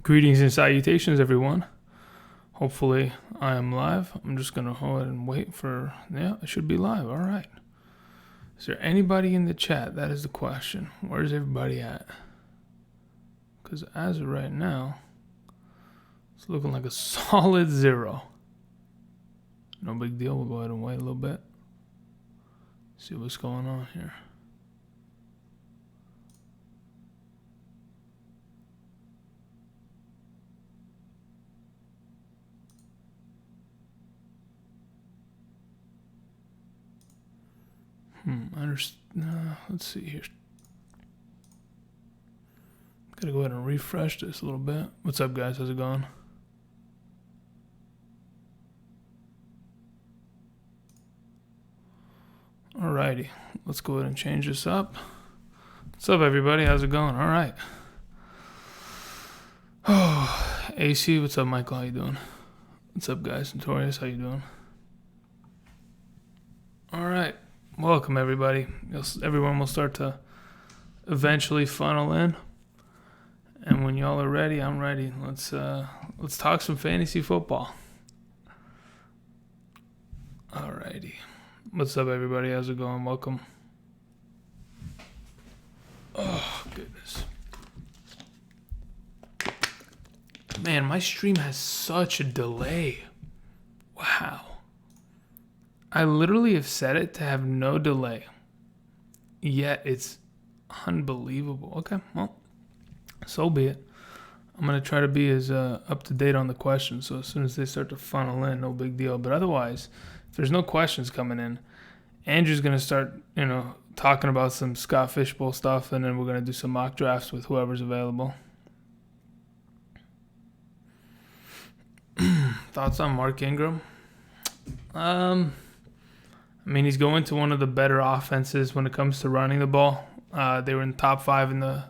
Greetings and salutations, everyone. Hopefully, I am live. I'm just going to go ahead and wait for... Yeah, I should be live. All right. Is there anybody in the chat? That is the question. Where's everybody at? Because as of right now, it's looking like a solid 0. No big deal. We'll go ahead and wait a little bit. See what's going on here. Let's see here. Gotta go ahead and refresh this a little bit. What's up, guys? How's it going? Alrighty, let's go ahead and change this up. What's up, everybody? How's it going? All right. Oh, AC, what's up, Michael? How you doing? What's up, guys? Notorious, how you doing? All right. Welcome, everybody. Everyone will start to eventually funnel in. And when y'all are ready, I'm ready. Let's talk some fantasy football. Alrighty. What's up, everybody? How's it going? Welcome. Oh, goodness. Man, my stream has such a delay. Wow. I literally have set it to have no delay. Yet it's unbelievable. Okay, well, so be it. I'm going to try to be as up to date on the questions. So as soon as they start to funnel in, no big deal. But otherwise, if there's no questions coming in, Andrew's going to start, talking about some Scott Fishbowl stuff. And then we're going to do some mock drafts with whoever's available. Thoughts on Mark Ingram? He's going to one of the better offenses when it comes to running the ball. They were in the top 5 in the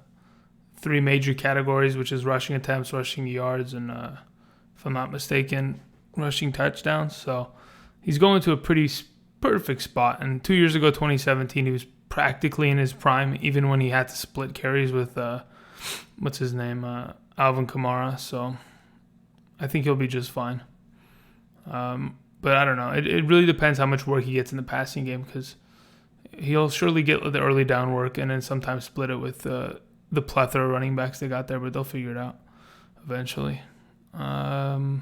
3 major categories, which is rushing attempts, rushing yards, and if I'm not mistaken, rushing touchdowns. So he's going to a pretty perfect spot. And 2 years ago, 2017, he was practically in his prime, even when he had to split carries with, Alvin Kamara. So I think he'll be just fine. But I don't know. It really depends how much work he gets in the passing game, because he'll surely get the early down work and then sometimes split it with the plethora of running backs they got there, but they'll figure it out eventually. Good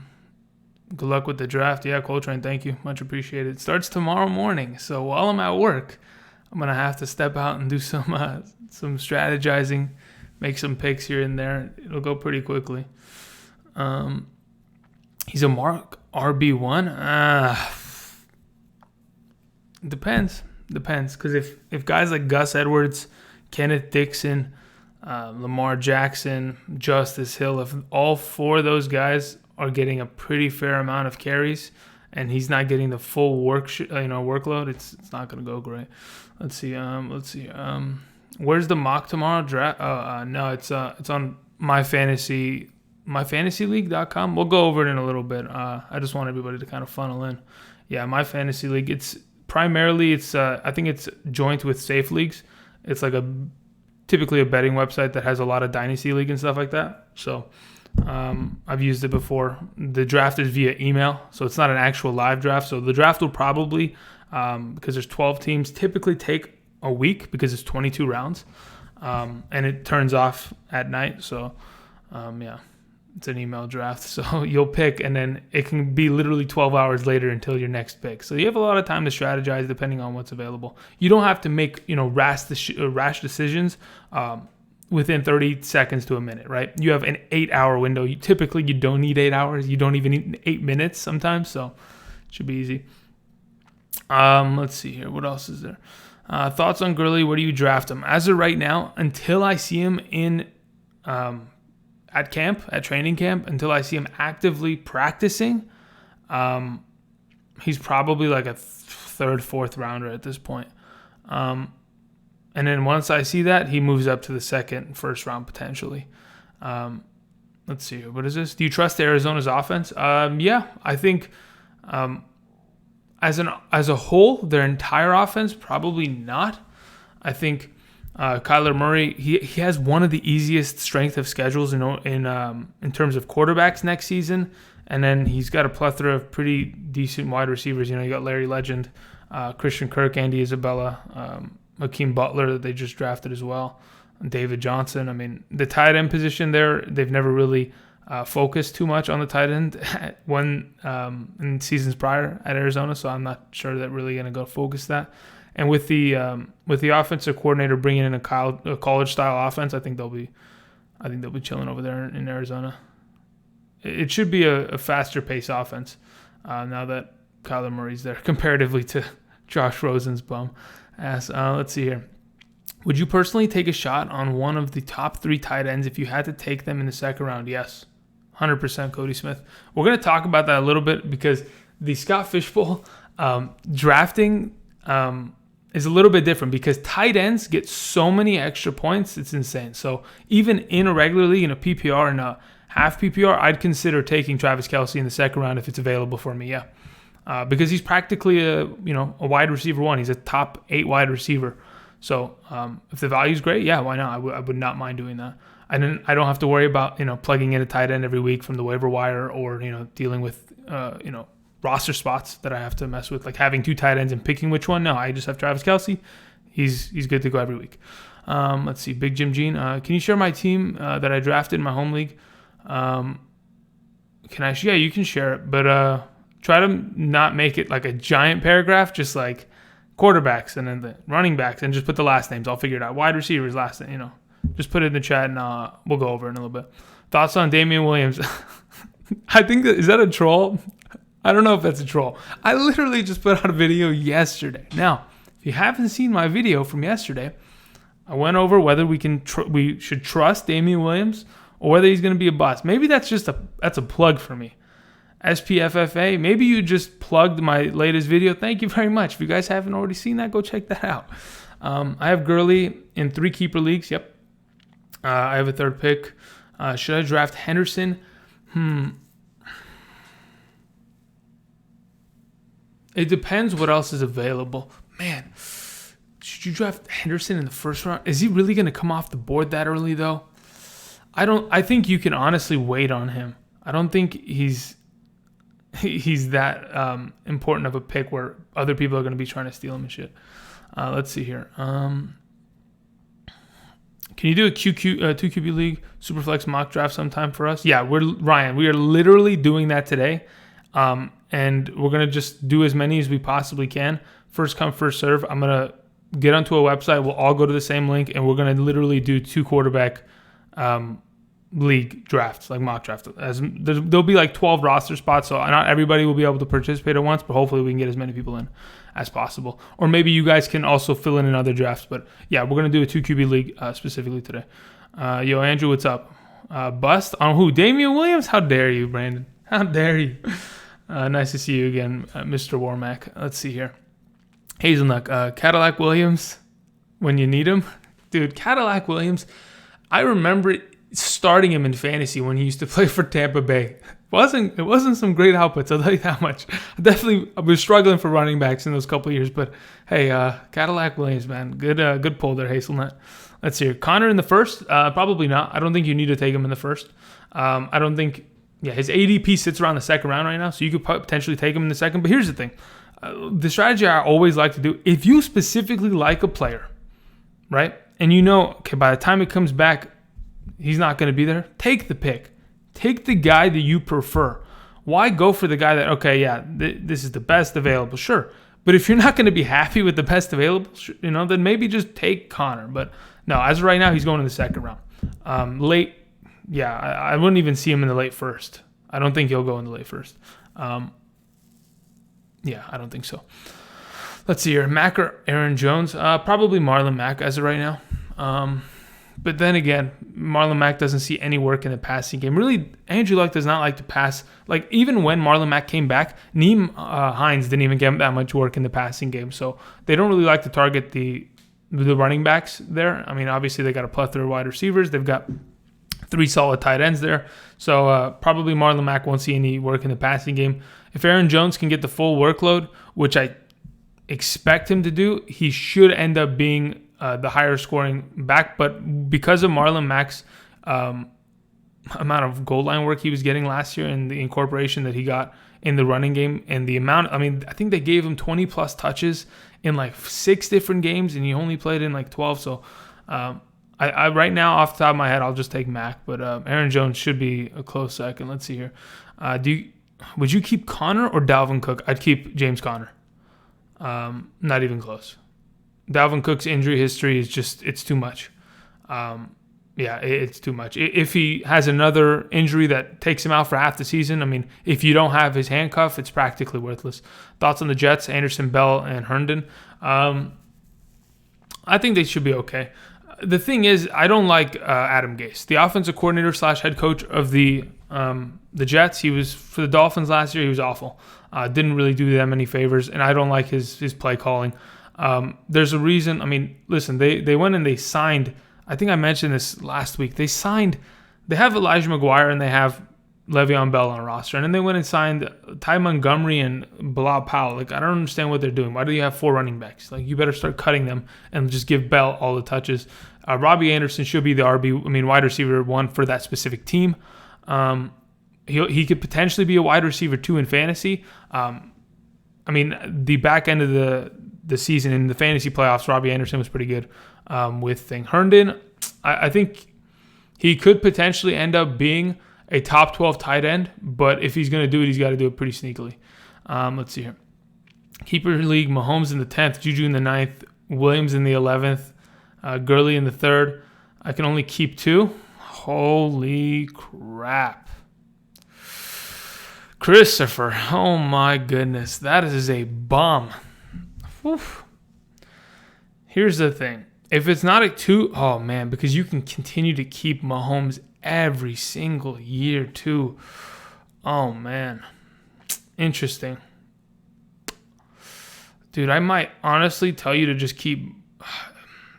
luck with the draft. Yeah, Coltrane, thank you. Much appreciated. It starts tomorrow morning, so while I'm at work, I'm going to have to step out and do some strategizing, make some picks here and there. It'll go pretty quickly. He's a Mark RB1? Depends, because if guys like Gus Edwards, Kenneth Dixon, Lamar Jackson, Justice Hill, if all 4 of those guys are getting a pretty fair amount of carries and he's not getting the full workload, it's not going to go great. Let's see. Where's the mock tomorrow draft? No, it's on myfantasyleague.com. We'll go over it in a little bit. I just want everybody to kind of funnel in. Yeah, My Fantasy League. It's primarily I think it's joint with Safe Leagues. It's like typically a betting website that has a lot of Dynasty League and stuff like that. So I've used it before. The draft is via email, so it's not an actual live draft. So the draft will probably, because there's 12 teams, typically take a week because it's 22 rounds, and it turns off at night. So yeah. It's an email draft, so you'll pick, and then it can be literally 12 hours later until your next pick. So you have a lot of time to strategize depending on what's available. You don't have to make rash decisions within 30 seconds to a minute, right? You have an 8-hour window. You don't need 8 hours. You don't even need 8 minutes sometimes, so it should be easy. Let's see here. What else is there? Thoughts on Gurley? Where do you draft him? As of right now, until I see him in at training camp, until I see him actively practicing, he's probably like a 3rd, 4th rounder at this point. And then once I see that, he moves up to the 2nd, 1st round potentially. Let's see. What is this? Do you trust Arizona's offense? Yeah, I think as a whole, their entire offense, probably not. I think Kyler Murray, he has one of the easiest strength of schedules in terms of quarterbacks next season, and then he's got a plethora of pretty decent wide receivers. You got Larry Legend, Christian Kirk, Andy Isabella, Hakeem Butler that they just drafted as well, and David Johnson. I mean, the tight end position there, they've never really focused too much on the tight end in seasons prior at Arizona, so I'm not sure they're really going to go focus that. And with the offensive coordinator bringing in a college style offense, I think they'll be chilling over there in Arizona. It should be a faster pace offense now that Kyler Murray's there comparatively to Josh Rosen's bum ass. Let's see here. Would you personally take a shot on one of the top 3 tight ends if you had to take them in the second round? Yes, 100%, Cody Smith. We're going to talk about that a little bit because the Scott Fishbowl drafting is a little bit different because tight ends get so many extra points. It's insane. So even in a regular league, in a PPR and a half PPR, I'd consider taking Travis Kelce in the second round if it's available for me. Yeah, because he's practically a wide receiver 1. He's a top 8 wide receiver. So if the value's great, yeah, why not? I would not mind doing that. I don't have to worry about plugging in a tight end every week from the waiver wire or dealing with roster spots that I have to mess with, like having 2 tight ends and picking which one. No, I just have Travis Kelce. He's good to go every week. Let's see, Big Jim Jean. Can you share my team that I drafted in my home league? Can I? Yeah, you can share it, but try to not make it like a giant paragraph, just like quarterbacks and then the running backs, and just put the last names. I'll figure it out. Wide receivers, last name. Just put it in the chat, and we'll go over it in a little bit. Thoughts on Damian Williams? I think is that a troll? I don't know if that's a troll. I literally just put out a video yesterday. Now, if you haven't seen my video from yesterday, I went over whether we should trust Damian Williams or whether he's going to be a bust. Maybe that's a plug for me. SPFFA, maybe you just plugged my latest video. Thank you very much. If you guys haven't already seen that, go check that out. I have Gurley in 3 keeper leagues. Yep. I have a 3rd pick. Should I draft Henderson? It depends what else is available. Man, should you draft Henderson in the 1st round? Is he really going to come off the board that early, though? I think you can honestly wait on him. I don't think he's that important of a pick where other people are going to be trying to steal him and shit. Let's see here. Can you do a 2QB league Superflex mock draft sometime for us? Yeah, Ryan. We are literally doing that today. And we're going to just do as many as we possibly can. First come, first serve. I'm going to get onto a website. We'll all go to the same link, and we're going to literally do 2 quarterback league drafts, like mock draft. There'll be like 12 roster spots, so not everybody will be able to participate at once, but hopefully we can get as many people in as possible. Or maybe you guys can also fill in other drafts. But yeah, we're going to do a 2 QB league specifically today. Yo, Andrew, what's up? Bust on who? Damian Williams? How dare you, Brandon? How dare you? Nice to see you again, Mr. Warmack. Let's see here. Hazelnut, Cadillac Williams, when you need him. Dude, Cadillac Williams, I remember starting him in fantasy when he used to play for Tampa Bay. It wasn't some great outputs, I'll tell you that much. I was struggling for running backs in those couple of years, but hey, Cadillac Williams, man, good pull there, Hazelnut. Let's see here. Connor in the 1st? Probably not. I don't think you need to take him in the 1st. I don't think... Yeah, his ADP sits around the 2nd round right now, so you could potentially take him in the 2nd. But here's the thing. The strategy I always like to do, if you specifically like a player, right, and okay, by the time it comes back, he's not going to be there, take the pick. Take the guy that you prefer. Why go for the guy that, okay, yeah, this is the best available? Sure. But if you're not going to be happy with the best available, then maybe just take Connor. But no, as of right now, he's going in the 2nd round. Late. Yeah, I wouldn't even see him in the late 1st. I don't think he'll go in the late 1st. Yeah, I don't think so. Let's see here. Mack or Aaron Jones? Probably Marlon Mack as of right now. But then again, Marlon Mack doesn't see any work in the passing game. Really, Andrew Luck does not like to pass. Like, even when Marlon Mack came back, Neem Hines didn't even get that much work in the passing game. So they don't really like to target the running backs there. I mean, obviously, they got a plethora of wide receivers. They've got 3 solid tight ends there. So probably Marlon Mack won't see any work in the passing game. If Aaron Jones can get the full workload, which I expect him to do, he should end up being the higher scoring back, but because of Marlon Mack's amount of goal line work he was getting last year and the incorporation that he got in the running game and the amount, I mean, I think they gave him 20 plus touches in like 6 different games and he only played in like 12. So I right now off the top of my head, I'll just take Mack, but Aaron Jones should be a close second. Let's see here. Would you keep Connor or Dalvin Cook? I'd keep James Conner. Not even close. Dalvin Cook's injury history is just, it's too much. It's too much. If he has another injury that takes him out for half the season, I mean, if you don't have his handcuff, it's practically worthless. Thoughts on the Jets, Anderson, Bell, and Herndon? I think they should be okay. The thing is, I don't like Adam Gase, the offensive coordinator / head coach of the Jets. He was for the Dolphins last year. He was awful. Didn't really do them any favors, and I don't like his play calling. There's a reason. I mean, listen, they went and they signed. I think I mentioned this last week. They have Elijah McGuire and they have Le'Veon Bell on a roster. And then they went and signed Ty Montgomery and Bilal Powell. Like, I don't understand what they're doing. Why do you have 4 running backs? Like, you better start cutting them and just give Bell all the touches. Robbie Anderson should be the wide receiver 1 for that specific team. He could potentially be a wide receiver 2 in fantasy. The back end of the season in the fantasy playoffs, Robbie Anderson was pretty good. With Herndon, I think he could potentially end up being a top 12 tight end, but if he's going to do it, he's got to do it pretty sneakily. Let's see here. Keeper league, Mahomes in the 10th, Juju in the 9th, Williams in the 11th, Gurley in the 3rd. I can only keep 2. Holy crap. Christopher, oh my goodness, that is a bomb. Whew. Here's the thing. If it's not a 2, oh man, because you can continue to keep Mahomes every single year too. Oh man. Interesting. Dude, I might honestly tell you to just keep.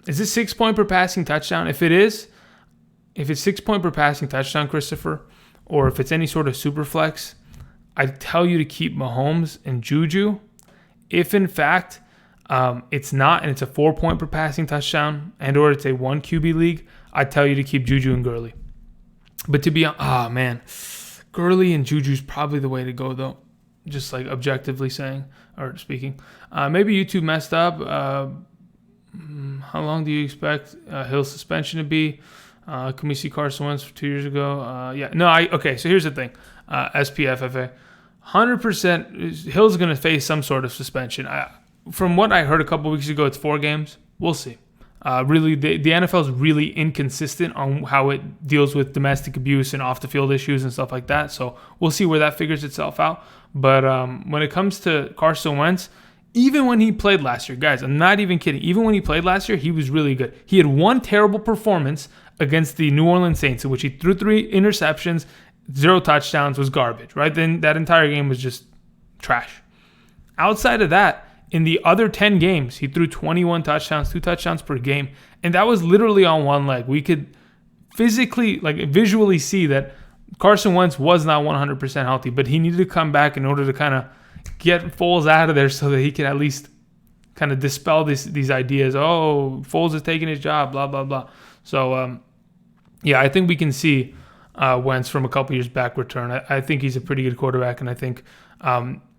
Is it 6 point per passing touchdown? If it's 6 point per passing touchdown, Christopher, or if it's any sort of super flex, I'd tell you to keep Mahomes and Juju. If in fact it's not, and it's a 4 point per passing touchdown, or it's a 1 QB league, I tell you to keep Juju and Gurley. But to be Gurley and Juju's probably the way to go, though. Just like objectively speaking. Maybe YouTube messed up. How long do you expect Hill's suspension to be? Can we see Carson Wentz for 2 years ago? Okay, so here's the thing. SPFFA. 100% Hill's going to face some sort of suspension. From what I heard a couple weeks ago, it's 4 games. We'll see. Really, the NFL is really inconsistent on how it deals with domestic abuse and off-the-field issues and stuff like that. So we'll see where that figures itself out. But when it comes to Carson Wentz, even when he played last year, guys, I'm not even kidding. Even when he played last year, he was really good. He had 1 terrible performance against the New Orleans Saints, in which he threw 3 interceptions, 0 touchdowns, was garbage, right? Then that entire game was just trash. Outside of that, in the other 10 games, he threw 21 touchdowns, 2 touchdowns per game, and that was literally on one leg. We could visually see that Carson Wentz was not 100% healthy, but he needed to come back in order to kind of get Foles out of there so that he can at least kind of dispel these ideas. Oh, Foles is taking his job, blah, blah, blah. So, I think we can see Wentz from a couple years back return. I think he's a pretty good quarterback, and I think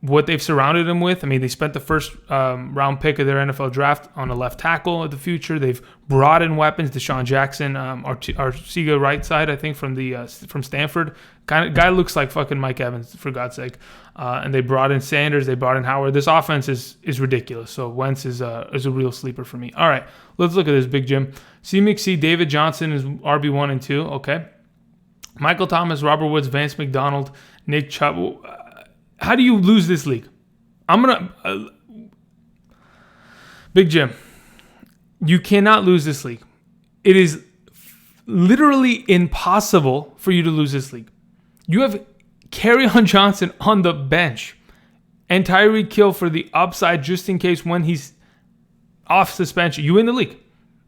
what they've surrounded him with, they spent the first round pick of their NFL draft on a left tackle of the future. They've brought in weapons. Deshaun Jackson, Arcega right side, I think, from Stanford. Guy looks like fucking Mike Evans, for God's sake. And they brought in Sanders. They brought in Howard. This offense is ridiculous. So Wentz is a real sleeper for me. All right, let's look at this, Big Jim. C-McC, David Johnson is RB1 and 2. Okay. Michael Thomas, Robert Woods, Vance McDonald, Nick Chubb. How do you lose this league? Big Jim, you cannot lose this league. It is literally impossible for you to lose this league. You have Kerryon Johnson on the bench and Tyreek Hill for the upside just in case when he's off suspension. You win the league.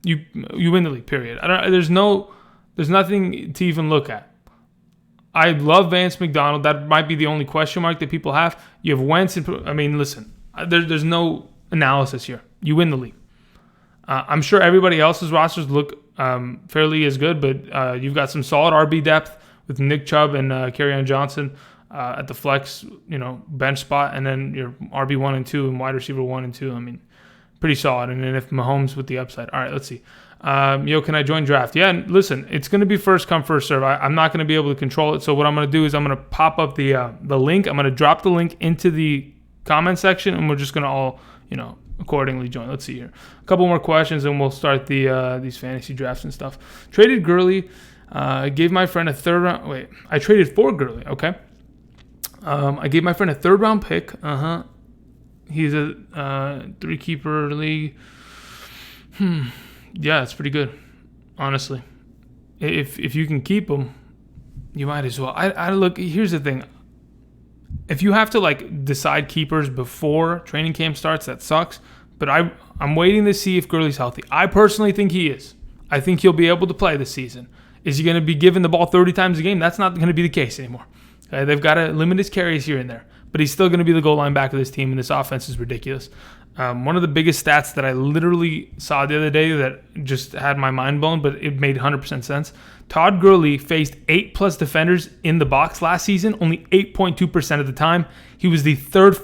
You win the league, period. There's nothing to even look at. I love Vance McDonald. That might be the only question mark that people have. You have Wentz. Listen, there's no analysis here. You win the league. I'm sure everybody else's rosters look fairly as good, but you've got some solid RB depth with Nick Chubb and Kerryon Johnson at the flex, bench spot, and then your RB 1 and 2 and wide receiver 1 and 2. I mean, pretty solid. And then if Mahomes with the upside. All right, let's see. Can I join draft? Yeah, and listen, it's going to be first come, first serve. I'm not going to be able to control it. So what I'm going to do is I'm going to pop up the link. I'm going to drop the link into the comment section, and we're just going to all, accordingly join. Let's see here. A couple more questions, and we'll start these fantasy drafts and stuff. Traded Gurley. Gave my friend a third round. Wait, I traded for Gurley. Okay. I gave my friend a third round pick. He's a 3-keeper league. Yeah, it's pretty good, honestly. If you can keep him, you might as well. I look. Here's the thing. If you have to decide keepers before training camp starts, that sucks. But I'm waiting to see if Gurley's healthy. I personally think he is. I think he'll be able to play this season. Is he going to be given the ball 30 times a game? That's not going to be the case anymore. Okay? They've got to limit his carries here and there. But he's still going to be the goal line back of this team, and this offense is ridiculous. One of the biggest stats that I literally saw the other day that just had my mind blown, but it made 100% sense. Todd Gurley faced 8+ defenders in the box last season, only 8.2% of the time. He was the third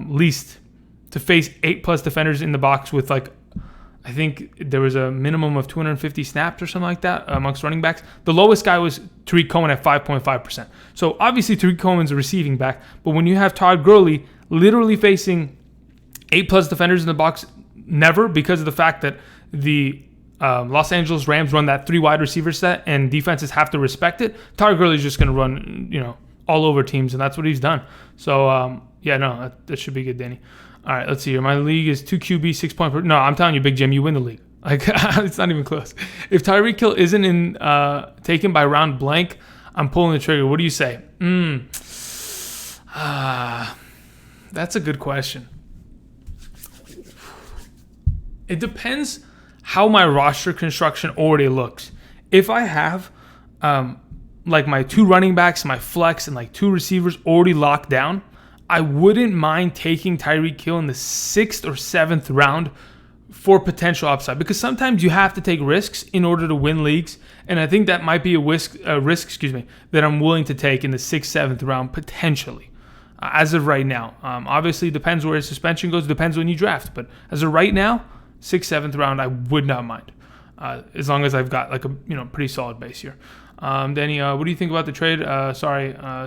least to face 8+ defenders in the box with I think there was a minimum of 250 snaps or something like that amongst running backs. The lowest guy was Tariq Cohen at 5.5%. So obviously Tariq Cohen's a receiving back, but when you have Todd Gurley literally facing 8+ defenders in the box, never, because of the fact that the Los Angeles Rams run that 3 wide receiver set and defenses have to respect it, Todd Gurley's just going to run, all over teams, and that's what he's done. So, that should be good, Danny. All right, let's see here. My league is 2 QB, 6 point per. No, I'm telling you, Big Jim, you win the league. It's not even close. If Tyreek Hill isn't taken by round blank, I'm pulling the trigger. What do you say? That's a good question. It depends how my roster construction already looks. If I have my 2 running backs, my flex, and 2 receivers already locked down, I wouldn't mind taking Tyreek Hill in the 6th or 7th round for potential upside, because sometimes you have to take risks in order to win leagues, and I think that might be a risk that I'm willing to take in the 6th, 7th round potentially. As of right now, obviously it depends where his suspension goes, depends when you draft, but as of right now, 6th, 7th round, I would not mind, as long as I've got a pretty solid base here. Danny, what do you think about the trade?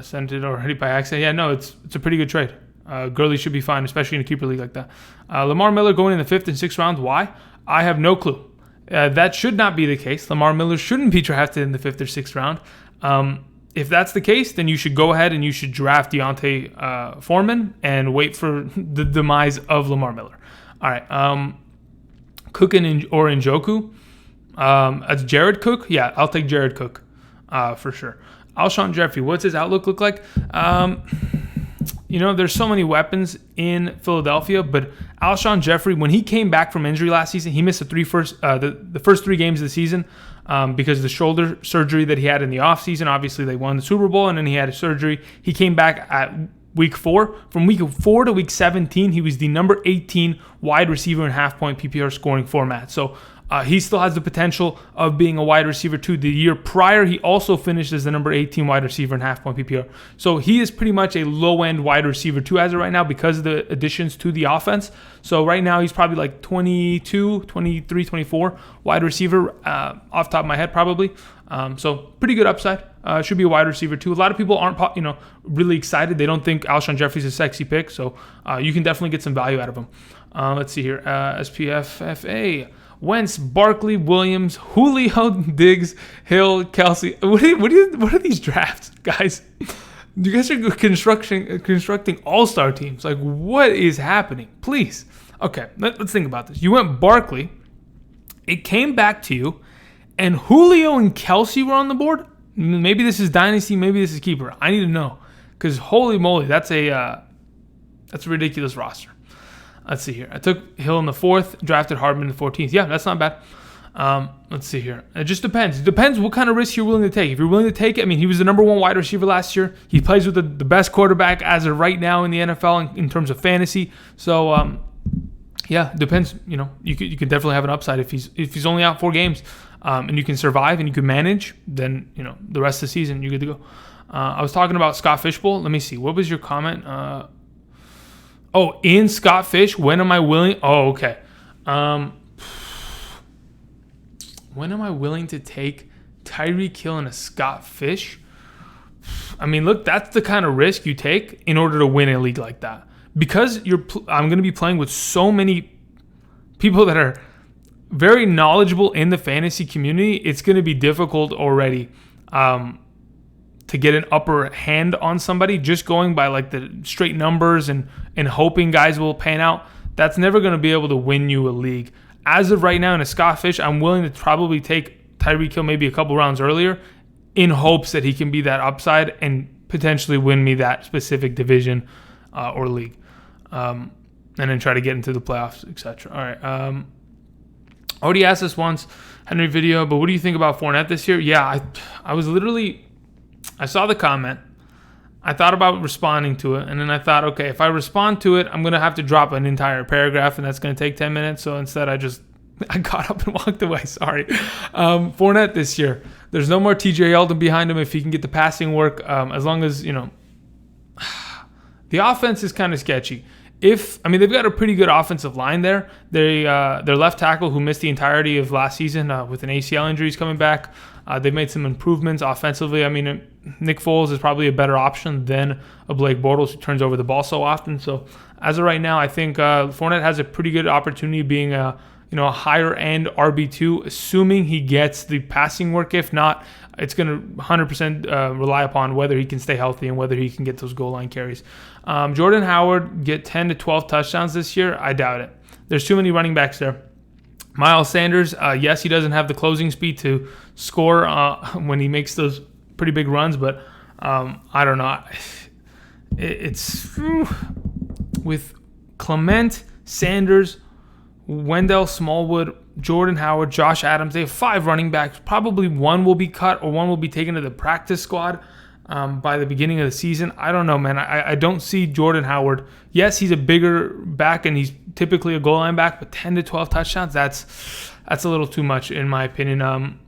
Sent it already by accident. Yeah, no, it's a pretty good trade. Gurley should be fine, especially in a keeper league like that. Lamar Miller going in the 5th and 6th rounds. Why? I have no clue. That should not be the case. Lamar Miller shouldn't be drafted in the 5th or 6th round. If that's the case, then you should go ahead and you should draft Deontay Foreman and wait for the demise of Lamar Miller. All right. Cook or Njoku. That's Jared Cook. Yeah, I'll take Jared Cook for sure. Alshon Jeffrey, what's his outlook look like? There's so many weapons in Philadelphia, but Alshon Jeffrey, when he came back from injury last season, he missed the first 3 games of the season because of the shoulder surgery that he had in the offseason. Obviously, they won the Super Bowl, and then he had a surgery. He came back at week 4. From week 4 to week 17, he was the number 18 wide receiver in half-point PPR scoring format. So he still has the potential of being a wide receiver too. The year prior, he also finished as the number 18 wide receiver in half-point PPR. So he is pretty much a low-end wide receiver too as of right now because of the additions to the offense. So right now, he's probably 22, 23, 24 wide receiver off the top of my head probably. So pretty good upside. Should be a wide receiver too. A lot of people aren't really excited. They don't think Alshon Jeffrey's a sexy pick. So you can definitely get some value out of him. Let's see here. SPFFA. Wentz, Barkley, Williams, Julio, Diggs, Hill, Kelsey. What are these drafts, guys? You guys are constructing all-star teams. What is happening? Please. Okay, let's think about this. You went Barkley. It came back to you, and Julio and Kelsey were on the board. Maybe this is dynasty. Maybe this is keeper. I need to know, because holy moly, that's a ridiculous roster. Let's see here. I took Hill in the 4th, drafted Hardman in the 14th. Yeah, that's not bad. Let's see here. It just depends. It depends what kind of risk you're willing to take. If you're willing to take it, he was the number 1 wide receiver last year. He plays with the best quarterback as of right now in the NFL in terms of fantasy. So, Yeah, depends. You could definitely have an upside if he's only out 4 games, and you can survive and you can manage. Then the rest of the season you're good to go. I was talking about Scott Fishbowl. Let me see. What was your comment? In Scott Fish. When am I willing? Oh, okay. When am I willing to take Tyreek Hill and a Scott Fish? I mean, look, that's the kind of risk you take in order to win a league like that. Because I'm going to be playing with so many people that are very knowledgeable in the fantasy community, it's going to be difficult already to get an upper hand on somebody just going by like the straight numbers and hoping guys will pan out. That's never going to be able to win you a league. As of right now in a Scott Fish, I'm willing to probably take Tyreek Hill maybe a couple rounds earlier in hopes that he can be that upside and potentially win me that specific division or league. And then try to get into the playoffs, etc. All right. Already asked this once, Henry video, but what do you think about Fournette this year? Yeah, I saw the comment. I thought about responding to it, and then I thought, okay, if I respond to it, I'm going to have to drop an entire paragraph, and that's going to take 10 minutes. So instead, I got up and walked away. Sorry. Fournette this year. There's no more TJ Yeldon behind him if he can get the passing work. As long as, the offense is kind of sketchy. They've got a pretty good offensive line there. Their left tackle, who missed the entirety of last season with an ACL injury, is coming back. They've made some improvements offensively. Nick Foles is probably a better option than a Blake Bortles who turns over the ball so often. So as of right now, I think Fournette has a pretty good opportunity being a higher end RB2, assuming he gets the passing work. If not, it's going to 100% rely upon whether he can stay healthy and whether he can get those goal line carries. Jordan Howard get 10 to 12 touchdowns this year? I doubt it. There's too many running backs there. Miles Sanders, yes, he doesn't have the closing speed to score when he makes those pretty big runs, but I don't know. It's with Clement, Sanders, Wendell Smallwood, Jordan Howard, Josh Adams. They have 5 running backs. Probably one will be cut or one will be taken to the practice squad by the beginning of the season. I don't know, man. I don't see Jordan Howard. Yes, he's a bigger back and he's typically a goal line back, but 10 to 12 touchdowns, that's a little too much in my opinion.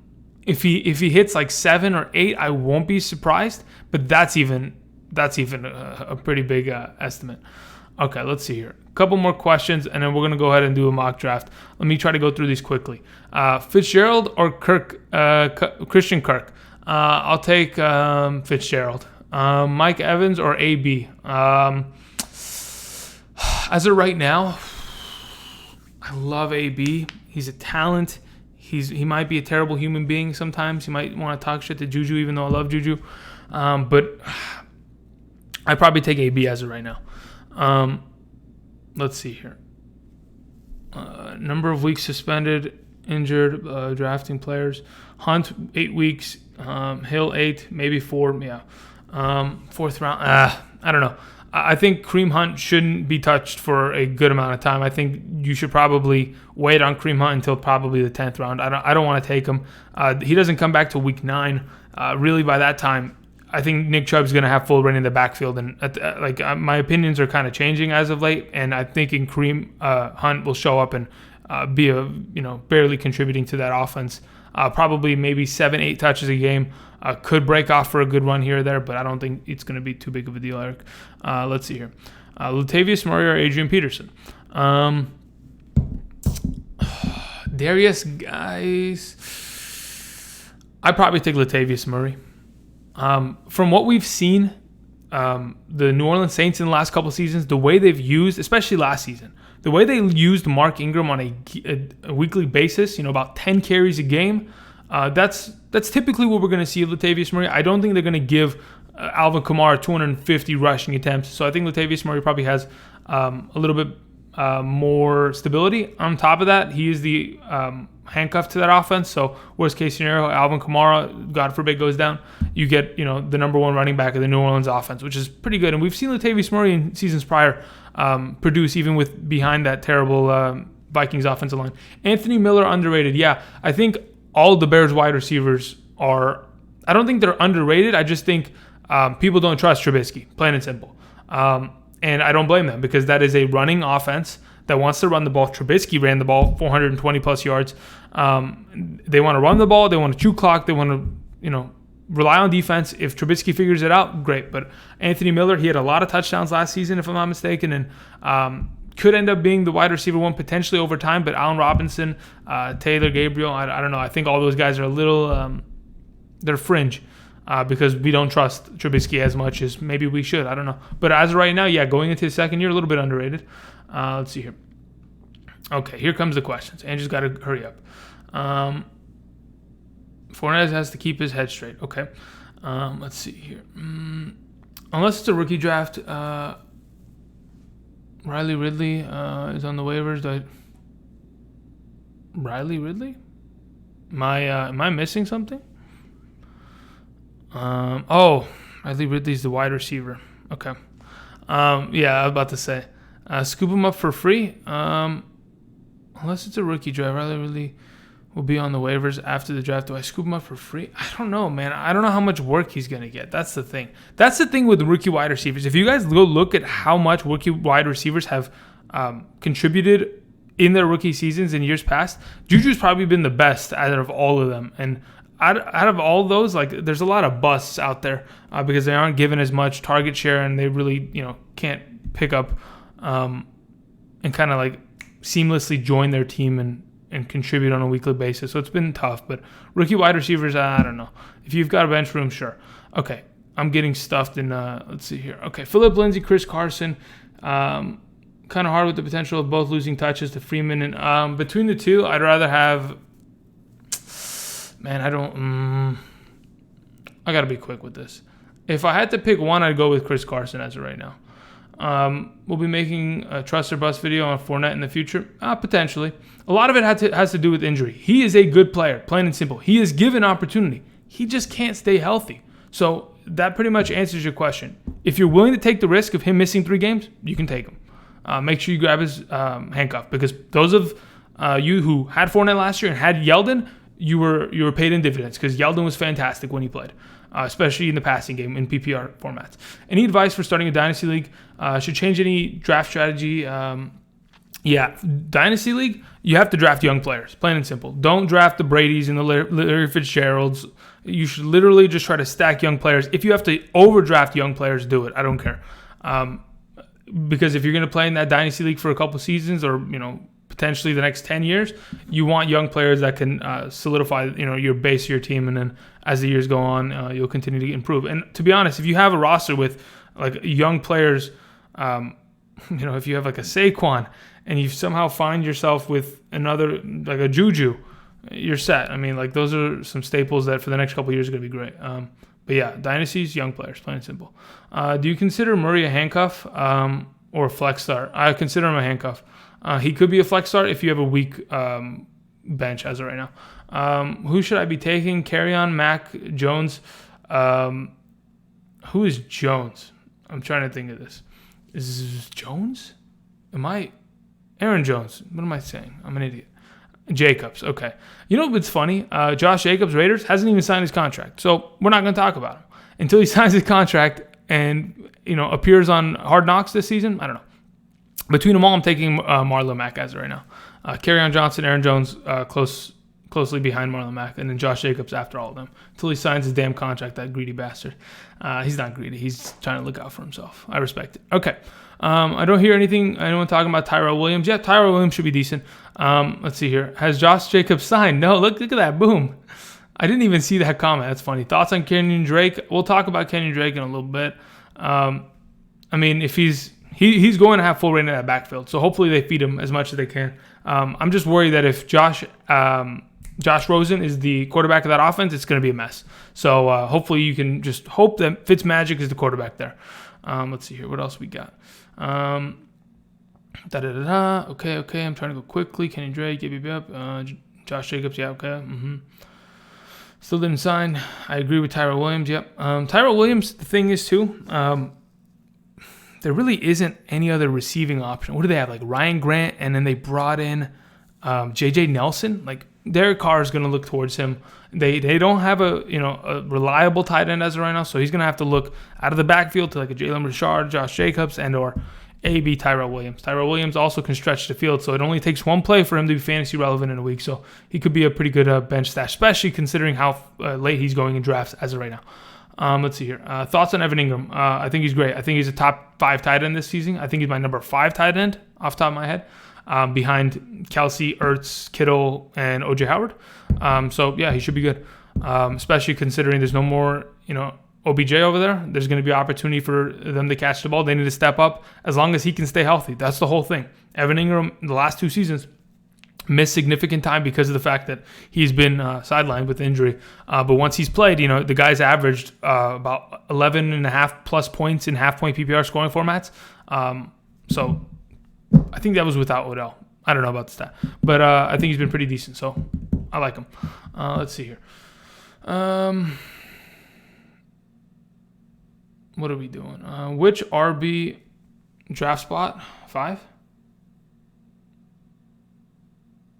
If he hits like 7 or 8, I won't be surprised, but that's even a pretty big estimate. Okay, let's see here. A couple more questions, and then we're going to go ahead and do a mock draft. Let me try to go through these quickly. Fitzgerald or Christian Kirk? I'll take Fitzgerald. Mike Evans or AB? As of right now, I love AB. He's a talent. He might be a terrible human being sometimes. He might want to talk shit to Juju, even though I love Juju. But I'd probably take AB as of right now. Let's see here. Number of weeks suspended, injured, drafting players. Hunt, 8 weeks. Hill, 8, maybe 4. Yeah. 4th round. I don't know. I think Kareem Hunt shouldn't be touched for a good amount of time. I think you should probably wait on Kareem Hunt until probably the 10th round. I don't want to take him. He doesn't come back till week 9. Really, by that time, I think Nick Chubb's going to have full reign in the backfield, and my opinions are kind of changing as of late. And I'm thinking Kareem Hunt will show up and be barely contributing to that offense. Probably maybe 7-8 touches a game. Could break off for a good run here or there, but I don't think it's going to be too big of a deal, Eric. Let's see here. Latavius Murray or Adrian Peterson? Darius, guys. I'd probably take Latavius Murray. From what we've seen, the New Orleans Saints in the last couple seasons, the way they've used, especially last season, the way they used Mark Ingram on a weekly basis, about 10 carries a game, that's typically what we're going to see of Latavius Murray. I don't think they're going to give Alvin Kamara 250 rushing attempts. So I think Latavius Murray probably has a little bit more stability. On top of that, he is the handcuff to that offense. So worst case scenario, Alvin Kamara, God forbid, goes down. You get the number 1 running back of the New Orleans offense, which is pretty good. And we've seen Latavius Murray in seasons prior produce even with behind that terrible Vikings offensive line. Anthony Miller, underrated. Yeah, I think all the Bears wide receivers are. I don't think they're underrated. I just think people don't trust Trubisky, plain and simple. And I don't blame them because that is a running offense that wants to run the ball. Trubisky ran the ball 420 plus yards. They want to run the ball. They want to chew clock. They want to, rely on defense. If Trubisky figures it out, great. But Anthony Miller, he had a lot of touchdowns last season, if I'm not mistaken, and could end up being the wide receiver one potentially over time. But Allen Robinson, Taylor Gabriel, I don't know. I think all those guys are a little, they're fringe because we don't trust Trubisky as much as maybe we should. I don't know. But as of right now, yeah, going into his second year, a little bit underrated. Let's see here. Okay, here comes the questions. Andrew's got to hurry up. Fournette has to keep his head straight. Okay. Let's see here. Unless it's a rookie draft, Riley Ridley is on the waivers. Riley Ridley? Am I missing something? Riley Ridley's the wide receiver. Okay. Yeah, I was about to say. Scoop him up for free. Unless it's a rookie draft, Riley Ridley will be on the waivers after the draft. Do I scoop him up for free? I don't know, man. I don't know how much work he's going to get. That's the thing. That's the thing with the rookie wide receivers. If you guys go look at how much rookie wide receivers have contributed in their rookie seasons in years past, Juju's probably been the best out of all of them. And out of all those, there's a lot of busts out there because they aren't given as much target share and they really, can't pick up and kind of seamlessly join their team and contribute on a weekly basis. So it's been tough. But rookie wide receivers, I don't know. If you've got a bench room, sure. Okay, I'm getting stuffed in, let's see here. Okay, Phillip Lindsay, Chris Carson. Kind of hard with the potential of both losing touches to Freeman. And between the two, I'd rather have... Man, I got to be quick with this. If I had to pick one, I'd go with Chris Carson as of right now. We'll be making a trust or bust video on Fournette in the future. Potentially. A lot of it has to do with injury. He is a good player, plain and simple. He is given opportunity. He just can't stay healthy. So that pretty much answers your question. If you're willing to take the risk of him missing 3 games, you can take him. Make sure you grab his handcuff because those of you who had Fournette last year and had Yeldon, you were paid in dividends because Yeldon was fantastic when he played. Especially in the passing game in PPR formats. Any advice for starting a Dynasty League? Should change any draft strategy? Yeah, Dynasty League, you have to draft young players, plain and simple. Don't draft the Bradys and the Larry Fitzgeralds. You should literally just try to stack young players. If you have to overdraft young players, do it. I don't care. Because if you're going to play in that Dynasty League for a couple seasons or, potentially the next 10 years, you want young players that can solidify, your base of your team. And then as the years go on, you'll continue to improve. And to be honest, if you have a roster with young players, if you have a Saquon and you somehow find yourself with another, a Juju, you're set. I mean, those are some staples that for the next couple of years are going to be great. But yeah, dynasties, young players, plain and simple. Do you consider Murray a handcuff or a flex start? I consider him a handcuff. He could be a flex start if you have a weak bench as of right now. Who should I be taking? Kerryon, Mac, Jones. Who is Jones? I'm trying to think of this. Is this Jones? Aaron Jones. What am I saying? I'm an idiot. Jacobs. Okay. You know what's funny? Josh Jacobs, Raiders, hasn't even signed his contract. So we're not going to talk about him until he signs his contract and, appears on Hard Knocks this season. I don't know. Between them all, I'm taking Marlon Mack as of right now. Kerryon Johnson, Aaron Jones, closely behind Marlon Mack, and then Josh Jacobs after all of them until he signs his damn contract, that greedy bastard. He's not greedy. He's trying to look out for himself. I respect it. Okay. I don't hear anyone talking about Tyrell Williams. Yeah, Tyrell Williams should be decent. Let's see here. Has Josh Jacobs signed? No, look at that. Boom. I didn't even see that comment. That's funny. Thoughts on Kenyon Drake? We'll talk about Kenyon Drake in a little bit. If he's going to have full reign in that backfield, so hopefully they feed him as much as they can. I'm just worried that if Josh Rosen is the quarterback of that offense, it's going to be a mess. So hopefully you can just hope that Fitzmagic is the quarterback there. Let's see here. What else we got? Okay. I'm trying to go quickly. Kenny Drake, Josh Jacobs, yeah, okay. Still didn't sign. I agree with Tyrell Williams, yep. Tyrell Williams, the thing is too, there really isn't any other receiving option. What do they have? Ryan Grant, and then they brought in J.J. Nelson. Derek Carr is going to look towards him. They don't have a reliable tight end as of right now, so he's going to have to look out of the backfield to a Jalen Richard, Josh Jacobs, and or A.B. Tyrell Williams. Tyrell Williams also can stretch the field, so it only takes one play for him to be fantasy relevant in a week. So he could be a pretty good bench stash, especially considering how late he's going in drafts as of right now. Let's see here. Thoughts on Evan Ingram? I think he's great. I think he's a top 5 tight end this season. I think he's my number 5 tight end off the top of my head, behind Kelsey, Ertz, Kittle, and O.J. Howard. So yeah, he should be good, especially considering there's no more, OBJ over there. There's going to be opportunity for them to catch the ball. They need to step up as long as he can stay healthy. That's the whole thing. Evan Ingram, the last 2 seasons, missed significant time because of the fact that he's been sidelined with injury. But once he's played, the guy's averaged about 11 and a half plus points in half-point PPR scoring formats. So I think that was without Odell. I don't know about the stat. But I think he's been pretty decent, so I like him. Let's see here. What are we doing? Which RB draft spot? 5?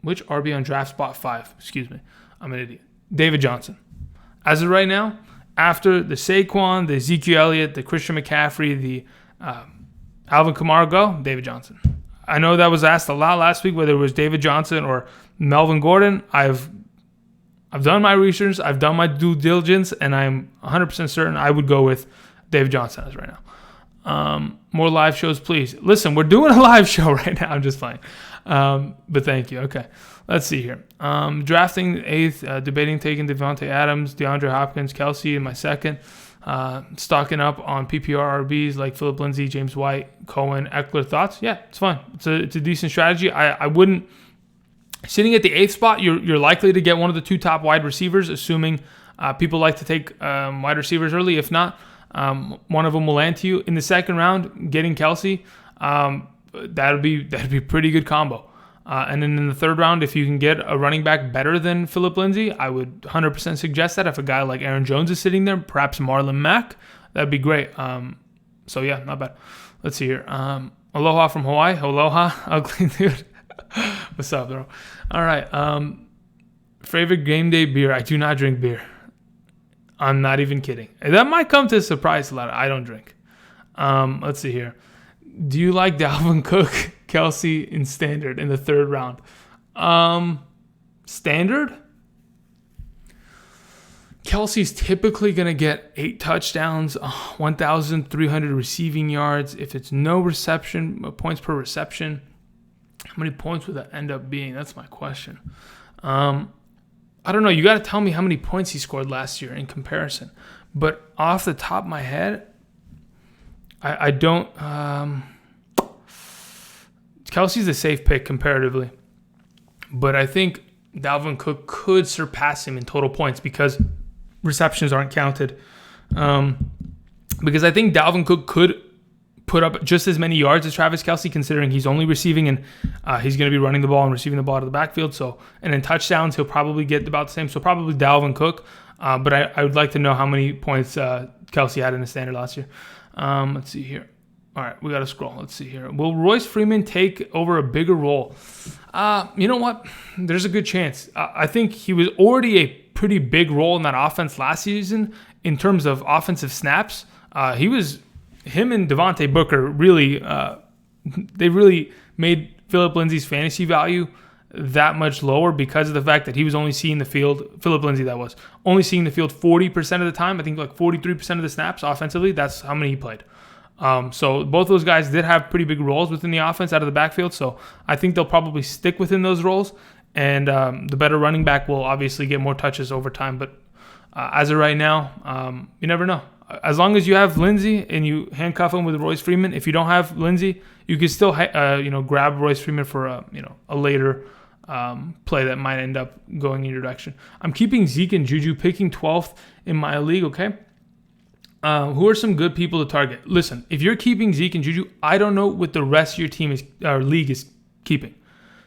Which RB on draft spot 5? Excuse me. I'm an idiot. David Johnson. As of right now, after the Saquon, the Ezekiel Elliott, the Christian McCaffrey, the Alvin Kamara go, David Johnson. I know that was asked a lot last week, whether it was David Johnson or Melvin Gordon. I've done my research. I've done my due diligence, and I'm 100% certain I would go with David Johnson as right now. More live shows, please. Listen, we're doing a live show right now. I'm just playing. But thank you. Okay. Let's see here. Drafting 8th, debating taking Devontae Adams, DeAndre Hopkins, Kelsey in my 2nd. Stocking up on PPR RBs like Phillip Lindsay, James White, Cohen, Eckler. Thoughts? Yeah, it's fine. It's a decent strategy. I wouldn't. Sitting at the 8th spot, you're likely to get one of the 2 top wide receivers, assuming people like to take wide receivers early. If not, one of them will land to you in the 2nd round. Getting Kelsey, that'd be a pretty good combo. And then in the 3rd round, if you can get a running back better than Phillip Lindsay, I would 100% suggest that. If a guy like Aaron Jones is sitting there, perhaps Marlon Mack, that'd be great. So yeah, not bad. Let's see here. Aloha from Hawaii. Aloha, ugly dude. What's up, bro? All right. Favorite game day beer? I do not drink beer. I'm not even kidding. That might come to a surprise a lot. I don't drink. Let's see here. Do you like Dalvin Cook, Kelsey in standard in the 3rd round? Standard? Kelsey's typically going to get 8 touchdowns, 1,300 receiving yards. If it's no reception, points per reception, how many points would that end up being? That's my question. I don't know. You got to tell me how many points he scored last year in comparison. But off the top of my head, I don't. Kelsey's a safe pick comparatively, but I think Dalvin Cook could surpass him in total points because receptions aren't counted. Because I think Dalvin Cook could put up just as many yards as Travis Kelsey, considering he's only receiving and he's going to be running the ball and receiving the ball out of the backfield. So, and in touchdowns, he'll probably get about the same. So probably Dalvin Cook. But I would like to know how many points Kelsey had in the standard last year. Let's see here. All right, we got to scroll. Let's see here. Will Royce Freeman take over a bigger role? You know what? There's a good chance. I think he was already a pretty big role in that offense last season in terms of offensive snaps. Him and Devontae Booker really, they really made Phillip Lindsay's fantasy value that much lower because of the fact that he was only seeing the field, Phillip Lindsay that was, only seeing the field 40% of the time. I think like 43% of the snaps offensively. That's how many he played. So both those guys did have pretty big roles within the offense out of the backfield. So I think they'll probably stick within those roles. And the better running back will obviously get more touches over time. But as of right now, you never know. As long as you have Lindsay and you handcuff him with Royce Freeman, if you don't have Lindsay, you can still grab Royce Freeman for a later play that might end up going in your direction. I'm keeping Zeke and Juju, picking 12th in my league. Okay. Who are some good people to target? Listen, if you're keeping Zeke and Juju, I don't know what the rest of your team league is keeping.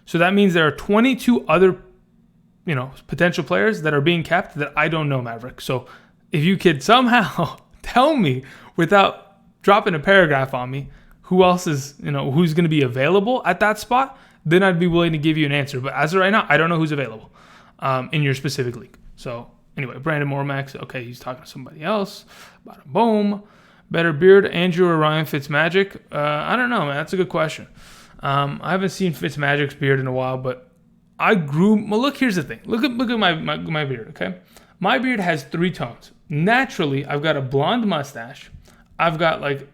So that means there are 22 other, potential players that are being kept that I don't know, Maverick. So if you could somehow tell me without dropping a paragraph on me who else is, who's going to be available at that spot, then I'd be willing to give you an answer. But as of right now, I don't know who's available in your specific league. So anyway, Brandon Mormax, okay, he's talking to somebody else. Bada boom. Better beard, Andrew or Ryan Fitzmagic? I don't know, man. That's a good question. I haven't seen Fitzmagic's beard in a while, but I grew. Well, look, here's the thing. Look at my beard. Okay, my beard has 3 tones. Naturally, I've got a blonde mustache. I've got like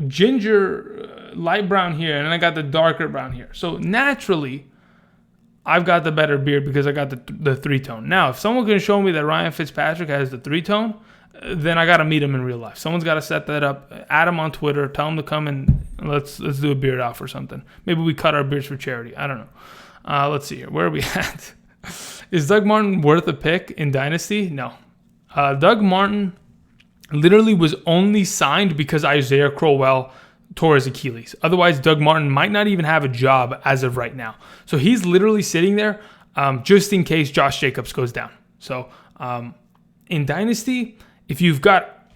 ginger, light brown here, and then I got the darker brown here. So naturally, I've got the better beard because I got the 3-tone. Now, if someone can show me that Ryan Fitzpatrick has the 3-tone, then I got to meet him in real life. Someone's got to set that up. Add him on Twitter. Tell him to come and let's do a beard off or something. Maybe we cut our beards for charity. I don't know. Let's see here. Where are we at? Is Doug Martin worth a pick in Dynasty? No. Doug Martin literally was only signed because Isaiah Crowell tore his Achilles. Otherwise, Doug Martin might not even have a job as of right now. So he's literally sitting there just in case Josh Jacobs goes down. So in Dynasty, if you've got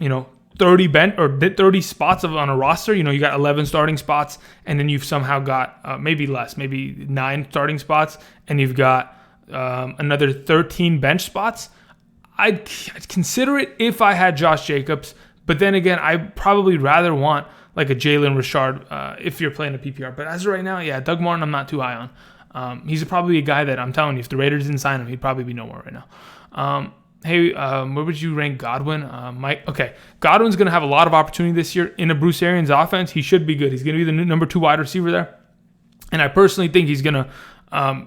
30 spots on a roster, you got 11 starting spots, and then you've somehow got maybe less, maybe 9 starting spots, and you've got another 13 bench spots. I'd consider it if I had Josh Jacobs, but then again, I'd probably rather want like a Jalen Richard if you're playing a PPR. But as of right now, yeah, Doug Martin I'm not too high on. He's probably a guy that I'm telling you, if the Raiders didn't sign him, he'd probably be nowhere right now. Where would you rank Godwin? Mike, okay, Godwin's going to have a lot of opportunity this year in a Bruce Arians offense. He should be good. He's going to be the number 2 wide receiver there. And I personally think he's going to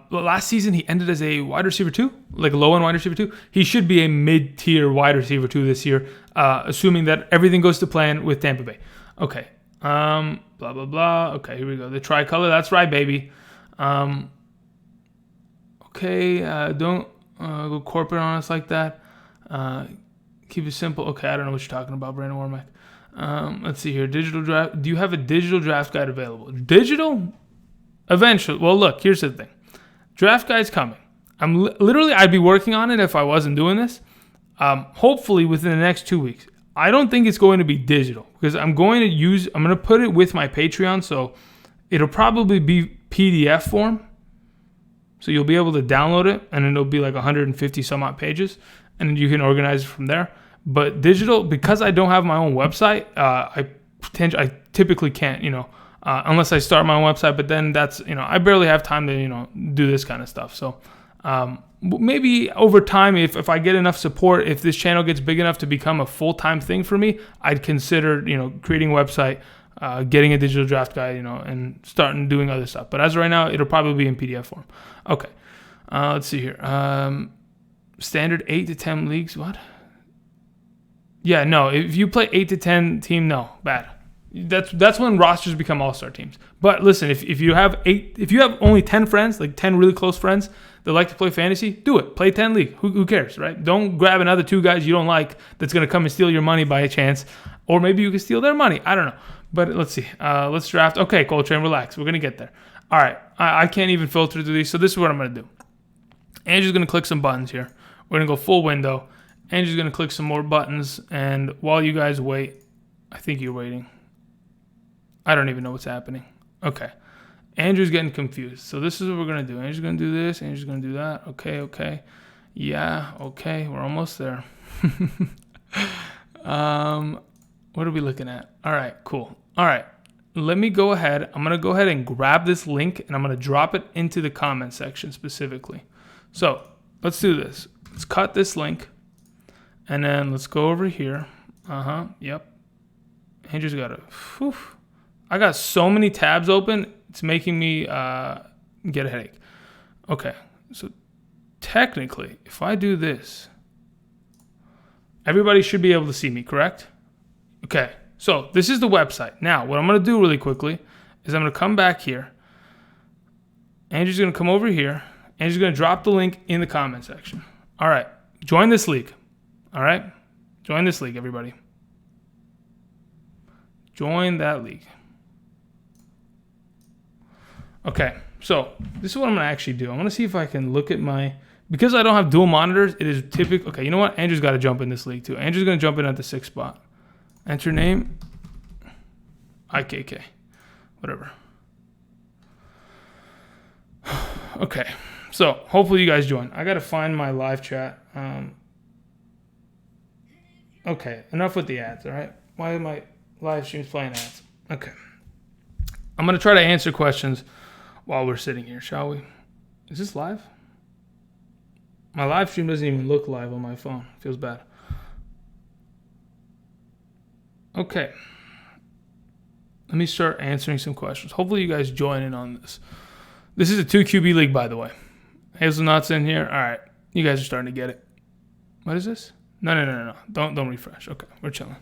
last season, he ended as a wide receiver 2, like a low-end wide receiver 2. He should be a mid-tier wide receiver 2 this year, assuming that everything goes to plan with Tampa Bay. Okay. Blah, blah, blah. Okay, here we go. The tricolor. That's right, baby. Okay. Don't go corporate on us like that. Keep it simple. Okay, I don't know what you're talking about, Brandon Warmack. Let's see here. Digital draft. Do you have a digital draft guide available? Digital? Eventually. Well, look, here's the thing. Draft guide's coming. I'd be working on it if I wasn't doing this. Hopefully within the next 2 weeks. I don't think it's going to be digital because I'm going to put it with my Patreon, so it'll probably be PDF form. So you'll be able to download it, and it'll be like 150 some odd pages, and you can organize it from there. But digital, because I don't have my own website, I typically can't, unless I start my own website, but then that's, I barely have time to, do this kind of stuff. So maybe over time, if I get enough support, if this channel gets big enough to become a full-time thing for me, I'd consider, creating a website, getting a digital draft guide, and starting doing other stuff. But as of right now, it'll probably be in PDF form. Okay. Let's see here. Standard 8 to 10 leagues. What? Yeah, no. If you play 8 to 10 team, no, bad. That's when rosters become all-star teams. But listen, if you have only 10 friends, like 10 really close friends that like to play fantasy, do it. Play 10 league. Who cares, right? Don't grab another 2 guys you don't like that's going to come and steal your money by a chance. Or maybe you can steal their money. I don't know. But let's see. Let's draft. Okay, Coltrane, relax. We're going to get there. All right. I can't even filter through these, so this is what I'm going to do. Andrew's going to click some buttons here. We're going to go full window. Andrew's going to click some more buttons, and while you guys wait, I think you're waiting. I don't even know what's happening. Okay. Andrew's getting confused. So this is what we're going to do. Andrew's going to do this. Andrew's going to do that. Okay. Yeah, okay. We're almost there. What are we looking at? All right, cool. All right. Let me go ahead. I'm going to go ahead and grab this link, and I'm going to drop it into the comment section specifically. So let's do this. Let's cut this link, and then let's go over here. Yep. Andrew's got a... Whew. I got so many tabs open, it's making me get a headache. Okay, so technically, if I do this, everybody should be able to see me, correct? Okay, so this is the website. Now, what I'm going to do really quickly is I'm going to come back here. Andrew's going to come over here. Andrew's going to drop the link in the comment section. All right, join this league. All right, join this league, everybody. Join that league. Okay, so this is what I'm going to actually do. I'm going to see if I can look at my... Because I don't have dual monitors, it is typical... Okay, you know what? Andrew's got to jump in this league too. Andrew's going to jump in at the 6th spot. Enter name. IKK. Whatever. Okay, so hopefully you guys join. I got to find my live chat. Okay, enough with the ads, all right? Why are my live streams playing ads? Okay. I'm going to try to answer questions while we're sitting here, shall we? Is this live? My live stream doesn't even look live on my phone. Feels bad. Okay. Let me start answering some questions. Hopefully you guys join in on this. This is a 2 QB league, by the way. Hazelnut's in here. All right. You guys are starting to get it. What is this? No. Don't refresh. Okay. We're chilling.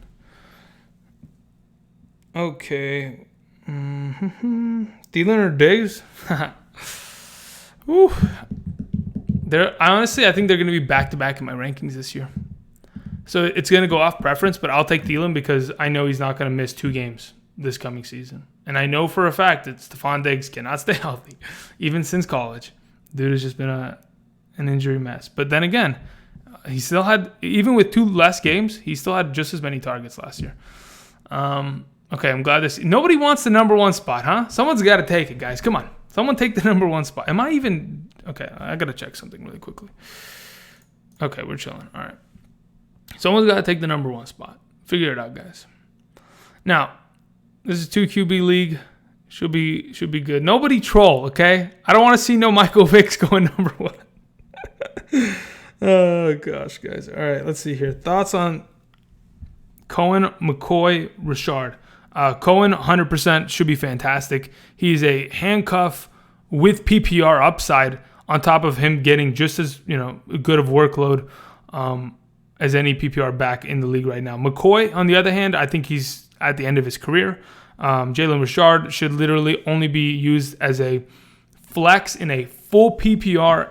Okay. Thielen or Diggs? Woo. I think they're going to be back-to-back in my rankings this year. So it's going to go off preference, but I'll take Thielen because I know he's not going to miss 2 games this coming season. And I know for a fact that Stephon Diggs cannot stay healthy, even since college. Dude has just been an injury mess. But then again, he still had, even with 2 less games, he still had just as many targets last year. Okay, I'm glad this. Nobody wants the number 1 spot, huh? Someone's got to take it, guys. Come on. Someone take the number 1 spot. Am I even... Okay, I got to check something really quickly. Okay, we're chilling. All right. Someone's got to take the number 1 spot. Figure it out, guys. Now, this is 2 QB league. Should be good. Nobody troll, okay? I don't want to see no Michael Vicks going number 1. Oh, gosh, guys. All right, let's see here. Thoughts on Cohen, McCoy, Richard. Cohen, 100% should be fantastic. He's a handcuff with PPR upside on top of him getting just as good of workload as any PPR back in the league right now. McCoy, on the other hand, I think he's at the end of his career. Jalen Richard should literally only be used as a flex in a full PPR,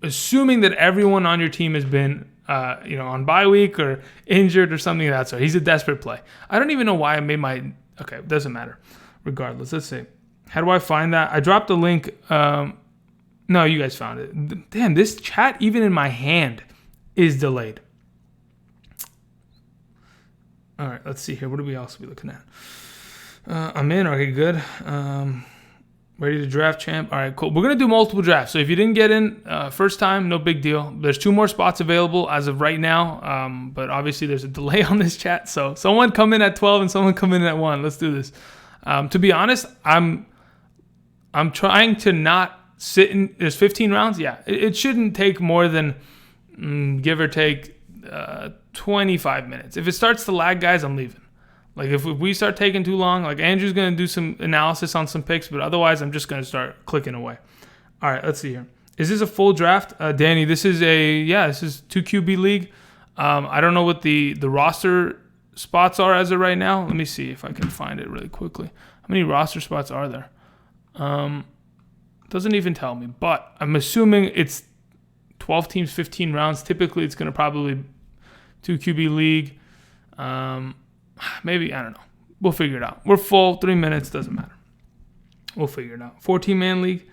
assuming that everyone on your team has been on bye week or injured or something of that sort. He's a desperate play. I don't even know why I made my... Okay, it doesn't matter. Regardless, let's see. How do I find that? I dropped a link. No, you guys found it. Damn, this chat, even in my hand, is delayed. All right, let's see here. What are we else be looking at? I'm in. Okay, good. Ready to draft, champ? All right, cool. We're going to do multiple drafts. So if you didn't get in first time, no big deal. There's 2 more spots available as of right now. But obviously there's a delay on this chat. So someone come in at 12 and someone come in at 1. Let's do this. To be honest, I'm trying to not sit in. There's 15 rounds. Yeah, it shouldn't take more than give or take 25 minutes. If it starts to lag, guys, I'm leaving. Like if we start taking too long, like Andrew's going to do some analysis on some picks, but otherwise I'm just going to start clicking away. All right, let's see here. Is this a full draft? Danny, this is 2 QB league. I don't know what the roster spots are as of right now. Let me see if I can find it really quickly. How many roster spots are there? Doesn't even tell me, but I'm assuming it's 12 teams, 15 rounds. Typically, it's going to probably 2 QB league. Maybe, I don't know. We'll figure it out. We're full, 3 minutes, doesn't matter. We'll figure it out. 14-man league.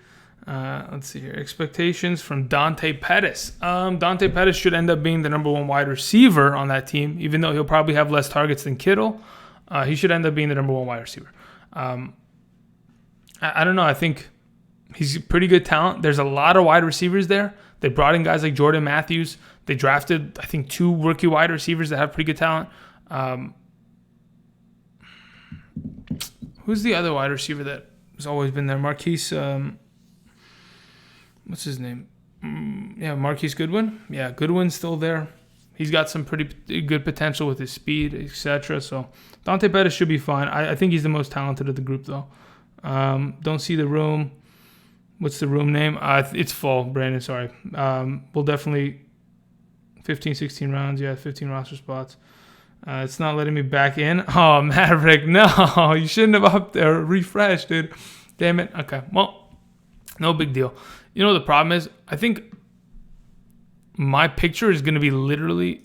Let's see here. Expectations from Dante Pettis. Dante Pettis should end up being the number 1 wide receiver on that team, even though he'll probably have less targets than Kittle. He should end up being the number 1 wide receiver. I don't know. I think he's a pretty good talent. There's a lot of wide receivers there. They brought in guys like Jordan Matthews. They drafted, I think, 2 rookie wide receivers that have pretty good talent. Who's the other wide receiver that has always been there? Marquise, what's his name? Marquise Goodwin. Yeah, Goodwin's still there. He's got some pretty good potential with his speed, etc. So Dante Pettis should be fine. I think he's the most talented of the group, though. Don't see the room. What's the room name? It's full, Brandon. Sorry. We'll definitely 15, 16 rounds. Yeah, 15 roster spots. It's not letting me back in. Oh, Maverick, no. You shouldn't have up there refreshed, dude. Damn it. Okay, well, no big deal. You know what the problem is? I think my picture is going to be literally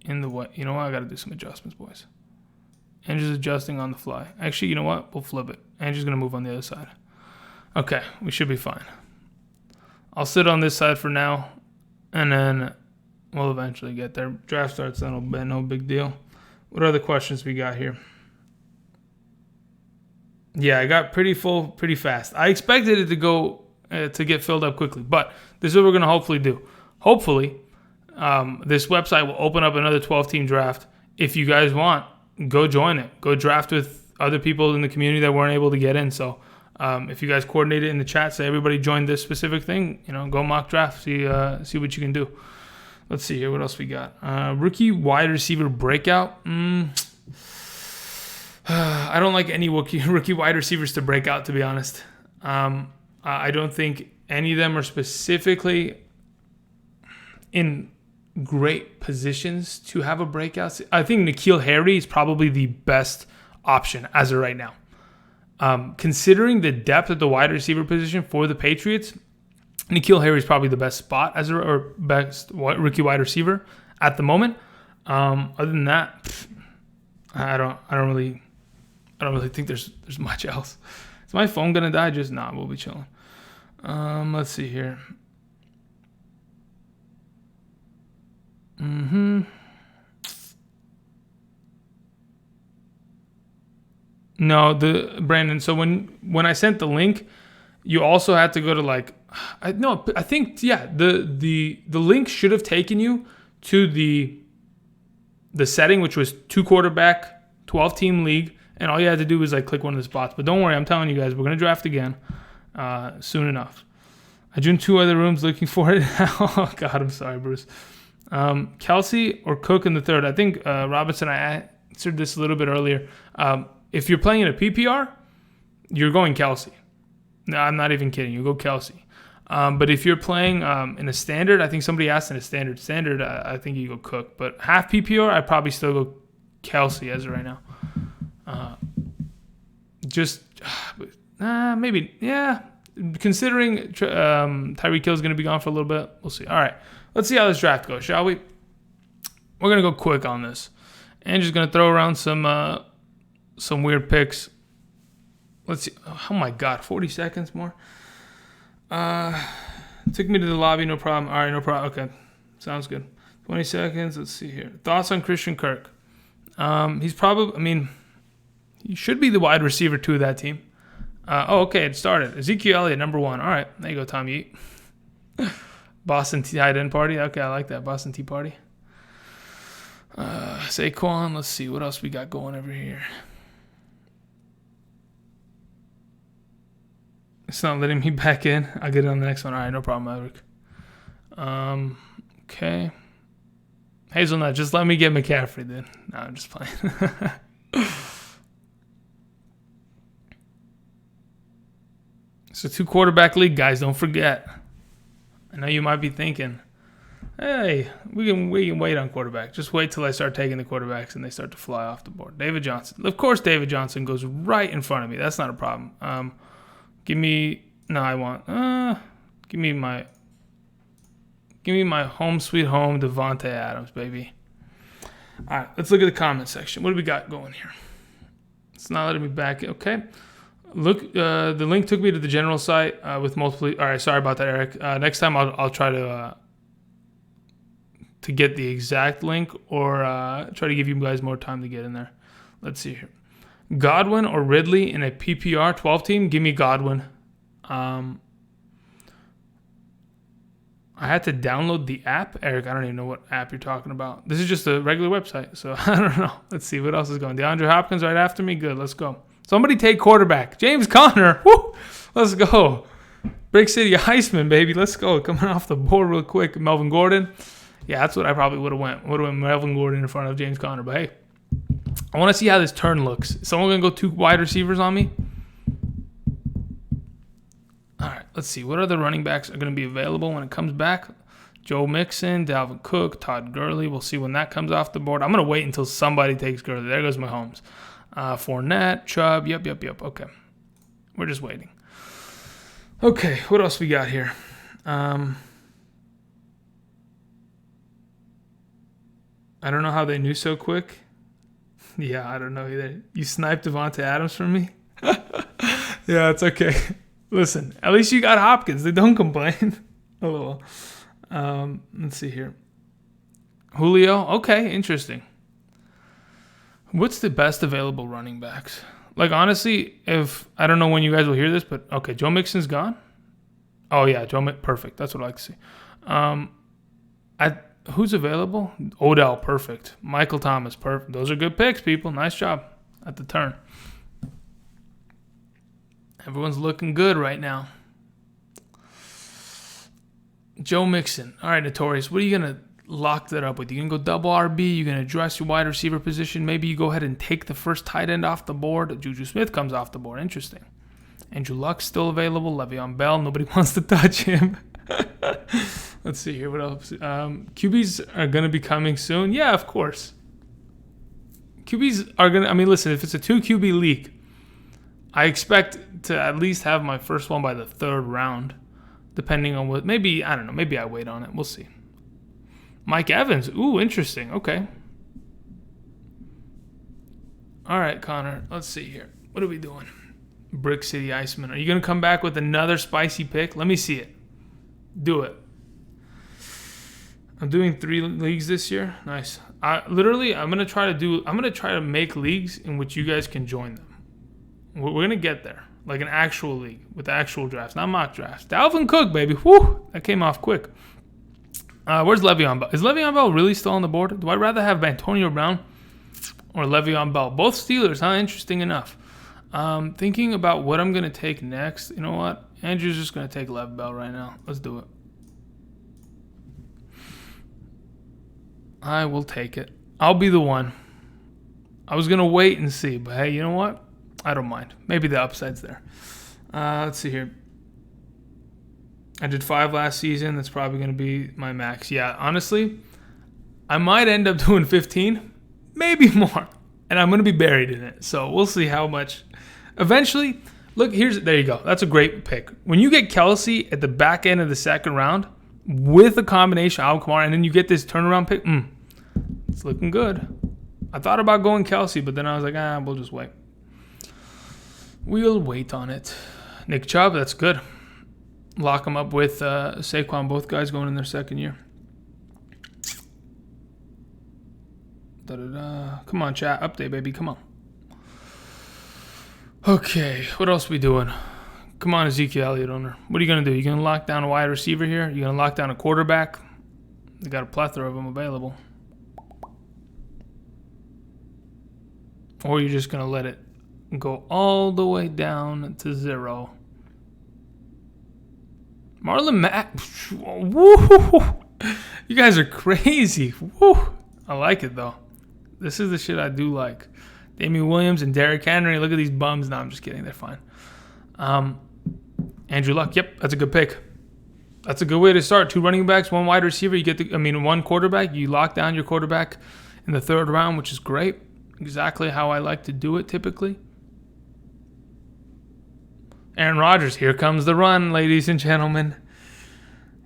in the way. You know what? I got to do some adjustments, boys. Andrew's adjusting on the fly. Actually, you know what? We'll flip it. Andrew's going to move on the other side. Okay, we should be fine. I'll sit on this side for now, and then we'll eventually get there. Draft starts, that'll be no big deal. What other questions we got here? Yeah, I got pretty full pretty fast. I expected it to go to get filled up quickly, but this is what we're going to hopefully do. Hopefully, this website will open up another 12-team draft. If you guys want, go join it. Go draft with other people in the community that weren't able to get in. So if you guys coordinate it in the chat, say everybody joined this specific thing, go mock draft, see what you can do. Let's see here. What else we got? Rookie wide receiver breakout. I don't like any rookie wide receivers to break out, to be honest. I don't think any of them are specifically in great positions to have a breakout. I think N'Keal Harry is probably the best option as of right now. Considering the depth at the wide receiver position for the Patriots, N'Keal Harry is probably the best spot or best rookie wide receiver at the moment. Other than that, I don't really think there's much else. Is my phone gonna die? Just nah, we'll be chilling. Let's see here. No, Brandon. So when I sent the link, you also had to go to the link should have taken you to the setting, which was 2 quarterback, 12 team league, and all you had to do was click one of the spots. But don't worry, I'm telling you guys, we're gonna draft again soon enough. I joined 2 other rooms looking for it. Oh God, I'm sorry, Bruce. Kelsey or Cook in the third. I think Robinson, I answered this a little bit earlier. If you're playing in a PPR, you're going Kelsey. No, I'm not even kidding. You go Kelsey. But if you're playing in a standard, I think somebody asked in a standard, I think you go Cook. But half PPR, I'd probably still go Kelsey as of right now. Maybe, yeah. Considering Tyreek Hill is going to be gone for a little bit, we'll see. All right, let's see how this draft goes, shall we? We're going to go quick on this. And just going to throw around some weird picks. Let's see. Oh my God, 40 seconds more. Took me to the lobby, no problem. All right, no problem. Okay, sounds good. 20 seconds. Let's see here. Thoughts on Christian Kirk? He's probably, he should be the wide receiver 2 of that team. Okay, it started. Ezekiel Elliott, number 1. All right, there you go, Tom Yeet. Boston tight end party. Okay, I like that. Boston Tea Party. Saquon. Let's see what else we got going over here. It's not letting me back in. I'll get it on the next one. All right, no problem, Maverick. Okay. Hazelnut, just let me get McCaffrey then. No, I'm just playing. It's a 2 quarterback league, guys. Don't forget. I know you might be thinking, hey, we can wait on quarterback. Just wait till I start taking the quarterbacks and they start to fly off the board. David Johnson. Of course, David Johnson goes right in front of me. That's not a problem. Give me my home sweet home Devontae Adams, baby. All right, let's look at the comment section. What do we got going here? It's not letting me back. Okay. Look, the link took me to the general site with multiple. All right, sorry about that, Eric. Next time I'll try to get the exact link or try to give you guys more time to get in there. Let's see here. Godwin or Ridley in a PPR 12 team? Give me Godwin. I had to download the app. Eric, I don't even know what app you're talking about. This is just a regular website, so I don't know. Let's see what else is going. DeAndre Hopkins right after me? Good, let's go. Somebody take quarterback. James Conner. Woo! Let's go. Brick City Heisman, baby. Let's go. Coming off the board real quick. Melvin Gordon. Yeah, that's what I probably would have went. Would have went Melvin Gordon in front of James Conner. But hey, I want to see how this turn looks. Is someone going to go 2 wide receivers on me? All right, let's see. What other running backs are going to be available when it comes back? Joe Mixon, Dalvin Cook, Todd Gurley. We'll see when that comes off the board. I'm going to wait until somebody takes Gurley. There goes Mahomes. Fournette, Chubb. Yep. Okay. We're just waiting. Okay, what else we got here? I don't know how they knew so quick. Yeah, I don't know either. You sniped Devontae Adams from me? Yeah, it's okay. Listen, at least you got Hopkins. They don't complain. A little. Let's see here. Julio. Okay, interesting. What's the best available running backs? Honestly, if I don't know when you guys will hear this, but okay, Joe Mixon's gone. Oh yeah, perfect. That's what I like to see. Who's available? Odell, perfect. Michael Thomas, perfect. Those are good picks, people. Nice job at the turn. Everyone's looking good right now. Joe Mixon. All right, Notorious. What are you going to lock that up with? You going to go double RB? You're going to address your wide receiver position? Maybe you go ahead and take the first tight end off the board. Juju Smith comes off the board. Interesting. Andrew Luck's still available. Le'Veon Bell. Nobody wants to touch him. Let's see here. What else? QBs are going to be coming soon. Yeah, of course. QBs are going to... I mean, listen, if it's a 2 QB league, I expect to at least have my first one by the 3rd round. Depending on what, maybe, I don't know, maybe I wait on it. We'll see. Mike Evans. Ooh, interesting. Okay. All right, Connor. Let's see here. What are we doing? Brick City Iceman. Are you going to come back with another spicy pick? Let me see it. Do it. I'm doing 3 leagues this year. Nice. I'm going to try to make leagues in which you guys can join them. We're going to get there. Like an actual league with actual drafts, not mock drafts. Dalvin Cook, baby. Whew, that came off quick. Where's Le'Veon Bell? Is Le'Veon Bell really still on the board? Do I rather have Antonio Brown or Le'Veon Bell? Both Steelers, huh? Interesting enough. Thinking about what I'm going to take next. You know what? Andrew's just going to take Lev Bell right now. Let's do it. I will take it. I'll be the one. I was going to wait and see, but hey, you know what? I don't mind. Maybe the upside's there. Let's see here. I did 5 last season. That's probably going to be my max. Yeah, honestly, I might end up doing 15, maybe more, and I'm going to be buried in it. So we'll see how much. Eventually, look, there you go. That's a great pick. When you get Kelsey at the back end of the 2nd round with a combination of Alvin Kamara, and then you get this turnaround pick, it's looking good. I thought about going Kelsey, but then I was like, we'll just wait. We'll wait on it. Nick Chubb, that's good. Lock him up with Saquon, both guys going in their 2nd year. Come on, chat. Update, baby. Come on. Okay, what else we doing? Come on, Ezekiel Elliott owner. What are you going to do? You going to lock down a wide receiver here? You going to lock down a quarterback? They got a plethora of them available. Or you're just going to let it go all the way down to 0. Marlon Mack. Woo! You guys are crazy. Woo! I like it, though. This is the shit I do like. Damian Williams and Derrick Henry. Look at these bums. No, I'm just kidding. They're fine. Andrew Luck. Yep, that's a good pick. That's a good way to start. 2 running backs, 1 wide receiver. You get 1 quarterback. You lock down your quarterback in the 3rd round, which is great. Exactly how I like to do it typically. Aaron Rodgers, here comes the run, ladies and gentlemen.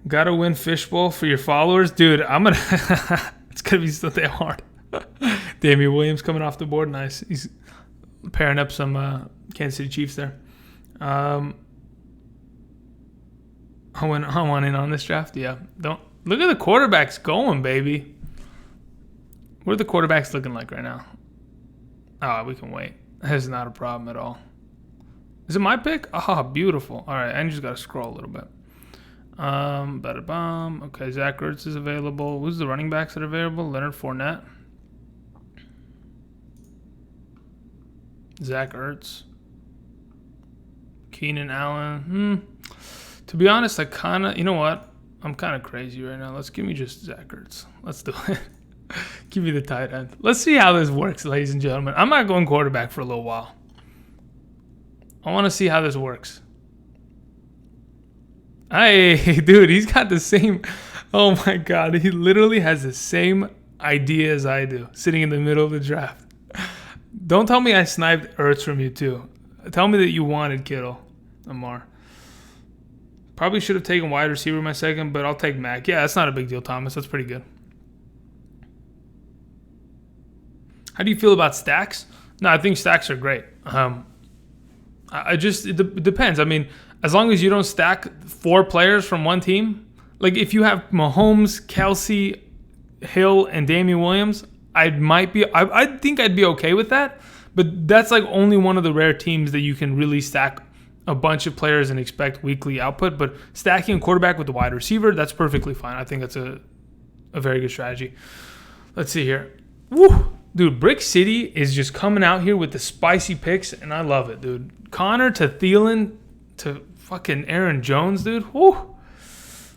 Gotta win Fishbowl for your followers. Dude, it's gonna be so damn hard. Damian Williams coming off the board. Nice. He's pairing up some Kansas City Chiefs there. I want in on this draft. Yeah. Don't look at the quarterbacks going, baby. What are the quarterbacks looking like right now? Oh, we can wait. That's not a problem at all. Is it my pick? Oh, beautiful. All right, I just got to scroll a little bit. Okay, Zach Ertz is available. Who's the running backs that are available? Leonard Fournette. Zach Ertz. Keenan Allen. To be honest, you know what? I'm kind of crazy right now. Let's give me just Zach Ertz. Let's do it. Give me the tight end. Let's see how this works, ladies and gentlemen. I'm not going quarterback for a little while. I want to see how this works. Hey, dude, he's got the same... Oh, my God. He literally has the same idea as I do, sitting in the middle of the draft. Don't tell me I sniped Ertz from you, too. Tell me that you wanted Kittle, Amar. Probably should have taken wide receiver my 2nd, but I'll take Mac. Yeah, that's not a big deal, Thomas. That's pretty good. How do you feel about stacks? No, I think stacks are great. It depends. I mean, as long as you don't stack 4 players from one team, like if you have Mahomes, Kelsey, Hill, and Damian Williams, I think I'd be okay with that. But that's like only one of the rare teams that you can really stack a bunch of players and expect weekly output. But stacking a quarterback with a wide receiver, that's perfectly fine. I think that's a a very good strategy. Let's see here. Woo! Dude, Brick City is just coming out here with the spicy picks, and I love it, dude. Connor to Thielen to fucking Aaron Jones, dude. Woo!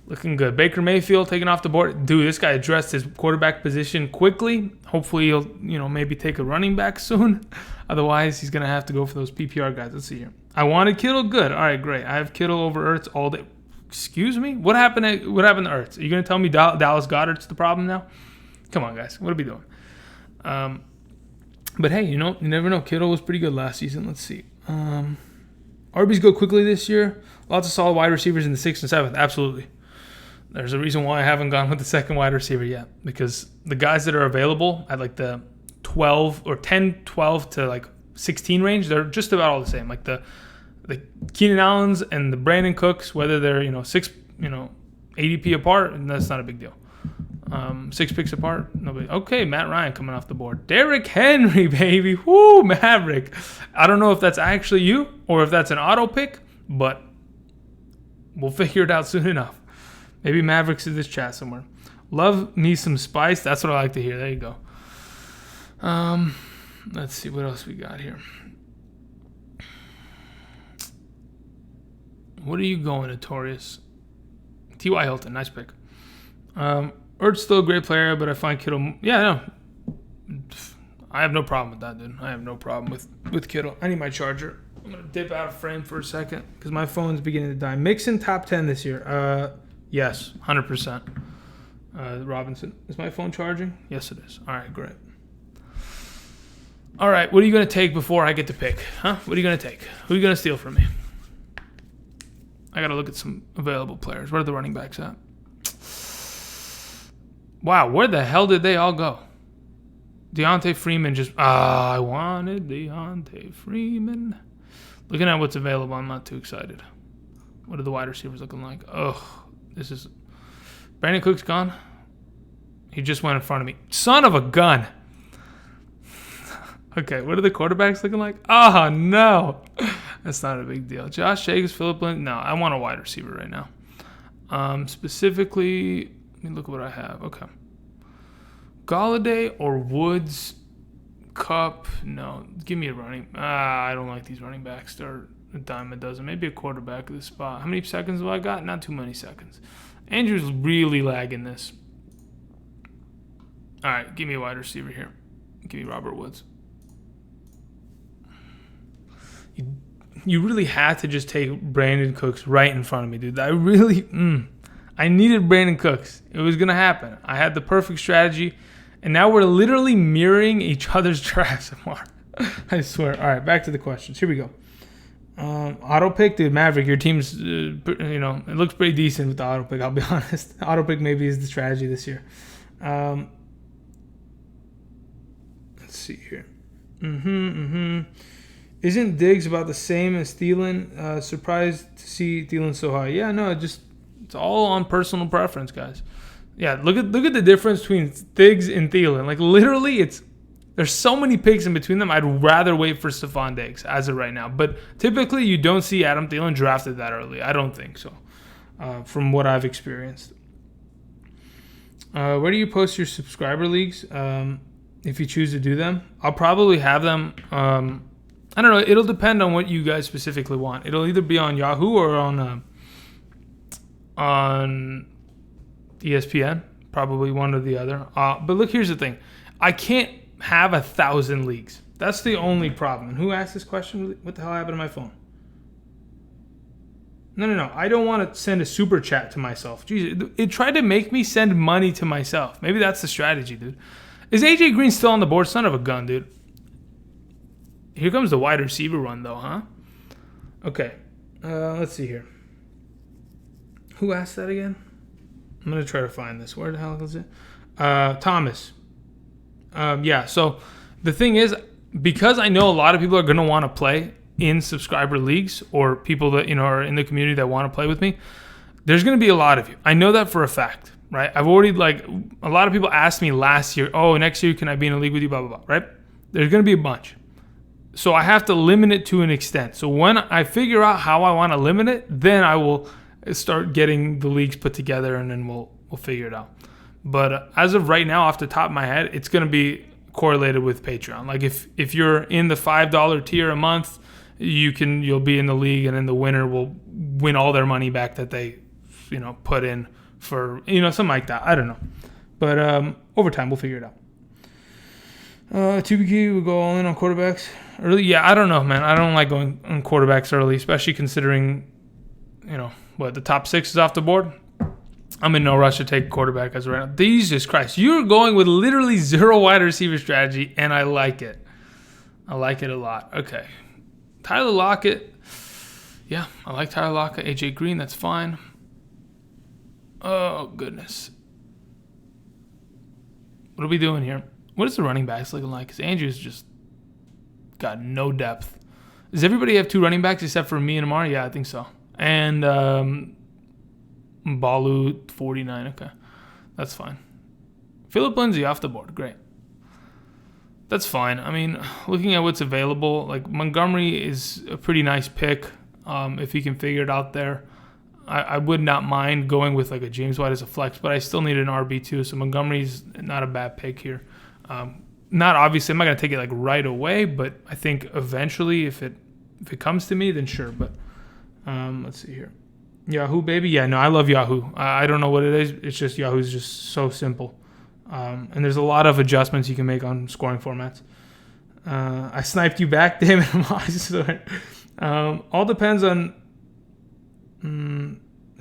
Looking good. Baker Mayfield taking off the board. Dude, this guy addressed his quarterback position quickly. Hopefully he'll, maybe take a running back soon. Otherwise, he's going to have to go for those PPR guys. Let's see here. I wanted Kittle. Good. All right, great. I have Kittle over Ertz all day. Excuse me? What happened to Ertz? Are you going to tell me Dallas Goedert's the problem now? Come on, guys. What are we doing? But hey, you never know. Kittle was pretty good last season. Let's see. RBs go quickly this year. Lots of solid wide receivers in the 6th and 7th. Absolutely. There's a reason why I haven't gone with the second wide receiver yet, because the guys that are available at like the 12 or 10, 12 to like 16 range, they're just about all the same. Like the Keenan Allens and the Brandon Cooks, whether they're 6 ADP apart, and that's not a big deal. 6 picks apart, nobody. Okay, Matt Ryan coming off the board. Derrick Henry, baby. Woo, Maverick. I don't know if that's actually you or if that's an auto pick, but we'll figure it out soon enough. Maybe Mavericks in this chat somewhere. Love me some spice. That's what I like to hear. There you go. Let's see what else we got here. What are you going, Notorious? T.Y. Hilton, nice pick. Ertz still a great player, but I find Kittle. Yeah, no. I have no problem with that, dude. I have no problem with Kittle. I need my charger. I'm going to dip out of frame for a second because my phone's beginning to die. Mixon top 10 this year. Yes, 100%. Robinson. Is my phone charging? Yes, it is. All right, great. All right, what are you going to take before I get to pick? Huh? What are you going to take? Who are you going to steal from me? I got to look at some available players. Where are the running backs at? Wow, where the hell did they all go? Deontay Freeman just... I wanted Deontay Freeman. Looking at what's available, I'm not too excited. What are the wide receivers looking like? Oh, this is... Brandon Cook's gone. He just went in front of me. Son of a gun. Okay, what are the quarterbacks looking like? Oh, no. That's not a big deal. Josh Jacobs, Phillip Lindsay. No, I want a wide receiver right now. Specifically, let me look at what I have. Okay. Galladay or Woods, Cup. No, give me a running. I don't like these running backs. They're a dime a dozen. Maybe a quarterback at this spot. How many seconds do I got? Not too many seconds. Andrew's really lagging this. All right, give me a wide receiver here. Give me Robert Woods. You really had to just take Brandon Cooks right in front of me, dude. I needed Brandon Cooks. It was going to happen. I had the perfect strategy, and now we're literally mirroring each other's drafts. I swear. All right, back to the questions. Here we go. Auto pick, dude. Maverick, your team's, it looks pretty decent with the auto pick, I'll be honest. Auto pick maybe is the strategy this year. Let's see here. Isn't Diggs about the same as Thielen? Surprised to see Thielen so high. Yeah, no, it's all on personal preference, guys. Yeah, look at the difference between Diggs and Thielen. Like literally, there's so many picks in between them. I'd rather wait for Stephon Diggs as of right now. But typically, you don't see Adam Thielen drafted that early. I don't think so, from what I've experienced. Where do you post your subscriber leagues? If you choose to do them, I'll probably have them. I don't know. It'll depend on what you guys specifically want. It'll either be on Yahoo or on ESPN, probably one or the other. But look, here's the thing. I can't have 1,000 leagues. That's the only problem. And who asked this question? What the hell happened to my phone? No. I don't want to send a super chat to myself. Jeez, it tried to make me send money to myself. Maybe that's the strategy, dude. Is AJ Green still on the board? Son of a gun, dude. Here comes the wide receiver run, though, huh? Okay. Let's see here. Who asked that again? I'm going to try to find this. Where the hell is it? Thomas. Yeah, so the thing is, because I know a lot of people are going to want to play in subscriber leagues or people that are in the community that want to play with me, there's going to be a lot of you. I know that for a fact, right? I've already, a lot of people asked me last year, oh, next year can I be in a league with you, blah, blah, blah, right? There's going to be a bunch. So I have to limit it to an extent. So when I figure out how I want to limit it, then I will start getting the leagues put together, and then we'll figure it out. But as of right now, off the top of my head, it's going to be correlated with Patreon. Like if you're in the $5 tier a month, you'll be in the league, and then the winner will win all their money back that they, put in for, something like that. I don't know. But over time, we'll figure it out. 2BK, we'll go all in on quarterbacks early. Yeah, I don't know, man. I don't like going on quarterbacks early, especially considering, the top 6 is off the board. I'm in no rush to take quarterback as of right now. Jesus Christ. You're going with literally 0 wide receiver strategy, and I like it. I like it a lot. Okay. Tyler Lockett. Yeah, I like Tyler Lockett. AJ Green, that's fine. Oh, goodness. What are we doing here? What is the running backs looking like? Because Andrew's just got no depth. Does everybody have 2 running backs except for me and Amari? Yeah, I think so. And Balu, 49. Okay, that's fine. Philip Lindsay off the board. Great. That's fine. I mean, looking at what's available, like Montgomery is a pretty nice pick if he can figure it out there. I would not mind going with like a James White as a flex, but I still need an RB2, so Montgomery's not a bad pick here. Not obviously, I'm not going to take it like right away, but I think eventually if it comes to me, then sure. But let's see here. Yahoo, baby. Yeah, no, I love Yahoo. I don't know what it is. It's just Yahoo's just so simple. And there's a lot of adjustments you can make on scoring formats. I sniped you back, damn it. All depends on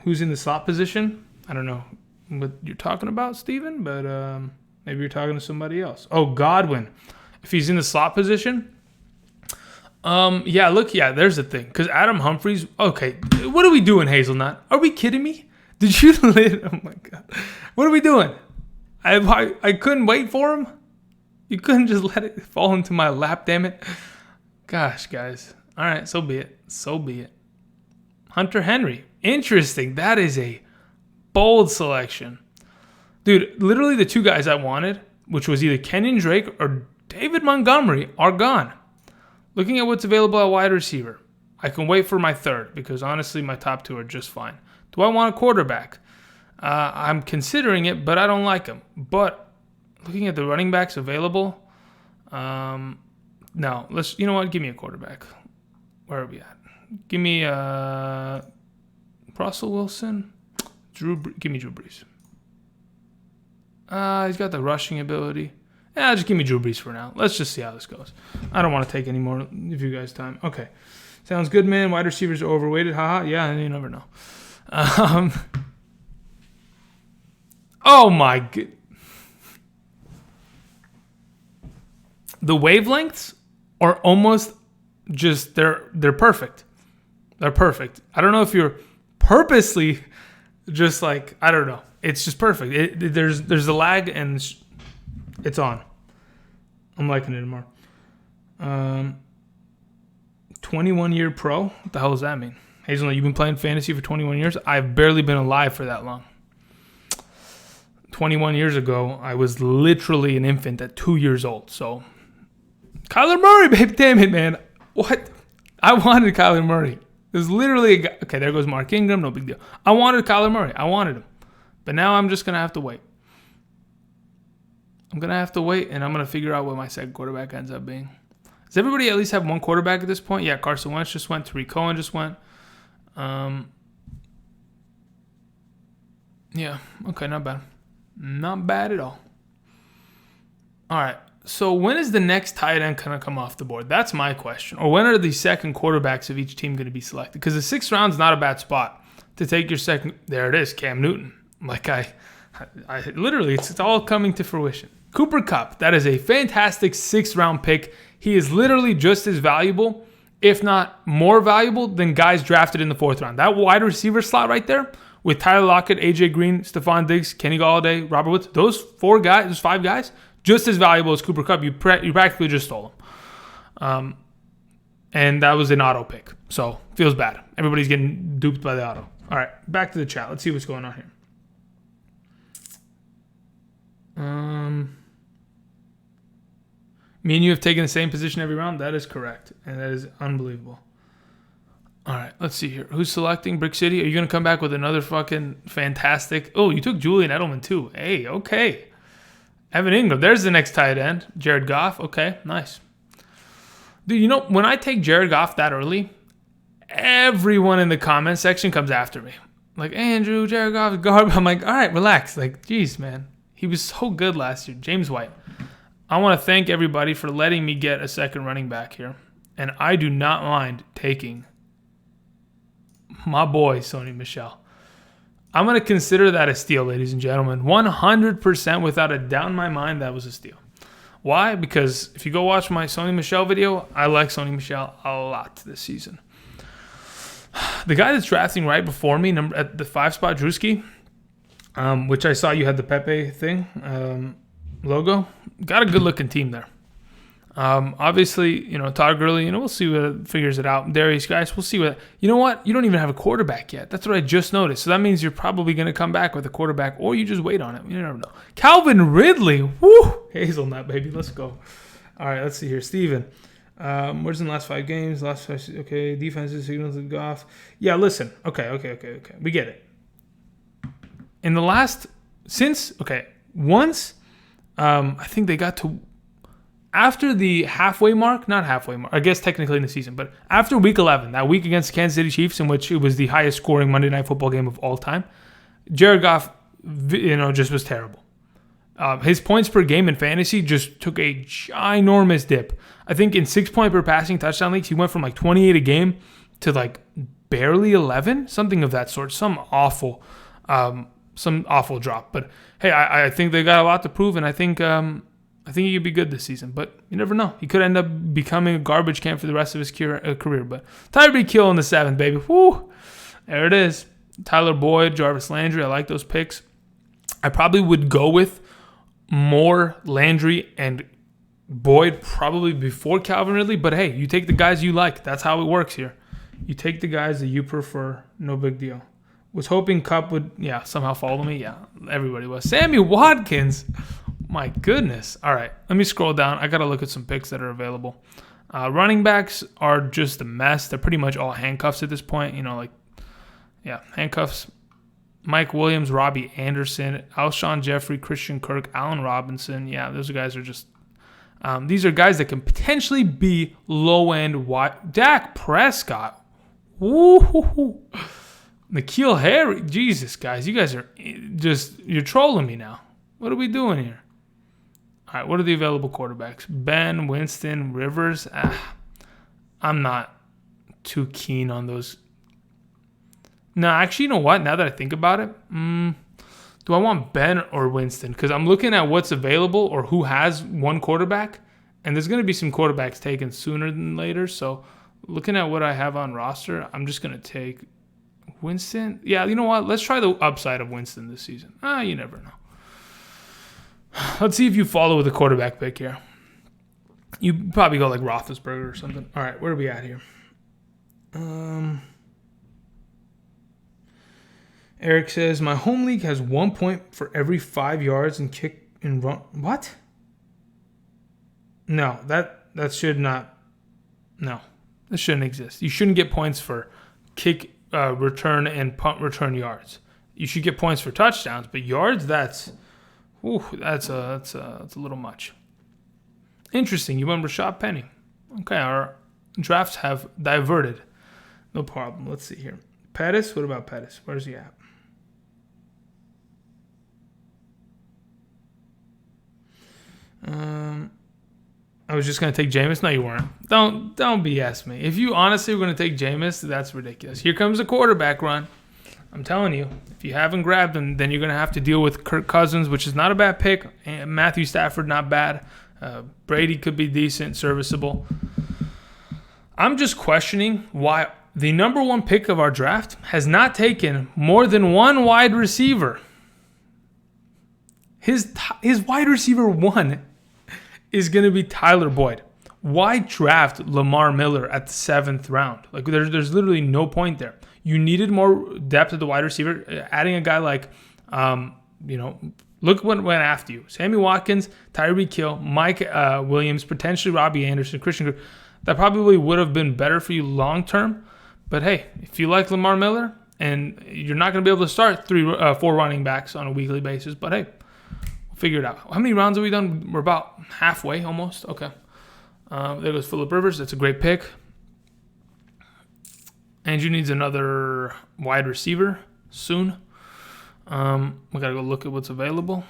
who's in the slot position. I don't know what you're talking about, Steven, but maybe you're talking to somebody else. Oh, Godwin. If he's in the slot position, there's the thing. Because Adam Humphries, okay, what are we doing, Hazelnut? Are we kidding me? Did you oh my God. What are we doing? I couldn't wait for him? You couldn't just let it fall into my lap, damn it. Gosh, guys. All right, so be it. So be it. Hunter Henry. Interesting. That is a bold selection. Dude, literally the 2 guys I wanted, which was either Kenyon Drake or David Montgomery, are gone. Looking at what's available at wide receiver, I can wait for my 3rd because honestly my top 2 are just fine. Do I want a quarterback? I'm considering it, but I don't like him. But looking at the running backs available, no, you know what? Give me a quarterback. Where are we at? Give me Russell Wilson. Give me Drew Brees. He's got the rushing ability. Just give me Drew Brees for now. Let's just see how this goes. I don't want to take any more of you guys' time. Okay. Sounds good, man. Wide receivers are overweighted. Haha. Yeah, you never know. Oh, my God. The wavelengths are almost just, they're perfect. They're perfect. I don't know if you're purposely just like, I don't know. It's just perfect. There's a lag and it's on. I'm liking it more. 21-year pro? What the hell does that mean? Hazelnut, you've been playing fantasy for 21 years? I've barely been alive for that long. 21 years ago, I was literally an infant at 2 years old. So, Kyler Murray, babe, damn it, man. What? I wanted Kyler Murray. There's literally a guy. Okay, there goes Mark Ingram. No big deal. I wanted Kyler Murray. I wanted him. But now I'm just going to have to wait. I'm going to have to wait, and I'm going to figure out what my second quarterback ends up being. Does everybody at least have one quarterback at this point? Yeah, Carson Wentz just went. Tariq Cohen just went. Yeah, okay, not bad. Not bad at all. All right, so when is the next tight end going to come off the board? That's my question. Or when are the second quarterbacks of each team going to be selected? Because the 6th round is not a bad spot to take your second. There it is, Cam Newton. Like I literally, it's all coming to fruition. Cooper Kupp, that is a fantastic 6th round pick. He is literally just as valuable, if not more valuable, than guys drafted in the 4th round. That wide receiver slot right there with Tyler Lockett, AJ Green, Stephon Diggs, Kenny Galladay, Robert Woods, those 5 guys, just as valuable as Cooper Kupp. You practically just stole them. And that was an auto pick. So, feels bad. Everybody's getting duped by the auto. All right, back to the chat. Let's see what's going on here. Me and you have taken the same position every round. That is correct, and that is unbelievable. All right, let's see here. Who's selecting? Brick City? Are you going to come back with another fucking fantastic? Oh, you took Julian Edelman too. Hey, okay. Evan Ingram. There's the next tight end. Jared Goff. Okay, nice. Dude, you know, when I take Jared Goff that early, everyone in the comment section comes after me. Like, Andrew, Jared Goff is garbage. I'm like, all right, relax. Like, geez, man. He was so good last year. James White. I want to thank everybody for letting me get a second running back here. And I do not mind taking my boy, Sony Michel. I'm going to consider that a steal, ladies and gentlemen. 100% without a doubt in my mind, that was a steal. Why? Because if you go watch my Sony Michel video, I like Sony Michel a lot this season. The guy that's drafting right before me, at the 5 spot, Drewski, which I saw you had the Pepe thing, logo, got a good looking team there. Obviously, you know, Todd Gurley, you know, we'll see what figures it out. Darius, guys, we'll see what. You know what? You don't even have a quarterback yet. That's what I just noticed. So that means you're probably going to come back with a quarterback, or you just wait on it. You never know. Calvin Ridley, woo, hazelnut, baby, let's go. All right, let's see here. Steven, where's in the last 5 games? Okay, defensive signals of Goff. Yeah, listen. Okay. We get it. In the last, once, I think they got to. After the halfway mark, not halfway mark, I guess technically in the season, but after week 11, that week against the Kansas City Chiefs, in which it was the highest scoring Monday Night Football game of all time, Jared Goff, you know, just was terrible. His points per game in fantasy just took a ginormous dip. I think in 6-point per passing touchdown leagues, he went from like 28 a game to like barely 11, something of that sort. Some awful drop. But hey, I think they got a lot to prove, and I think he could be good this season, but you never know. He could end up becoming a garbage can for the rest of his career. But Tyreek Hill in the 7th, baby. Woo! There it is. Tyler Boyd, Jarvis Landry. I like those picks. I probably would go with more Landry and Boyd probably before Calvin Ridley. But hey, you take the guys you like. That's how it works here. You take the guys that you prefer. No big deal. Was hoping Kupp would, somehow follow me. Yeah, everybody was. Sammy Watkins. My goodness. All right, let me scroll down. I got to look at some picks that are available. Running backs are just a mess. They're pretty much all handcuffs at this point. You know, handcuffs. Mike Williams, Robbie Anderson, Alshon Jeffrey, Christian Kirk, Allen Robinson. Yeah, those guys are just these are guys that can potentially be low-end wide. Dak Prescott. Woo-hoo-hoo. N'Keal Harry. Jesus, guys. You guys are you're trolling me now. What are we doing here? All right, what are the available quarterbacks? Ben, Winston, Rivers. I'm not too keen on those. No, actually, you know what? Now that I think about it, do I want Ben or Winston? Because I'm looking at what's available or who has one quarterback, and there's going to be some quarterbacks taken sooner than later. So looking at what I have on roster, I'm just going to take Winston. Yeah, you know what? Let's try the upside of Winston this season. You never know. Let's see if you follow with a quarterback pick here. You probably go like Roethlisberger or something. All right, where are we at here? Eric says, my home league has 1 point for every 5 yards and kick and run. What? No, that should not. No, this shouldn't exist. You shouldn't get points for kick return and punt return yards. You should get points for touchdowns, but yards, that's a little much. Interesting. You went Rashad Penny. Okay, our drafts have diverted. No problem. Let's see here. Pettis. What about Pettis? Where's he at? I was just going to take Jameis. No, you weren't. Don't BS me. If you honestly were going to take Jameis, that's ridiculous. Here comes a quarterback run. I'm telling you, if you haven't grabbed him, then you're going to have to deal with Kirk Cousins, which is not a bad pick. And Matthew Stafford, not bad. Brady could be decent, serviceable. I'm just questioning why the number 1 pick of our draft has not taken more than one wide receiver. His wide receiver 1 is going to be Tyler Boyd. Why draft Lamar Miller at the 7th round? Like there's literally no point there. You needed more depth at the wide receiver. Adding a guy like, look what went after you. Sammy Watkins, Tyreek Hill, Mike Williams, potentially Robbie Anderson, Christian Kirk. That probably would have been better for you long term. But hey, if you like Lamar Miller, and you're not going to be able to start 4 running backs on a weekly basis, but hey, we'll figure it out. How many rounds have we done? We're about halfway almost. Okay. There goes Phillip Rivers. That's a great pick. Andrew needs another wide receiver soon. We got to go look at what's available.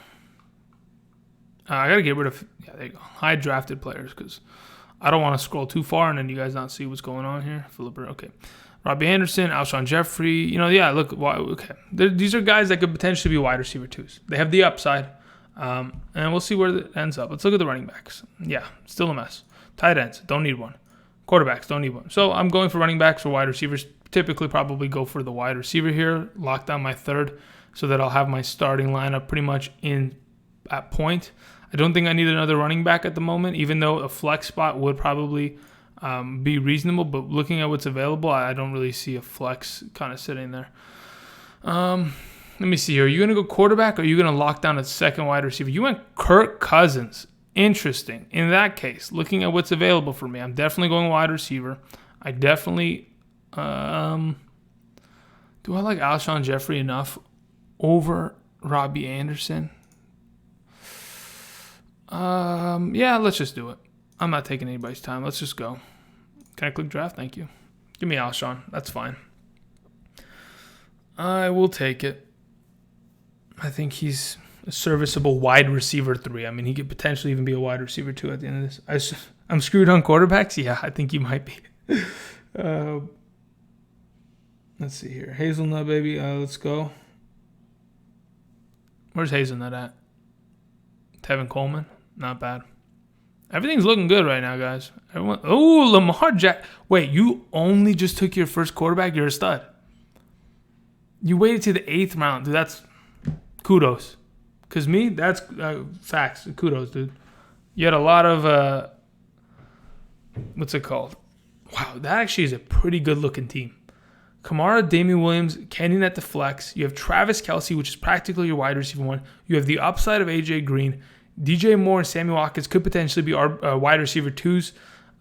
I got to get rid of, there you go, high drafted players, because I don't want to scroll too far and then you guys not see what's going on here. Phillip, okay. Robbie Anderson, Alshon Jeffrey. Look, okay. These are guys that could potentially be wide receiver 2s. They have the upside, and we'll see where it ends up. Let's look at the running backs. Yeah, still a mess. Tight ends, don't need one. Quarterbacks, don't need one. So I'm going for running backs or wide receivers. Typically probably go for the wide receiver here. Lock down my third so that I'll have my starting lineup pretty much in at point. I don't think I need another running back at the moment, even though a flex spot would probably be reasonable. But looking at what's available, I don't really see a flex kind of sitting there. Let me see here. Are you going to go quarterback or are you going to lock down a second wide receiver? You went Kirk Cousins. Interesting. In that case, looking at what's available for me, I'm definitely going wide receiver. I definitely do I like Alshon Jeffrey enough over Robbie Anderson? Yeah, let's just do it. I'm not taking anybody's time. Let's just go. Can I click draft? Thank you. Give me Alshon. That's fine. I will take it. I think he's a serviceable wide receiver 3. I mean, he could potentially even be a wide receiver 2 at the end of this. I'm screwed on quarterbacks? Yeah, I think you might be. Let's see here. Hazelnut, baby. Let's go. Where's Hazelnut at? Tevin Coleman. Not bad. Everything's looking good right now, guys. Lamar Jack. Wait, you only just took your first quarterback? You're a stud. You waited to the 8th round. Dude, that's kudos. Because me, that's facts. Kudos, dude. You had a lot of, what's it called? Wow, that actually is a pretty good-looking team. Kamara, Damian Williams, Kenyon at the flex. You have Travis Kelce, which is practically your wide receiver 1. You have the upside of A.J. Green. DJ Moore and Sammy Watkins could potentially be our wide receiver 2s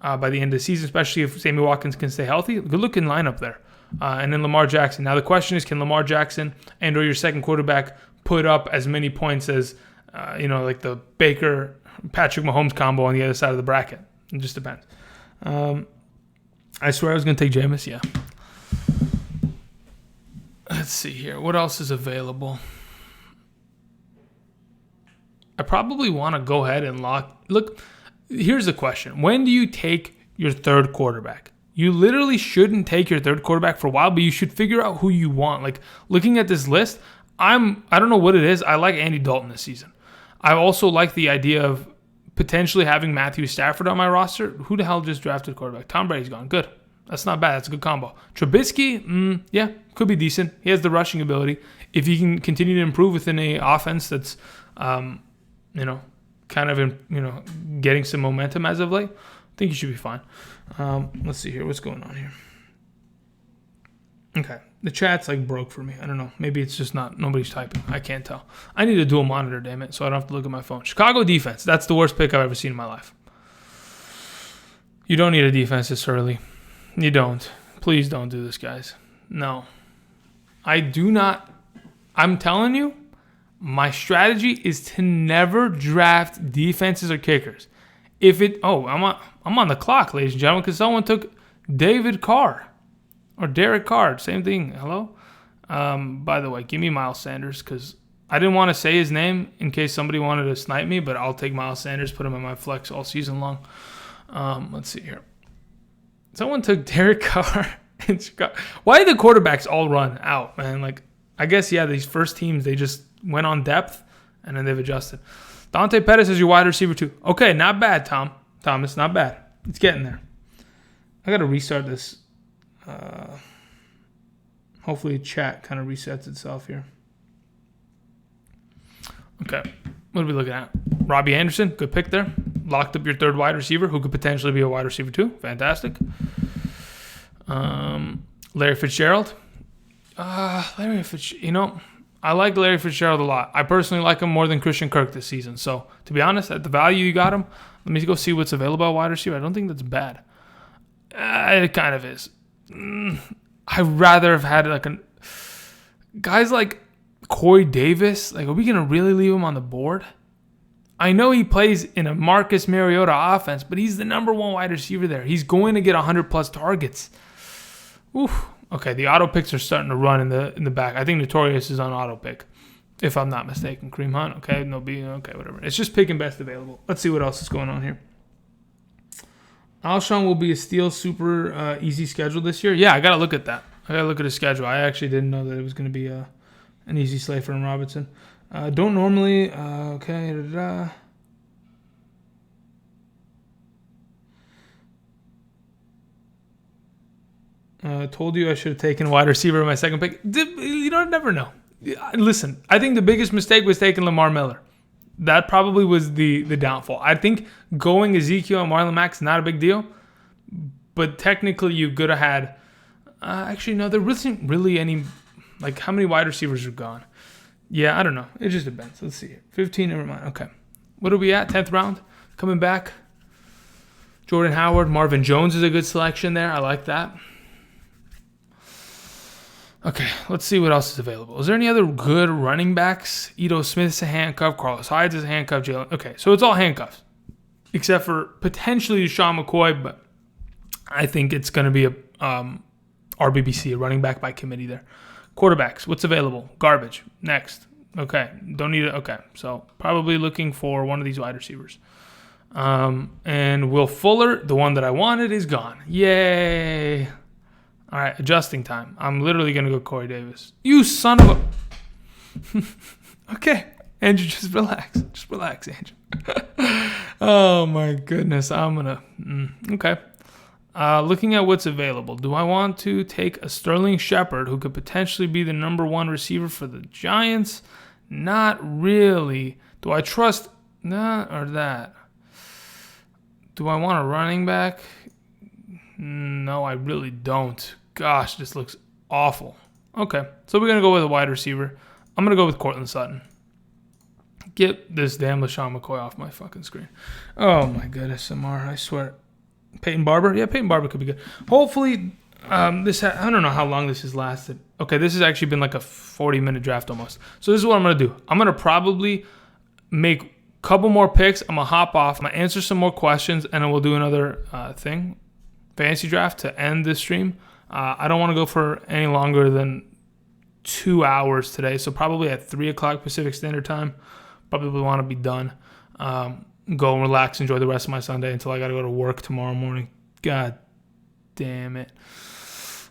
by the end of the season, especially if Sammy Watkins can stay healthy. Good-looking lineup there. And then Lamar Jackson. Now the question is, can Lamar Jackson and or your second quarterback put up as many points as, like the Baker-Patrick Mahomes combo on the other side of the bracket? It just depends. I swear I was going to take Jameis. Yeah. Let's see here. What else is available? I probably want to go ahead and look, here's the question. When do you take your third quarterback? You literally shouldn't take your third quarterback for a while, but you should figure out who you want. Like, looking at this list, I don't know what it is. I like Andy Dalton this season. I also like the idea of potentially having Matthew Stafford on my roster. Who the hell just drafted quarterback? Tom Brady's gone. Good. That's not bad. That's a good combo. Trubisky, yeah, could be decent. He has the rushing ability. If he can continue to improve within a offense that's, kind of, getting some momentum as of late, I think he should be fine. Let's see here. What's going on here? Okay. The chat's broke for me. I don't know. Maybe it's just nobody's typing. I can't tell. I need a dual monitor, damn it, so I don't have to look at my phone. Chicago defense. That's the worst pick I've ever seen in my life. You don't need a defense this early. You don't. Please don't do this, guys. No. I do not. I'm telling you, my strategy is to never draft defenses or kickers. I'm on the clock, ladies and gentlemen, because someone took David Carr or Derek Carr. Same thing. Hello? By the way, give me Miles Sanders, because I didn't want to say his name in case somebody wanted to snipe me, but I'll take Miles Sanders, put him in my flex all season long. Let's see here. Someone took Derek Carr in Chicago. Why did the quarterbacks all run out, man? I guess, these first teams, they just went on depth, and then they've adjusted. Dante Pettis is your wide receiver 2. Okay, not bad, Thomas, not bad. It's getting there. I got to restart this. Hopefully chat kind of resets itself here. Okay, what are we looking at? Robbie Anderson, good pick there. Locked up your third wide receiver, who could potentially be a wide receiver 2. Fantastic. Larry Fitzgerald. I like Larry Fitzgerald a lot. I personally like him more than Christian Kirk this season. So, to be honest, at the value you got him, let me go see what's available at wide receiver. I don't think that's bad. It kind of is. I'd rather have had like guys like Corey Davis. Like, are we gonna really leave him on the board? I know he plays in a Marcus Mariota offense, but he's the number one wide receiver there. He's going to get 100 plus targets. Oof. Okay, the auto picks are starting to run in the back. I think Notorious is on auto pick, if I'm not mistaken. Kareem Hunt, okay, no B, okay, whatever. It's just picking best available. Let's see what else is going on here. Alshon will be a steal, super easy schedule this year. Yeah, I got to look at that. I got to look at his schedule. I actually didn't know that it was going to be an easy slate for him, Robinson. Don't normally, okay, told you I should have taken wide receiver in my second pick. You don't never know. Listen, I think the biggest mistake was taking Lamar Miller. That probably was the downfall. I think going Ezekiel and Marlon Mack is not a big deal, but technically you could have had. Actually, no, there wasn't really any. Like, how many wide receivers are gone? Yeah, I don't know. It just depends. Let's see. 15, never mind. Okay. What are we at? 10th round? Coming back. Jordan Howard. Marvin Jones is a good selection there. I like that. Okay, let's see what else is available. Is there any other good running backs? Ito Smith's a handcuff. Carlos Hyde's is a handcuff. Jalen. Okay, so it's all handcuffs. Except for potentially Sean McCoy, but I think it's going to be a RBBC, a running back by committee there. Quarterbacks, what's available? Garbage. Next. Okay. Don't need it. Okay. So probably looking for one of these wide receivers. And Will Fuller, the one that I wanted, is gone. Yay. All right. Adjusting time. I'm literally going to go Corey Davis. You son of a... Okay. Andrew, just relax. Just relax, Andrew. Oh, my goodness. I'm going to... Okay. Looking at what's available, do I want to take a Sterling Shepard who could potentially be the number one receiver for the Giants? Not really. Do I trust that or that? Do I want a running back? No, I really don't. Gosh, this looks awful. Okay, so we're going to go with a wide receiver. I'm going to go with Cortland Sutton. Get this damn LaShawn McCoy off my fucking screen. Oh my goodness, Amar, I swear. Peyton Barber? Yeah, Peyton Barber could be good. Hopefully, I don't know how long this has lasted. Okay, this has actually been like a 40-minute draft almost. So this is what I'm going to do. I'm going to probably make a couple more picks. I'm going to hop off. I'm going to answer some more questions, and then we'll do another fantasy draft to end this stream. I don't want to go for any longer than 2 hours today, so probably at 3 o'clock Pacific Standard Time. Probably want to be done. Go and relax, enjoy the rest of my Sunday until I got to go to work tomorrow morning. God damn it.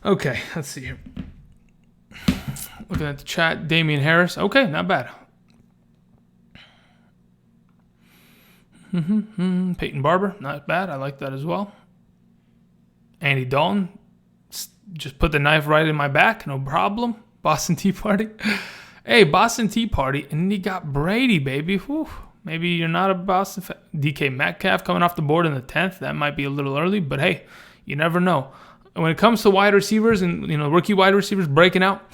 Okay, let's see here. Looking at the chat, Damian Harris. Okay, not bad. Peyton Barber, not bad. I like that as well. Andy Dalton, just put the knife right in my back, no problem. Boston Tea Party. Hey, Boston Tea Party, and he got Brady, baby. Whew. Maybe you're not a Boston fan. DK Metcalf coming off the board in the 10th. That might be a little early, but hey, you never know. When it comes to wide receivers and rookie wide receivers breaking out,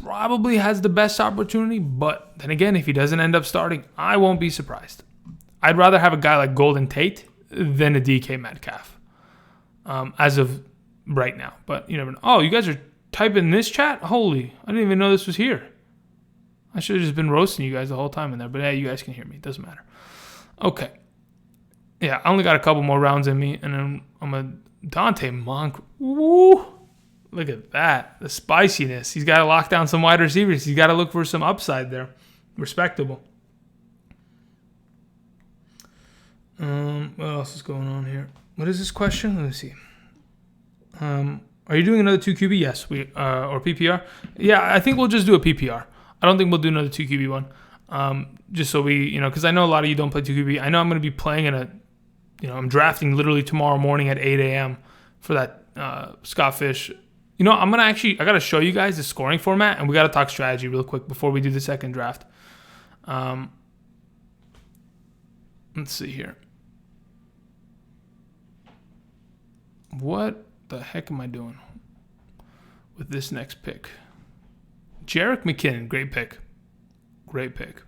probably has the best opportunity. But then again, if he doesn't end up starting, I won't be surprised. I'd rather have a guy like Golden Tate than a DK Metcalf as of right now. But you never know. Oh, you guys are typing this chat? Holy, I didn't even know this was here. I should have just been roasting you guys the whole time in there. But hey, you guys can hear me. It doesn't matter. Okay. Yeah, I only got a couple more rounds in me. And then I'm a Dante Monk. Woo! Look at that. The spiciness. He's got to lock down some wide receivers. He's got to look for some upside there. Respectable. What else is going on here? What is this question? Let me see. Are you doing another 2 QB? Yes. Or PPR? Yeah, I think we'll just do a PPR. I don't think we'll do another 2 QB one. Just so we, because I know a lot of you don't play 2 QB. I know I'm going to be playing I'm drafting literally tomorrow morning at 8 a.m. for that Scott Fish. I got to show you guys the scoring format, and we got to talk strategy real quick before we do the second draft. Let's see here. What the heck am I doing with this next pick? Jerick McKinnon, great pick. Great pick.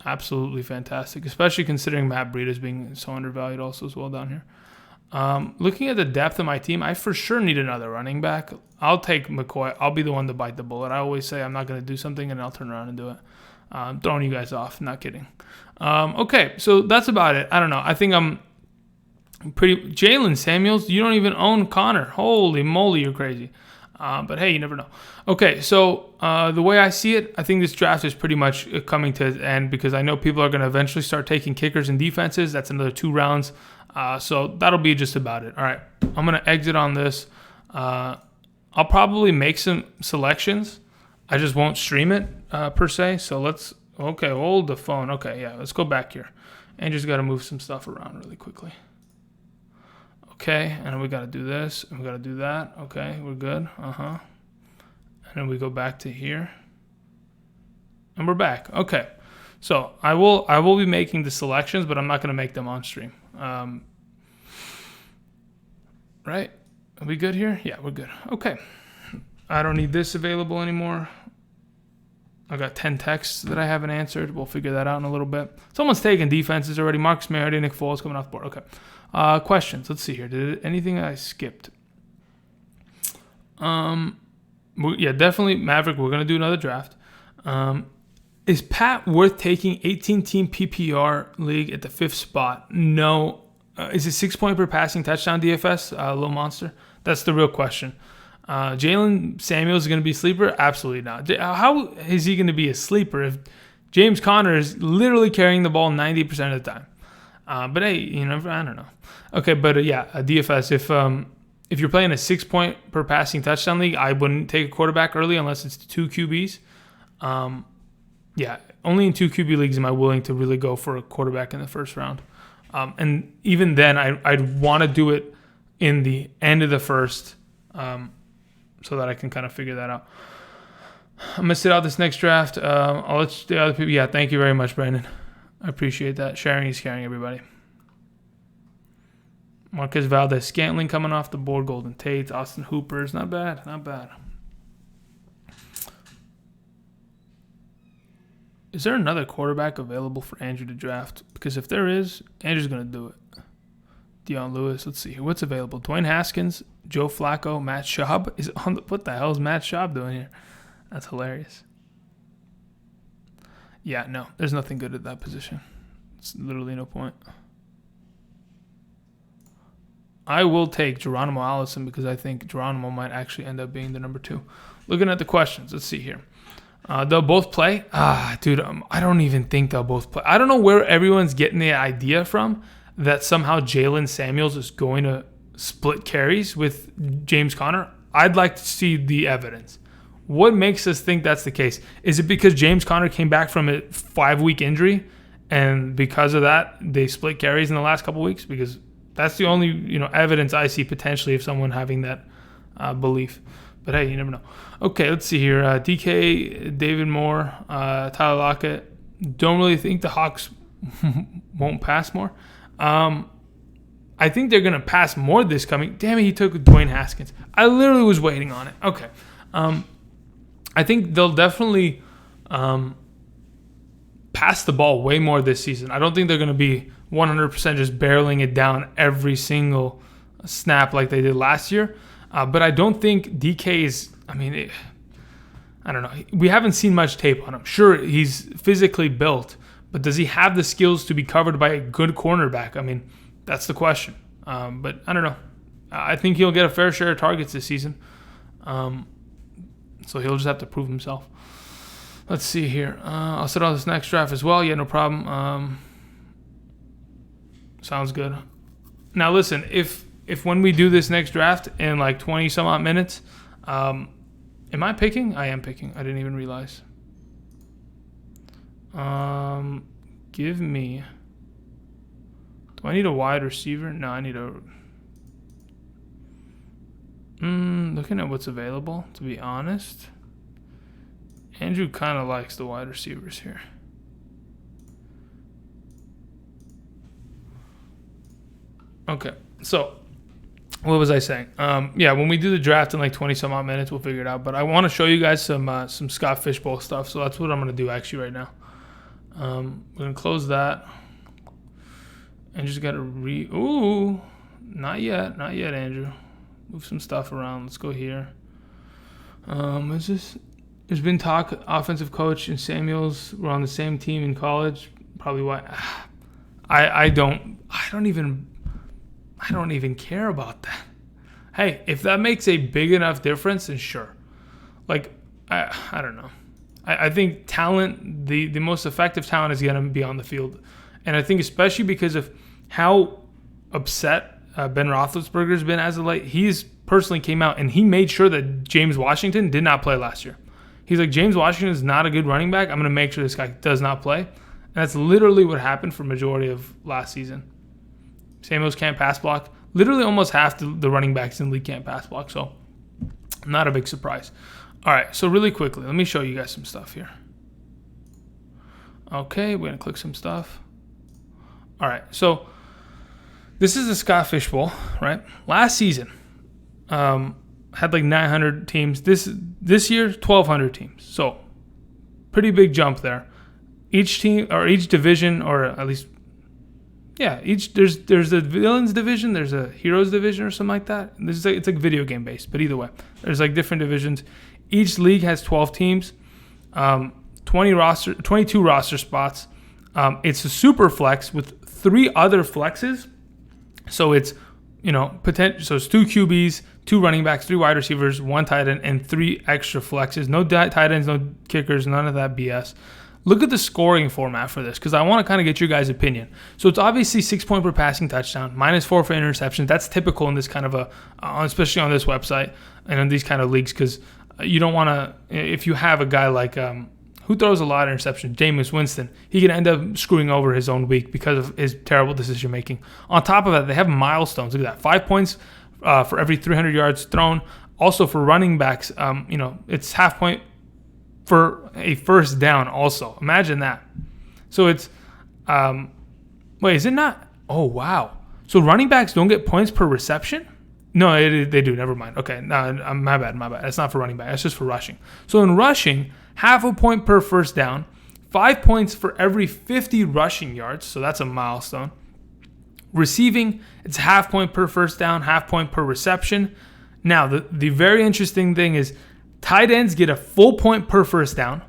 Absolutely fantastic, especially considering Matt Breida is being so undervalued also as well down here. Looking at the depth of my team, I for sure need another running back. I'll take McCoy. I'll be the one to bite the bullet. I always say I'm not going to do something, and I'll turn around and do it. Throwing you guys off. Not kidding. Okay, so that's about it. I don't know. I think I'm pretty... Jalen Samuels, you don't even own Connor. Holy moly, you're crazy. But hey, you never know. Okay, so the way I see it, I think this draft is pretty much coming to an end because I know people are going to eventually start taking kickers and defenses. That's another 2 rounds. So that'll be just about it. All right, I'm going to exit on this. I'll probably make some selections. I just won't stream it per se. So let's... Okay, hold the phone. Okay, yeah, let's go back here. Andrew's got to move some stuff around really quickly. Okay, and we got to do this, and we got to do that. Okay, we're good. And then we go back to here. And we're back. Okay. So I will be making the selections, but I'm not going to make them on stream. Right? Are we good here? Yeah, we're good. Okay. I don't need this available anymore. I got 10 texts that I haven't answered. We'll figure that out in a little bit. Someone's taking defenses already. Marcus Mariota, Nick Foles coming off the board. Okay. Questions. Let's see here. Anything I skipped? Yeah, definitely Maverick. We're going to do another draft. Is Pat worth taking 18-team PPR league at the 5th spot? No. Is it 6 point per passing touchdown DFS? Little monster? That's the real question. Jalen Samuels is going to be a sleeper? Absolutely not. How is he going to be a sleeper if James Conner is literally carrying the ball 90% of the time? But hey, you know, I don't know. Okay, but yeah, a DFS. If you're playing a 6 point per passing touchdown league, I wouldn't take a quarterback early unless it's 2 QBs. Yeah, only in 2 QB leagues am I willing to really go for a quarterback in the first round. And even then, I'd want to do it in the end of the first, so that I can kind of figure that out. I'm going to sit out this next draft. I'll let the other people... Yeah, thank you very much, Brandon. I appreciate that. Sharing is caring, everybody. Marquez Valdez-Scantling coming off the board. Golden Tate. Austin Hooper's not bad. Not bad. Is there another quarterback available for Andrew to draft? Because if there is, Andrew's going to do it. Deion Lewis. Let's see here. What's available? Dwayne Haskins, Joe Flacco, Matt Schaub. What the hell is Matt Schaub doing here? That's hilarious. Yeah, no. There's nothing good at that position. It's literally no point. I will take Geronimo Allison because I think Geronimo might actually end up being the number 2. Looking at the questions. Let's see here. They'll both play? Dude, I don't even think they'll both play. I don't know where everyone's getting the idea from that somehow Jalen Samuels is going to split carries with James Conner. I'd like to see the evidence. What makes us think that's the case? Is it because James Conner came back from a 5-week injury, and because of that, they split carries in the last couple weeks? Because that's the only evidence I see potentially of someone having that belief. But hey, you never know. Okay, let's see here. DK, David Moore, Tyler Lockett. Don't really think the Hawks won't pass more. I think they're going to pass more this coming. Damn it, he took Dwayne Haskins. I literally was waiting on it. Okay. I think they'll definitely pass the ball way more this season. I don't think they're going to be 100% just barreling it down every single snap like they did last year. But I don't think DK is, I don't know. We haven't seen much tape on him. Sure, he's physically built, but does he have the skills to be covered by a good cornerback? That's the question. But I don't know. I think he'll get a fair share of targets this season. So he'll just have to prove himself. Let's see here. I'll sit on this next draft as well. Yeah, no problem. Sounds good. Now listen, if when we do this next draft in like 20 some odd minutes, am I picking? I am picking. I didn't even realize. Give me. Do I need a wide receiver? No, I need a. Looking at what's available, to be honest, Andrew kind of likes the wide receivers here. Okay, so what was I saying? Yeah, when we do the draft in like 20 some odd minutes, we'll figure it out. But I want to show you guys some Scott Fishbowl stuff, so that's what I'm gonna do actually right now. We're gonna close that and just gotta ooh, Not yet, Andrew. Move some stuff around. Let's go here. Is this? There's been talk. Offensive coach and Samuels were on the same team in college. Probably why. I don't even care about that. Hey, if that makes a big enough difference, then sure. Like, I don't know. I think talent, the most effective talent is going to be on the field. And I think especially because of how upset Ben Roethlisberger's been as of late, he's personally came out and he made sure that James Washington did not play last year. He's like, James Washington is not a good running back. I'm going to make sure this guy does not play. And that's literally what happened for majority of last season. Samuels can't pass block. Literally almost half the running backs in the league can't pass block. So not a big surprise. All right, so really quickly, let me show you guys some stuff here. Okay, we're going to click some stuff. All right, so this is the Scott Fish Bowl, right? Last season had like 900 teams. This year, 1,200 teams. So pretty big jump there. Each team or each division, or at least, yeah, there's a villains division, there's a heroes division or something like that. It's like video game based, but either way, there's like different divisions. Each league has 12 teams, 22 roster spots. It's a super flex with 3 other flexes. So it's, potential. So it's 2 QBs, 2 running backs, 3 wide receivers, 1 tight end, and 3 extra flexes. No tight ends, no kickers, none of that BS. Look at the scoring format for this because I want to kind of get your guys' opinion. So it's obviously 6 point per passing touchdown, -4 for interceptions. That's typical in this kind of especially on this website and in these kind of leagues because you don't want to, if you have a guy like, who throws a lot of interceptions, Jameis Winston, he can end up screwing over his own week because of his terrible decision making. On top of that, they have milestones. Look at that, 5 points for every 300 yards thrown. Also for running backs, it's half point for a first down also. Imagine that. So it's, wait, is it not? Oh, wow. So running backs don't get points per reception? No, they do. Never mind. Okay, no, my bad. That's not for running back. That's just for rushing. So in rushing, half a point per first down, 5 points for every 50 rushing yards. So that's a milestone. Receiving, it's half point per first down, half point per reception. Now, the very interesting thing is tight ends get a full point per first down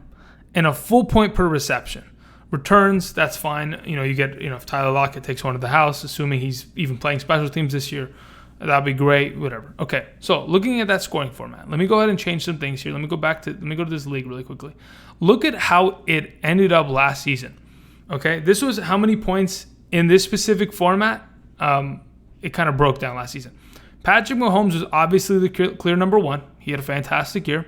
and a full point per reception. Returns, that's fine. You get, if Tyler Lockett takes one to the house, assuming he's even playing special teams this year, that'd be great, whatever. Okay, so looking at that scoring format, let me go ahead and change some things here. Let me go to this league really quickly. Look at how it ended up last season. Okay, this was how many points in this specific format. It kind of broke down last season. Patrick Mahomes was obviously the clear number 1. He had a fantastic year,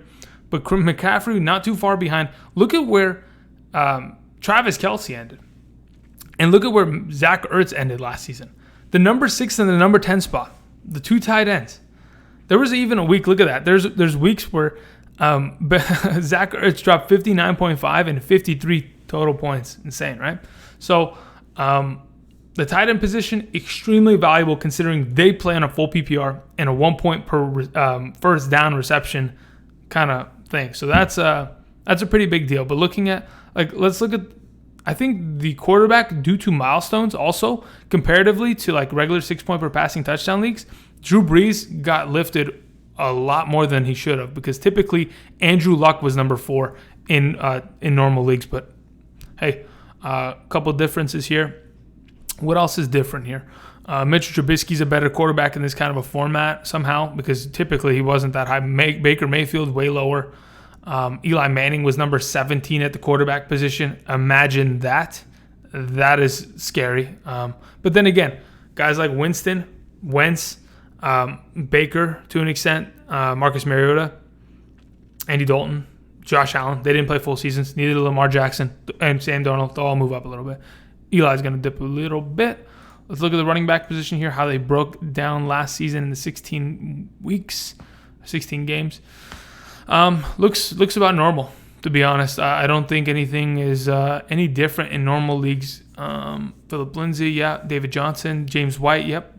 but McCaffrey not too far behind. Look at where Travis Kelce ended, and look at where Zach Ertz ended last season. The number 6 and the number 10 spot. The 2 tight ends. There was even a week, look at that. There's weeks where Zach Ertz dropped 59.5 and 53 total points. Insane, right? So the tight end position, extremely valuable considering they play on a full PPR and a 1 point per first down reception kind of thing. So that's a pretty big deal. But looking at, let's look at, I think the quarterback, due to milestones also, comparatively to like regular 6 point per passing touchdown leagues, Drew Brees got lifted a lot more than he should have because typically Andrew Luck was number 4 in normal leagues. But hey, a couple differences here. What else is different here? Mitch Trubisky's a better quarterback in this kind of a format somehow because typically he wasn't that high. Baker Mayfield way lower. Eli Manning was number 17 at the quarterback position. Imagine that. That is scary. But then again, guys like Winston, Wentz, Baker to an extent, Marcus Mariota, Andy Dalton, Josh Allen, they didn't play full seasons. Neither did Lamar Jackson and Sam Darnold. They'll all move up a little bit. Eli's going to dip a little bit. Let's look at the running back position here, how they broke down last season in the 16 weeks, 16 games. Looks about normal, to be honest. I don't think anything is any different in normal leagues. Philip Lindsay, yeah. David Johnson, James White, yep.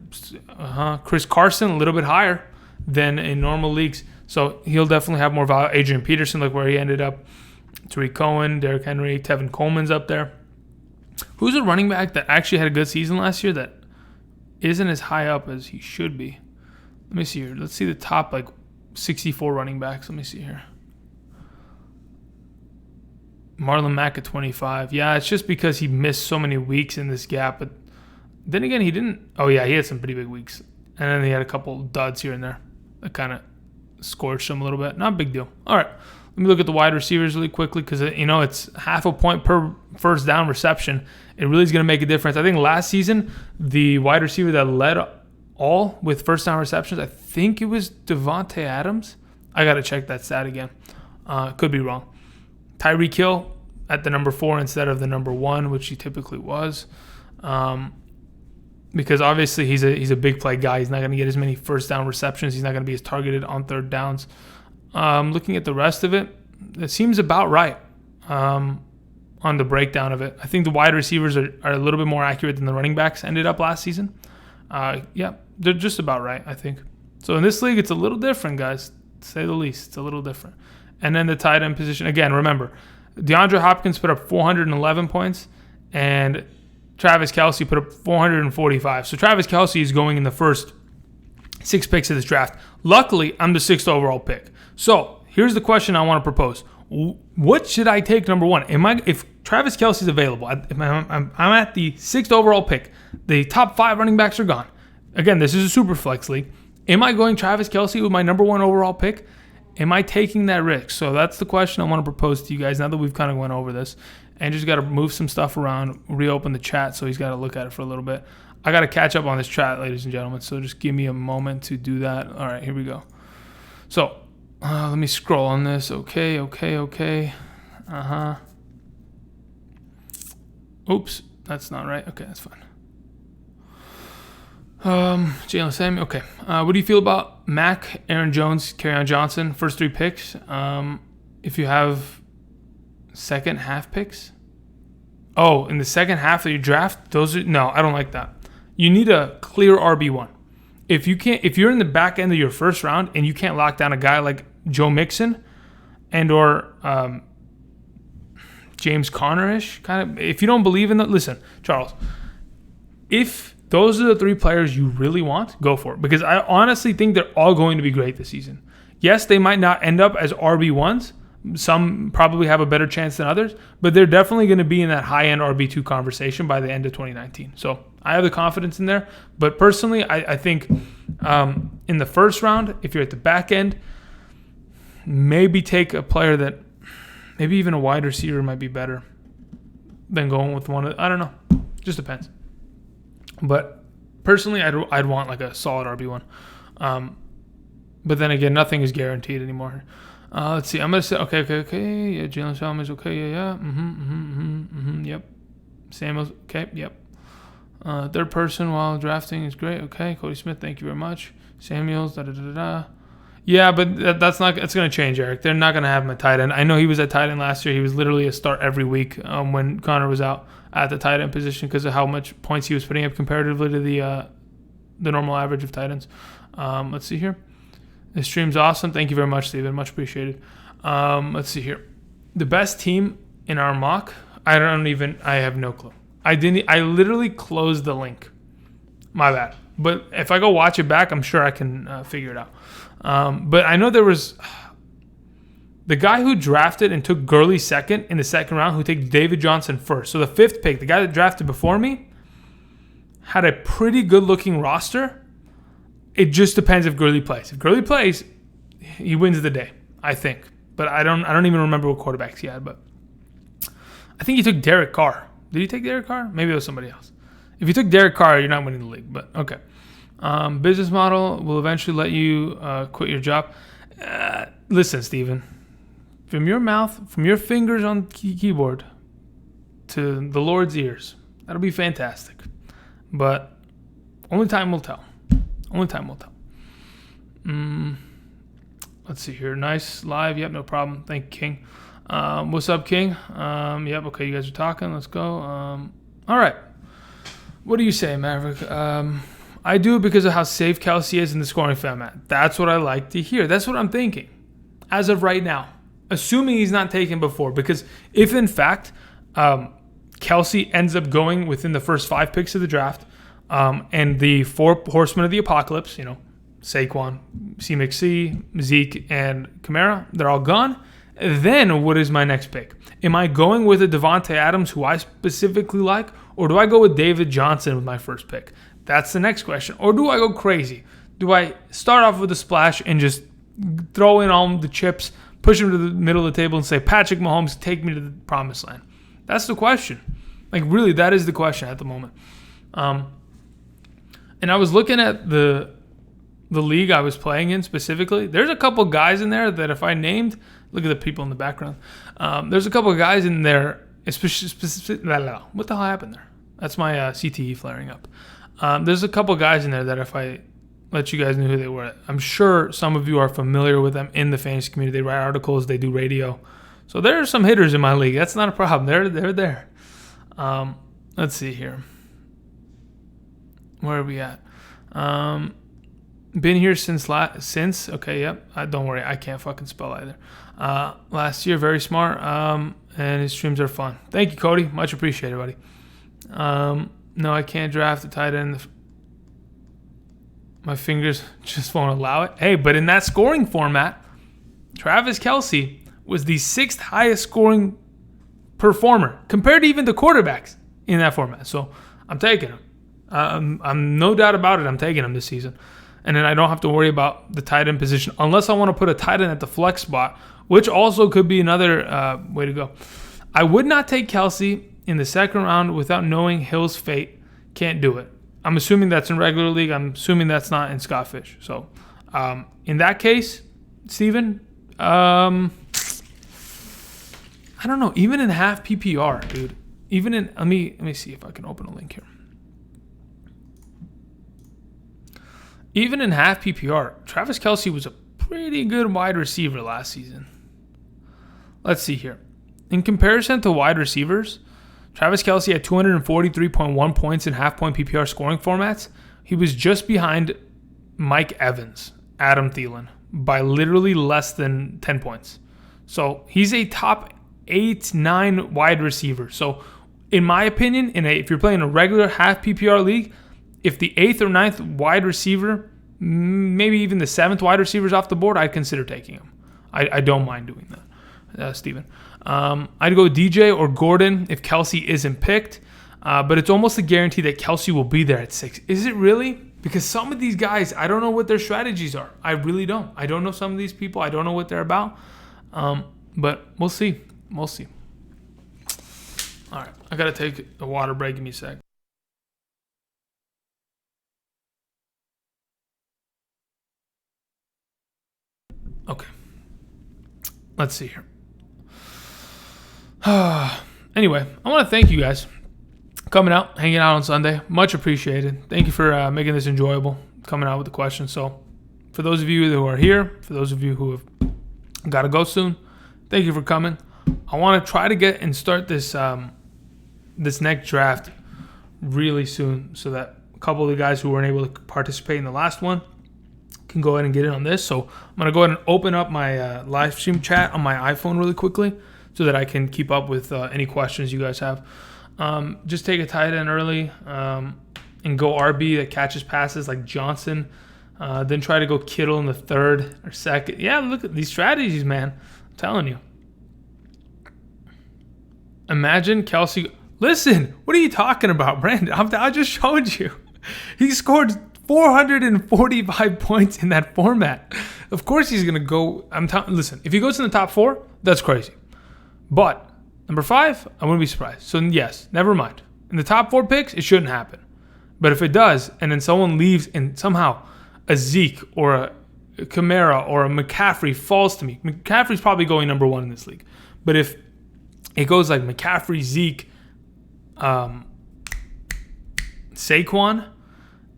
Chris Carson, a little bit higher than in normal leagues. So he'll definitely have more value. Adrian Peterson, look where he ended up. Tariq Cohen, Derrick Henry, Tevin Coleman's up there. Who's a running back that actually had a good season last year that isn't as high up as he should be. Let me see here. Let's see the top 64 running backs. Let me see here. Marlon Mack at 25. Yeah, it's just because he missed so many weeks in this gap. But then again, he didn't. Oh, yeah, he had some pretty big weeks. And then he had a couple duds here and there that kind of scorched him a little bit. Not a big deal. All right. Let me look at the wide receivers really quickly because, it's half a point per first down reception. It really is going to make a difference. I think last season, the wide receiver that led all with first down receptions, I think it was Devontae Adams. I got to check that stat again. Could be wrong. Tyreek Hill at the number 4 instead of the number 1, which he typically was. Because obviously he's a big play guy. He's not going to get as many first down receptions. He's not going to be as targeted on third downs. Looking at the rest of it, it seems about right on the breakdown of it. I think the wide receivers are a little bit more accurate than the running backs ended up last season. Yeah, they're just about right, I think. So in this league, it's a little different, guys, to say the least. It's a little different. And then the tight end position, again, remember, DeAndre Hopkins put up 411 points, and Travis Kelce put up 445. So Travis Kelce is going in the first 6 picks of this draft. Luckily, I'm the 6th overall pick. So here's the question I want to propose. What should I take number 1? If Travis Kelce is available, I'm at the 6th overall pick. The top 5 running backs are gone. Again, this is a super flex league. Am I going Travis Kelce with my number 1 overall pick? Am I taking that risk? So that's the question I want to propose to you guys now that we've kind of went over this. And just got to move some stuff around, reopen the chat so he's got to look at it for a little bit. I got to catch up on this chat, ladies and gentlemen, so just give me a moment to do that. All right, here we go. So let me scroll on this. Okay. Oops, that's not right. Okay, that's fine. Jalen Samuel. Okay. What do you feel about Mack, Aaron Jones, Kerryon Johnson, first 3 picks? If you have second half picks? Oh, in the second half of your draft, no, I don't like that. You need a clear RB1. If you're in the back end of your first round and you can't lock down a guy like Joe Mixon or James Conner-ish, kind of, if you don't believe in that, listen, Charles, if those are the 3 players you really want, go for it. Because I honestly think they're all going to be great this season. Yes, they might not end up as RB1s. Some probably have a better chance than others, but they're definitely going to be in that high-end RB2 conversation by the end of 2019. So I have the confidence in there. But personally, I think in the first round, if you're at the back end, maybe take a player that maybe even a wide receiver might be better than going with one. I don't know. Just depends. But personally, I'd want like a solid RB1. But then again, nothing is guaranteed anymore. Let's see. I'm going to say, okay. Yeah, Jalen Samuels, okay, yeah. Yep. Samuels, okay, yep. Third person while drafting is great, okay. Cody Smith, thank you very much. Samuels, da-da-da-da-da. Yeah, but that's going to change, Eric. They're not going to have him at tight end. I know he was at tight end last year. He was literally a start every week when Connor was out at the tight end position because of how much points he was putting up comparatively to the normal average of tight ends. Let's see here. This stream's awesome. Thank you very much, Steven. Much appreciated. Let's see here. The best team in our mock, I have no clue. I literally closed the link. My bad. But if I go watch it back, I'm sure I can figure it out. But I know there was the guy who drafted and took Gurley second in the second round, who took David Johnson first. So the 5th pick, the guy that drafted before me, had a pretty good-looking roster. It just depends if Gurley plays. If Gurley plays, he wins the day, I think. But I don't even remember what quarterbacks he had. But I think he took Derek Carr. Did he take Derek Carr? Maybe it was somebody else. If you took Derek Carr, you're not winning the league. But okay. Business model will eventually let you quit your job. Listen, Steven. From your mouth, from your fingers on the keyboard to the Lord's ears, that'll be fantastic. But only time will tell. Only time will tell. Let's see here. Nice live. Yep, no problem. Thank you, King. What's up, King? Yep, okay, you guys are talking. Let's go. All right. What do you say, Maverick? I do it because of how safe Kelce is in the scoring format. That's what I like to hear. That's what I'm thinking as of right now. Assuming he's not taken before. Because if, in fact, Kelce ends up going within the first 5 picks of the draft, And the 4 horsemen of the apocalypse, Saquon, C-McC, Zeke, and Kamara, they're all gone. Then what is my next pick? Am I going with a Devontae Adams, who I specifically like, or do I go with David Johnson with my first pick? That's the next question. Or do I go crazy? Do I start off with a splash and just throw in all the chips, push him to the middle of the table and say, Patrick Mahomes, take me to the promised land? That's the question. Like, really, that is the question at the moment. And I was looking at the league I was playing in specifically. There's a couple guys in there that if I named, look at the people in the background. There's a couple of guys in there, what the hell happened there? That's my CTE flaring up. There's a couple of guys in there that if I let you guys know who they were, I'm sure some of you are familiar with them in the fantasy community. They write articles, they do radio. So there are some hitters in my league. That's not a problem. They're there. Let's see here. Where are we at? Been here since. Okay, yep. Don't worry, I can't fucking spell either. Last year, very smart. And his streams are fun. Thank you, Cody. Much appreciated, buddy. No, I can't draft a tight end. My fingers just won't allow it. Hey, but in that scoring format, Travis Kelce was the 6th highest scoring performer compared to even the quarterbacks in that format. So I'm taking him. I'm no doubt about it. I'm taking him this season. And then I don't have to worry about the tight end position unless I want to put a tight end at the flex spot, which also could be another way to go. I would not take Kelce in the second round without knowing Hill's fate. Can't do it. I'm assuming that's in regular league. I'm assuming that's not in Scott Fish. So in that case, Steven, I don't know. Even in half PPR, dude. Even in let me see if I can open a link here. Even in half PPR, Travis Kelce was a pretty good wide receiver last season. Let's see here. In comparison to wide receivers, Travis Kelce had 243.1 points in half-point PPR scoring formats. He was just behind Mike Evans, Adam Thielen, by literally less than 10 points. So he's a top 8-9 wide receiver. So in my opinion, if you're playing a regular half PPR league, if the 8th or 9th wide receiver, maybe even the 7th wide receiver is off the board, I'd consider taking him. I don't mind doing that, Steven. I'd go DJ or Gordon if Kelce isn't picked, but it's almost a guarantee that Kelce will be there at 6. Is it really? Because some of these guys, I don't know what their strategies are. I really don't. I don't know some of these people. I don't know what they're about. But we'll see. We'll see. All right. I got to take a water break. Give me a sec. Okay. Let's see here. Anyway, I want to thank you guys coming out, hanging out on Sunday. Much appreciated. Thank you for making this enjoyable, coming out with the questions. So for those of you who are here, for those of you who have got to go soon, thank you for coming. I want to try to get and start this this next draft really soon so that a couple of the guys who weren't able to participate in the last one can go ahead and get in on this. So I'm going to go ahead and open up my live stream chat on my iPhone really quickly so that I can keep up with any questions you guys have. Just take a tight end early and go RB that catches passes like Johnson. Then try to go Kittle in the 3rd or 2nd. Yeah, look at these strategies, man. I'm telling you. Imagine Kelce. Listen, what are you talking about, Brandon? I just showed you. He scored 445 points in that format. Of course he's going to go. Listen, if he goes in the top 4, that's crazy. But number 5, I wouldn't be surprised. So yes, never mind. In the top 4 picks, it shouldn't happen. But if it does, and then someone leaves and somehow a Zeke or a Kamara or a McCaffrey falls to me, McCaffrey's probably going number 1 in this league. But if it goes like McCaffrey, Zeke, Saquon,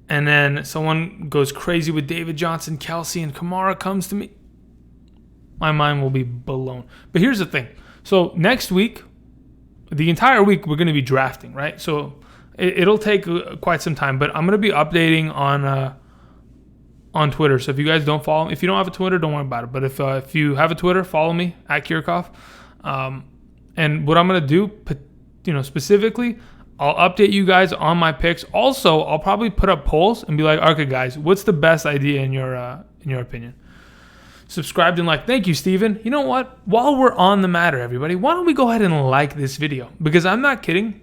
and then someone goes crazy with David Johnson, Kelce, and Kamara comes to me, my mind will be blown. But here's the thing. So next week, the entire week, we're going to be drafting, right? So it'll take quite some time, but I'm going to be updating on Twitter. So if you guys don't follow me, if you don't have a Twitter, don't worry about it. But if you have a Twitter, follow me at Kirchhoff. And what I'm going to do, specifically, I'll update you guys on my picks. Also, I'll probably put up polls and be like, okay, guys, what's the best idea in your opinion? Subscribed and like. Thank you, Steven. You know what? While we're on the matter, everybody, why don't we go ahead and like this video? Because I'm not kidding.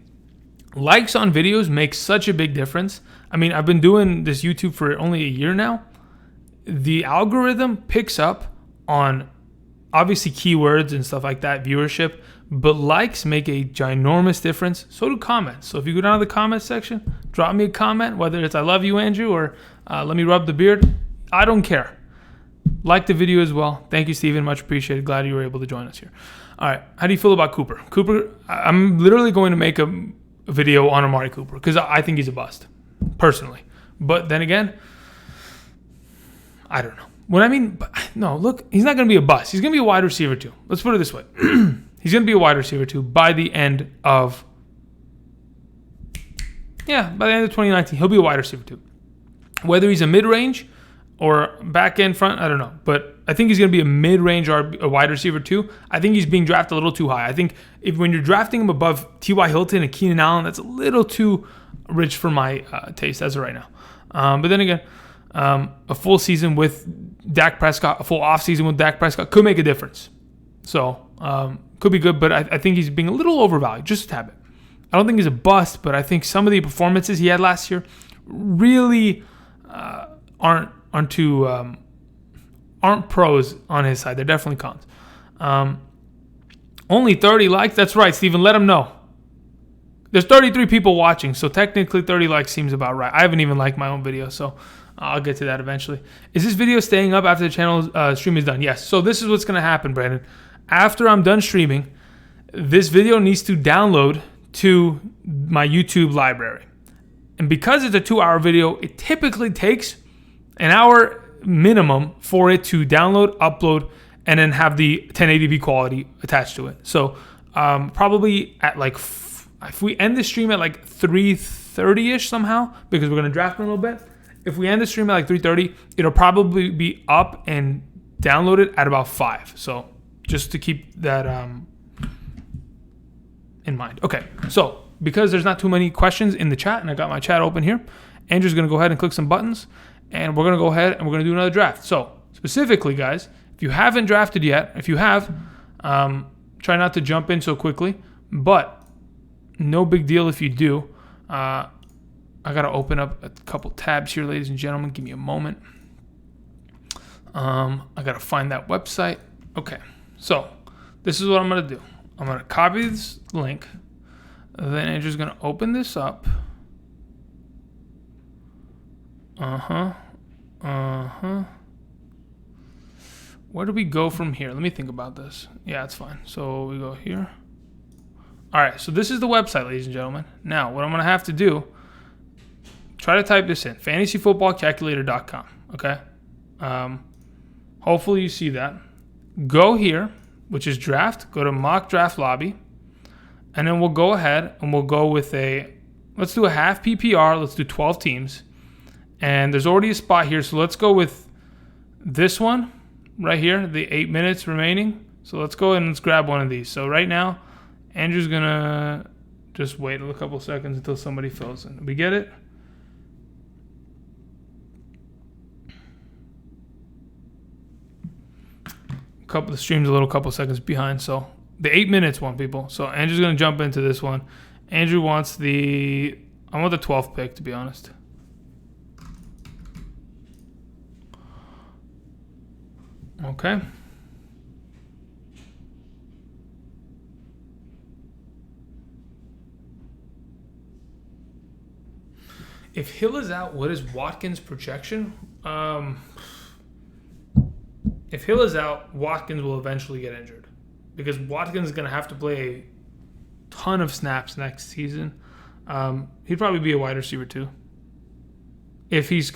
Likes on videos make such a big difference. I mean, I've been doing this YouTube for only a year now. The algorithm picks up on obviously keywords and stuff like that, viewership, but likes make a ginormous difference. So do comments. So if you go down to the comment section, drop me a comment, whether it's I love you, Andrew, or let me rub the beard. I don't care. Like the video as well. Thank you, Steven. Much appreciated. Glad you were able to join us here. All right. How do you feel about Cooper? Cooper, I'm literally going to make a video on Amari Cooper because I think he's a bust, personally. But then again, I don't know. What I mean, no, look, he's not going to be a bust. He's going to be a wide receiver too. Let's put it this way. He's going to be a wide receiver too by the end of 2019. He'll be a wide receiver too. Whether he's a mid-range or back end front, I don't know. But I think he's going to be a mid-range or a wide receiver too. I think he's being drafted a little too high. I think when you're drafting him above T.Y. Hilton and Keenan Allen, that's a little too rich for my taste as of right now. But then again, a full season with Dak Prescott, a full offseason with Dak Prescott could make a difference. So, could be good, but I think he's being a little overvalued, just a tad bit. I don't think he's a bust, but I think some of the performances he had last year really aren't pros on his side. They're definitely cons. Only 30 likes. That's right, Steven. Let him know. There's 33 people watching, so technically 30 likes seems about right. I haven't even liked my own video, so I'll get to that eventually. Is this video staying up after the channel stream is done? Yes. So this is what's going to happen, Brandon. After I'm done streaming, this video needs to download to my YouTube library. And because it's a 2-hour video, it typically takes an hour minimum for it to download, upload, and then have the 1080p quality attached to it. So probably at like, if we end the stream at like 3:30ish somehow, because we're going to draft in a little bit. If we end the stream at like 3:30, it'll probably be up and downloaded at about 5. So just to keep that in mind. Okay, so because there's not too many questions in the chat, and I got my chat open here, Andrew's going to go ahead and click some buttons, and we're going to go ahead and we're going to do another draft. So specifically, guys, if you haven't drafted yet, if you have, try not to jump in so quickly, but no big deal if you do. I got to open up a couple tabs here, ladies and gentlemen. Give me a moment. I got to find that website. Okay, so this is what I'm going to do. I'm going to copy this link. Then Andrew's going to open this up. Where do we go from here? Let me think about this. Yeah, it's fine. So we go here. All right, so this is the website, ladies and gentlemen. Now, what I'm going to have to do, try to type this in, fantasyfootballcalculator.com, okay? Hopefully you see that. Go here, which is draft. Go to mock draft lobby. And then we'll go ahead and we'll go with let's do a half PPR. Let's do 12 teams. And there's already a spot here, so let's go with this one right here, the 8 minutes remaining. So let's go ahead and let's grab one of these. So right now, Andrew's going to just wait a couple seconds until somebody fills in. We get it? The stream's a couple seconds behind, so the 8 minutes one, people. So Andrew's going to jump into this one. Andrew wants I want the 12th pick, to be honest. Okay. If Hill is out, what is Watkins' projection? If Hill is out, Watkins will eventually get injured because Watkins is going to have to play a ton of snaps next season. He'd probably be a wide receiver too. If he's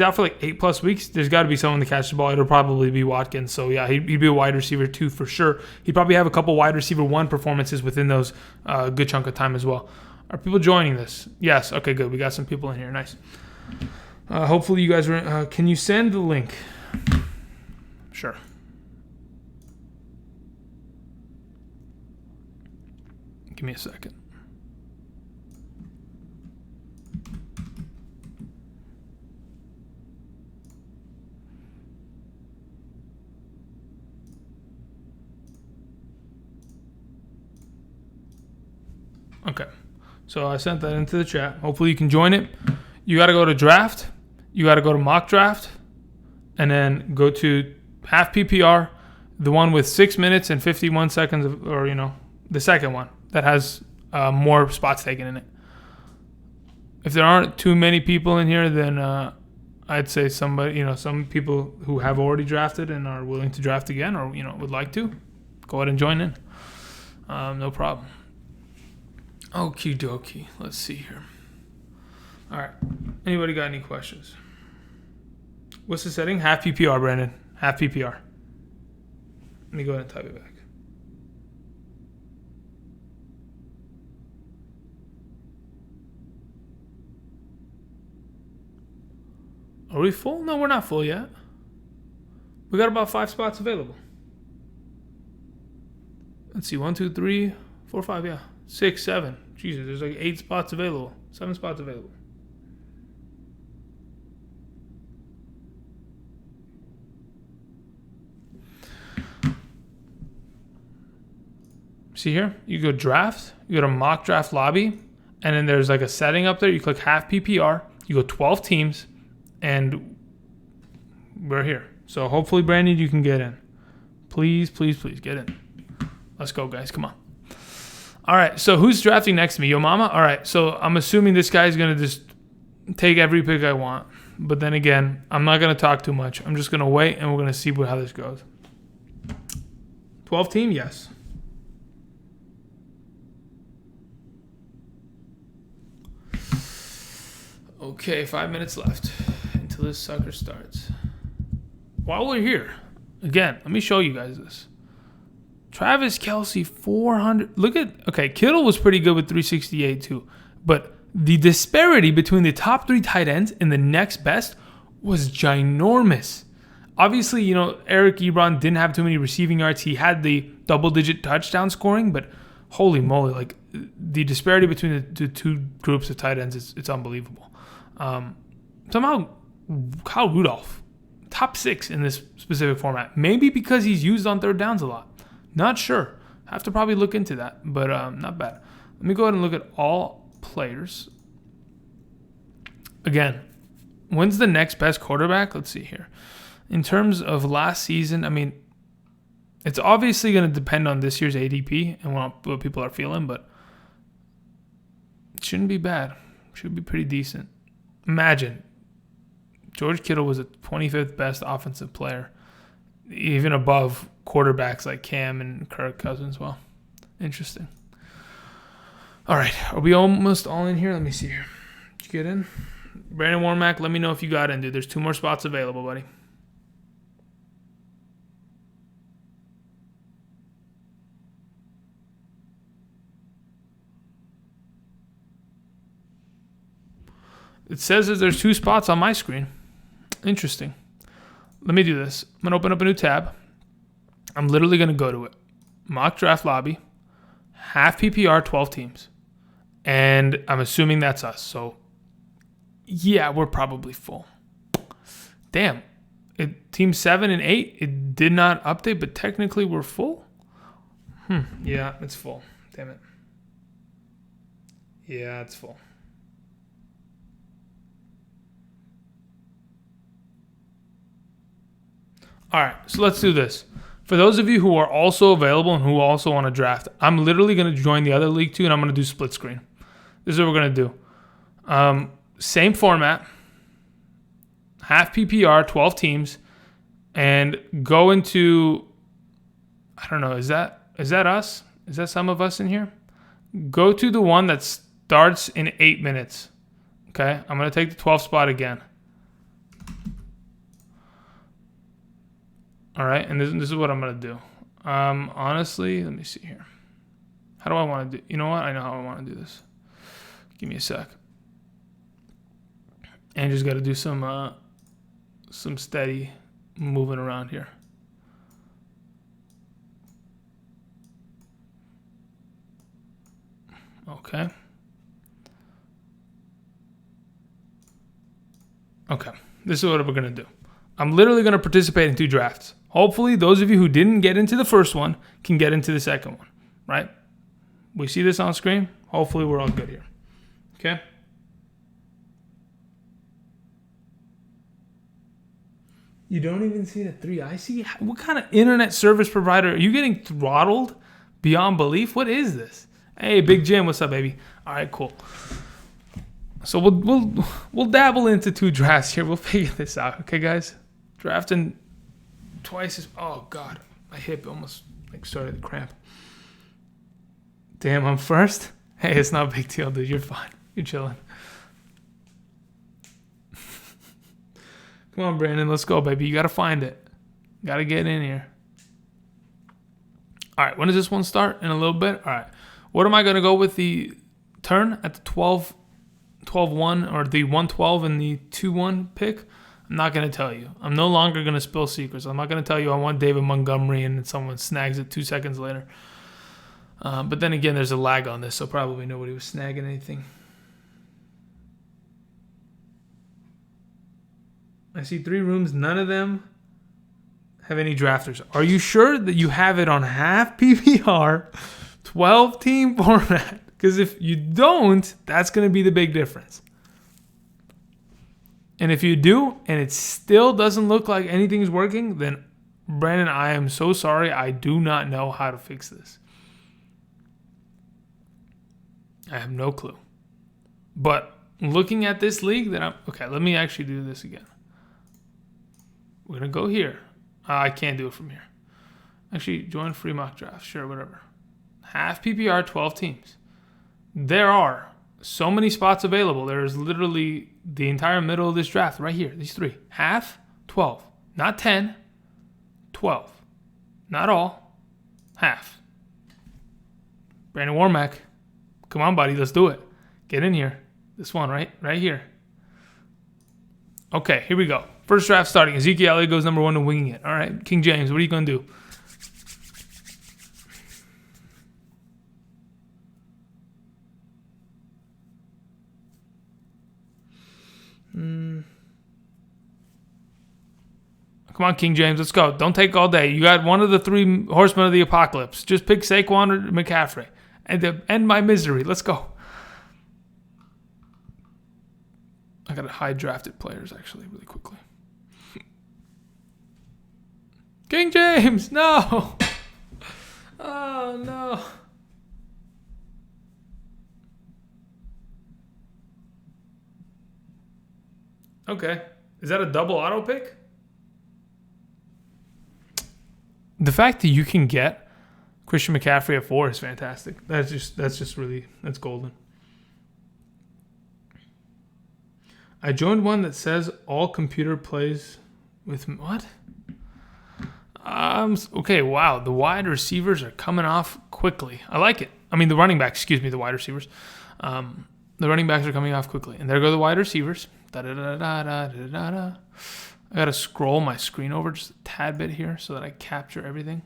out for like 8+ weeks, there's got to be someone to catch the ball. It'll probably be Watkins. So yeah, he'd be a wide receiver too for sure. He'd probably have a couple wide receiver 1 performances within those good chunk of time as well. Are people joining this? Yes. Okay, good. We got some people in here. Nice. Hopefully you guys are. Can you send the link? Sure. Give me a second. Okay. So I sent that into the chat. Hopefully you can join it. You got to go to draft. You got to go to mock draft. And then go to half PPR, the one with 6 minutes and 51 seconds, the second one that has more spots taken in it. If there aren't too many people in here, then I'd say somebody, some people who have already drafted and are willing to draft again or, would like to, go ahead and join in. No problem. Okie dokie. Let's see here. All right. Anybody got any questions? What's the setting? Half PPR, Brandon. Half PPR. Let me go ahead and type it back. Are we full? No, we're not full yet. We got about 5 spots available. Let's see. 1, 2, 3, 4, 5. Yeah. 6, 7. Jesus, there's like 8 spots available. 7 spots available. See here? You go draft. You go to mock draft lobby. And then there's like a setting up there. You click half PPR. You go 12 teams. And we're here. So hopefully, Brandon, you can get in. Please, please, please get in. Let's go, guys. Come on. All right. So who's drafting next to me? Yo mama? All right. So I'm assuming this guy's going to just take every pick I want. But then again, I'm not going to talk too much. I'm just going to wait, and we're going to see how this goes. 12 team? Yes. Okay, 5 minutes left until this sucker starts. While we're here, again, let me show you guys this. Travis Kelce, 400. Look at, okay, Kittle was pretty good with 368 too. But the disparity between the top 3 tight ends and the next best was ginormous. Obviously, Eric Ebron didn't have too many receiving yards. He had the double-digit touchdown scoring, but holy moly, like the disparity between the two groups of tight ends, it's unbelievable. Somehow, Kyle Rudolph, top 6 in this specific format. Maybe because he's used on third downs a lot. Not sure. Have to probably look into that, but not bad. Let me go ahead and look at all players. Again, when's the next best quarterback? Let's see here. In terms of last season, I mean, it's obviously going to depend on this year's ADP and what people are feeling, but it shouldn't be bad. Should be pretty decent. Imagine, George Kittle was the 25th best offensive player, even above quarterbacks like Cam and Kirk Cousins. Well, interesting. All right, are we almost all in here? Let me see here. Did you get in? Brandon Warmack, let me know if you got in, dude. There's 2 more spots available, buddy. It says that there's 2 spots on my screen. Interesting. Let me do this. I'm going to open up a new tab. I'm literally going to go to it. Mock draft lobby. Half PPR, 12 teams. And I'm assuming that's us. So, yeah, we're probably full. Damn. Team 7 and 8, it did not update, but technically we're full? Yeah, it's full. Damn it. Yeah, it's full. All right, so let's do this. For those of you who are also available and who also want to draft, I'm literally going to join the other league too, and I'm going to do split screen. This is what we're going to do. Same format, half PPR, 12 teams, and go into, I don't know, is that us? Is that some of us in here? Go to the one that starts in 8 minutes. Okay, I'm going to take the 12 spot again. All right, and this is what I'm going to do. Honestly, let me see here. How do I want to do? You know what? I know how I want to do this. Give me a sec. And just got to do some steady moving around here. Okay. Okay, this is what we're going to do. I'm literally going to participate in 2 drafts. Hopefully, those of you who didn't get into the first one can get into the second one, right? We see this on screen. Hopefully we're all good here. Okay. You don't even see the 3 I see. What kind of internet service provider? Are you getting throttled beyond belief? What is this? Hey, Big Jim, what's up, baby? All right, cool. So we'll dabble into 2 drafts here. We'll figure this out, okay, guys? Drafting twice is. Oh God, my hip almost started to cramp. Damn, I'm first. Hey, it's not a big deal, dude. You're fine. You're chilling. Come on, Brandon. Let's go, baby. You got to find it. Got to get in here. All right. When does this one start? In a little bit. All right. What am I going to go with the turn at the 12-1 or the 112 and the 2-1 pick? I'm not going to tell you. I'm no longer going to spill secrets. I'm not going to tell you I want David Montgomery and then someone snags it 2 seconds later. But then again, there's a lag on this, so probably nobody was snagging anything. I see 3 rooms. None of them have any drafters. Are you sure that you have it on half PPR, 12-team format? Because if you don't, that's going to be the big difference. And if you do, and it still doesn't look like anything's working, then Brandon, I am so sorry. I do not know how to fix this. I have no clue. But looking at this league, okay, let me actually do this again. We're going to go here. I can't do it from here. Actually, join free mock draft. Sure, whatever. Half PPR, 12 teams. There are so many spots available. There's literally the entire middle of this draft right here. These 3. Half, 12. Not 10, 12. Not all. Half. Brandon Warmack. Come on, buddy. Let's do it. Get in here. This one, right here. Okay, here we go. First draft starting. Ezekiel Elliott goes number 1 to winging it. All right, King James, what are you going to do? Come on, King James, let's go. Don't take all day. You got one of the 3 horsemen of the apocalypse. Just pick Saquon or McCaffrey. And to end my misery. Let's go. I got to hide drafted players, actually, really quickly. King James, no. Oh, no. Okay. Is that a double auto pick? The fact that you can get Christian McCaffrey at 4 is fantastic. That's just really, that's golden. I joined one that says all computer plays with what? Okay, wow. The wide receivers are coming off quickly. I like it. I mean, the running backs, the wide receivers. The running backs are coming off quickly. And there go the wide receivers. I got to scroll my screen over just a tad bit here so that I capture everything.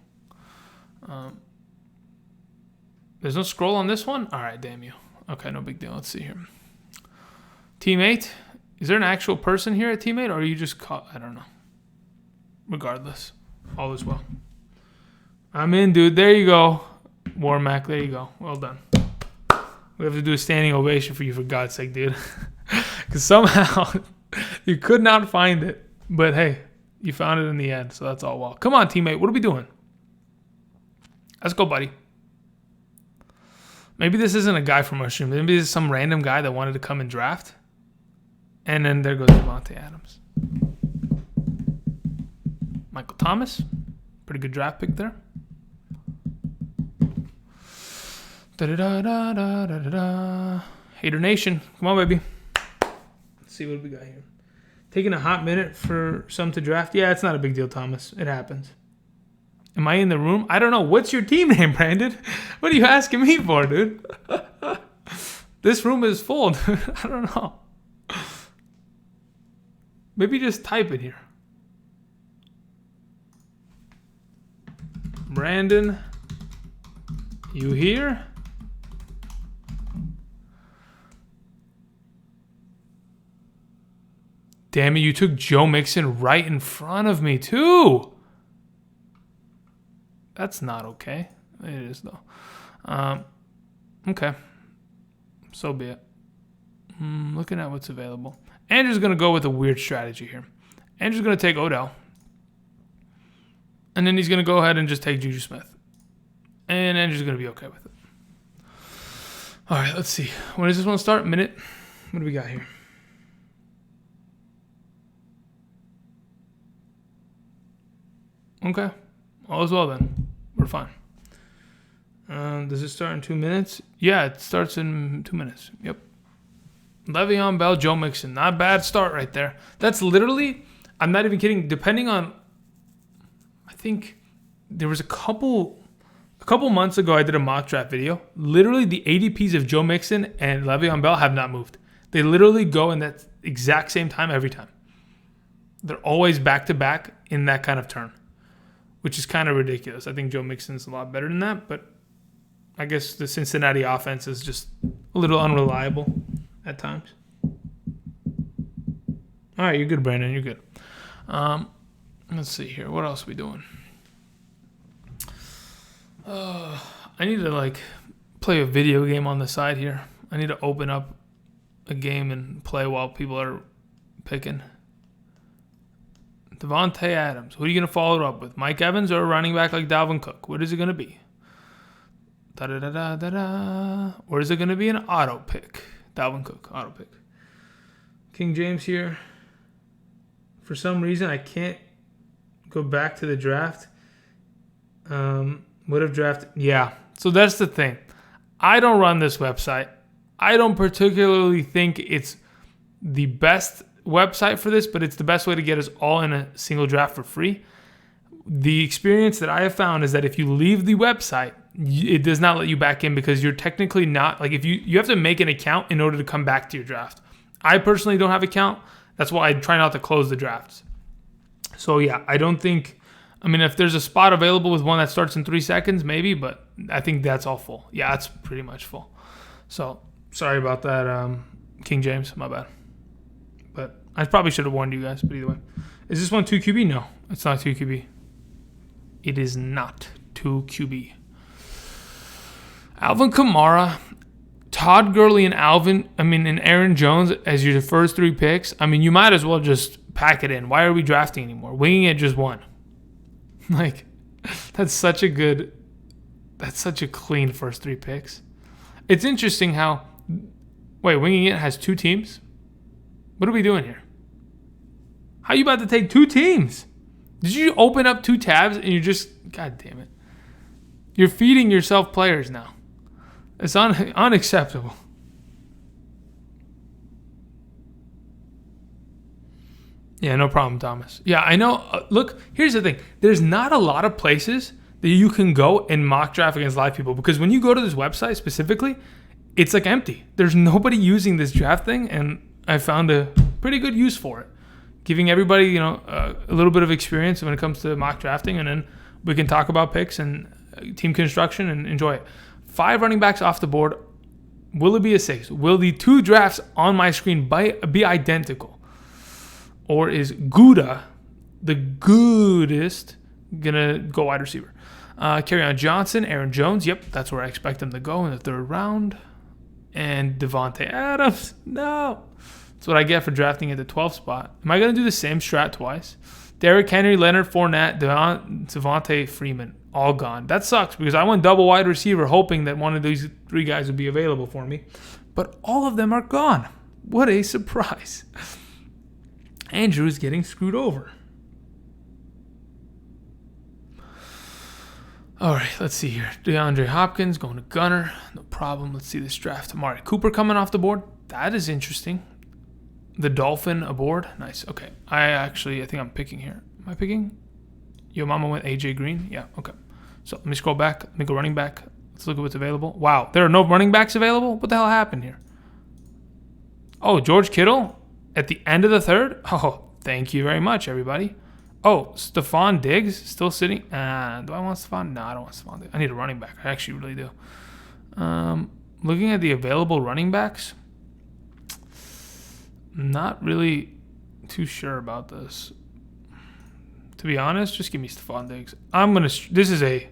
There's no scroll on this one? All right, damn you. Okay, no big deal. Let's see here. Teammate. Is there an actual person here at teammate, or are you just caught? I don't know. Regardless, all is well. I'm in, dude. There you go. Warmack, there you go. Well done. We have to do a standing ovation for you, for God's sake, dude. Because somehow you could not find it. But hey, you found it in the end, so that's all well. Come on, teammate. What are we doing? Let's go, buddy. Maybe this isn't a guy from Mushroom. Maybe this is some random guy that wanted to come and draft. And then there goes Devontae Adams. Michael Thomas. Pretty good draft pick there. Da-da-da-da-da-da-da. Hater Nation. Come on, baby. Let's see what we got here. Taking a hot minute for some to draft. Yeah, it's not a big deal, Thomas. It happens. Am I in the room? I don't know. What's your team name, Brandon? What are you asking me for, dude? This room is full, dude. I don't know. Maybe just type it here. Brandon, you here? Damn it, you took Joe Mixon right in front of me, too. That's not okay. It is, though. Okay. So be it. Looking at what's available. Andrew's going to go with a weird strategy here. Andrew's going to take Odell. And then he's going to go ahead and just take Juju Smith. And Andrew's going to be okay with it. All right, let's see. When does this one start? Minute? What do we got here? Okay. All is well then. We're fine. Does it start in 2 minutes? Yeah, it starts in 2 minutes. Yep. Le'Veon Bell, Joe Mixon. Not a bad start right there. That's literally, I'm not even kidding, depending on, I think there was a couple months ago I did a mock draft video. Literally the ADPs of Joe Mixon and Le'Veon Bell have not moved. They literally go in that exact same time every time. They're always back-to-back in that kind of turn, which is kind of ridiculous. I think Joe Mixon's a lot better than that, but I guess the Cincinnati offense is just a little unreliable at times. All right, you're good, Brandon. You're good. Let's see here. What else are we doing? I need to play a video game on the side here. I need to open up a game and play while people are picking. Devontae Adams. Who are you going to follow it up with? Mike Evans or a running back like Dalvin Cook? What is it going to be? Da-da-da-da-da-da. Or is it going to be an auto pick? Dalvin Cook, auto pick. King James here. For some reason, I can't go back to the draft. Would have drafted. Yeah. So that's the thing. I don't run this website. I don't particularly think it's the best website for this, but it's the best way to get us all in a single draft for free. The experience that I have found is that if you leave the website, it does not let you back in because you're technically not, if you have to make an account in order to come back to your draft. I personally don't have an account. That's why I try not to close the drafts. So yeah, I don't think, if there's a spot available with one that starts in 3 seconds, maybe, but I think that's all full. Yeah, that's pretty much full. So sorry about that, King James, my bad. But I probably should have warned you guys, but either way. Is this one 2 QB? No, it's not 2 QB. It is not 2 QB. Alvin Kamara, Todd Gurley, and and Aaron Jones as your first 3 picks. You might as well just pack it in. Why are we drafting anymore? Winging it just won. That's such a clean first 3 picks. It's interesting how, Winging It has 2 teams? What are we doing here? How are you about to take 2 teams? Did you open up 2 tabs and you're just, God damn it. You're feeding yourself players now. It's unacceptable. Yeah, no problem, Thomas. Yeah, I know. Look, here's the thing. There's not a lot of places that you can go and mock draft against live people because when you go to this website specifically, it's empty. There's nobody using this draft thing, and I found a pretty good use for it, giving everybody a little bit of experience when it comes to mock drafting, and then we can talk about picks and team construction and enjoy it. 5 running backs off the board. Will it be a 6? Will the 2 drafts on my screen be identical? Or is Gouda, the goodest, going to go wide receiver? Kerryon Johnson, Aaron Jones. Yep, that's where I expect them to go in the 3rd round. And Devontae Adams. No. That's what I get for drafting at the 12th spot. Am I going to do the same strat twice? Derrick Henry, Leonard Fournette, Devontae Freeman. All gone. That sucks because I went double wide receiver hoping that one of these 3 guys would be available for me. But all of them are gone. What a surprise. Andrew is getting screwed over. All right, let's see here. DeAndre Hopkins going to Gunner. No problem. Let's see this draft. Amari Cooper coming off the board. That is interesting. The Dolphin aboard. Nice. Okay. I think I'm picking here. Am I picking? Yo mama went AJ Green. Yeah, okay. So let me scroll back. Let me go running back. Let's look at what's available. Wow, there are no running backs available? What the hell happened here? Oh, George Kittle at the end of the 3rd? Oh, thank you very much, everybody. Oh, Stephon Diggs still sitting. Do I want Stephon? No, I don't want Stephon Diggs. I need a running back. I actually really do. Looking at the available running backs, not really too sure about this. To be honest, just give me Stephon Diggs. This is a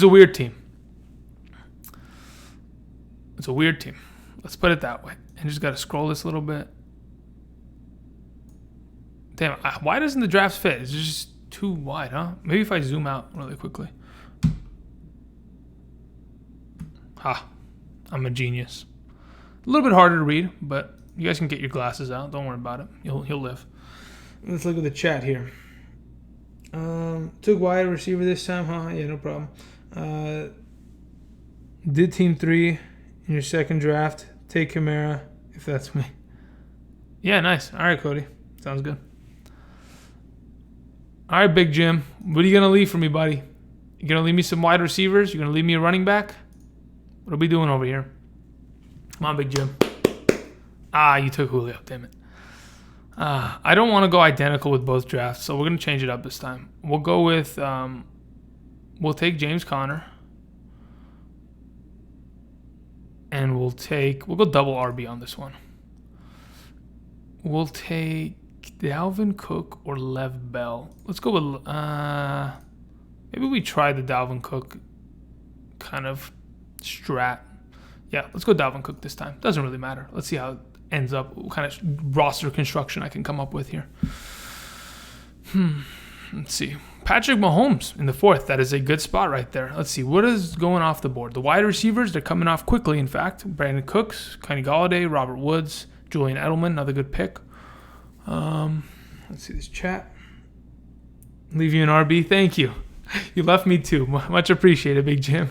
weird team. It's a weird team. Let's put it that way. And just got to scroll this a little bit. Damn, why doesn't the draft fit? It's just too wide, huh? Maybe if I zoom out really quickly. I'm a genius. A little bit harder to read, but you guys can get your glasses out. Don't worry about it. He'll live. Let's look at the chat here. Took wide receiver this time, huh? Yeah, no problem. Did team 3 in your second draft. Take Kamara, if that's me. Yeah, nice. All right, Cody. Sounds good. All right, Big Jim. What are you going to leave for me, buddy? You going to leave me some wide receivers? You going to leave me a running back? What are we doing over here? Come on, Big Jim. You took Julio. Damn it. I don't want to go identical with both drafts, so we're going to change it up this time. We'll go with, we'll take James Conner. And we'll go double RB on this one. We'll take Dalvin Cook or Lev Bell. Let's go with, maybe we try the Dalvin Cook kind of strat. Yeah, let's go Dalvin Cook this time. Doesn't really matter. Let's see how it ends up, what kind of roster construction I can come up with here. Let's see. Patrick Mahomes in the 4th. That is a good spot right there. Let's see. What is going off the board? The wide receivers, they're coming off quickly, in fact. Brandon Cooks, Kenny Golladay, Robert Woods, Julian Edelman, another good pick. Let's see this chat. Leave you an RB. Thank you. You left me too. Much appreciated, Big Jim.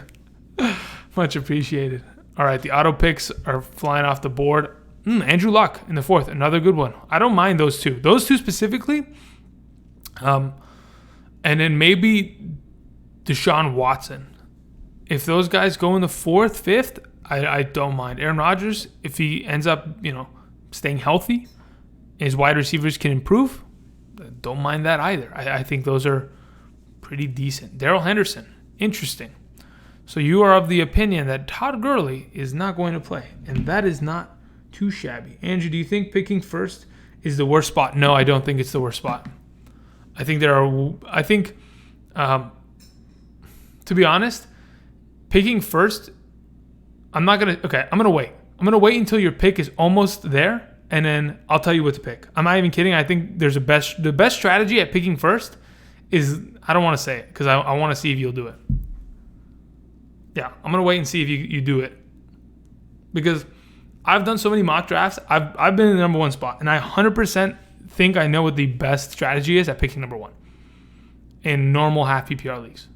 Much appreciated. All right, the auto picks are flying off the board. Andrew Luck in the 4th. Another good one. I don't mind those two. Those two specifically. And then maybe Deshaun Watson. If those guys go in the 4th, 5th, I don't mind. Aaron Rodgers, if he ends up, staying healthy, his wide receivers can improve, don't mind that either. I think those are pretty decent. Darrell Henderson, interesting. So you are of the opinion that Todd Gurley is not going to play, and that is not too shabby. Andrew, do you think picking first is the worst spot? No, I don't think it's the worst spot. I think to be honest, picking first, I'm going to wait. I'm going to wait until your pick is almost there, and then I'll tell you what to pick. I'm not even kidding. I think the best strategy at picking first is, I don't want to say it because I want to see if you'll do it. Yeah, I'm going to wait and see if you do it. Because I've done so many mock drafts. I've been in the number 1 spot, and I 100% think I know what the best strategy is at picking number 1 in normal half PPR leagues.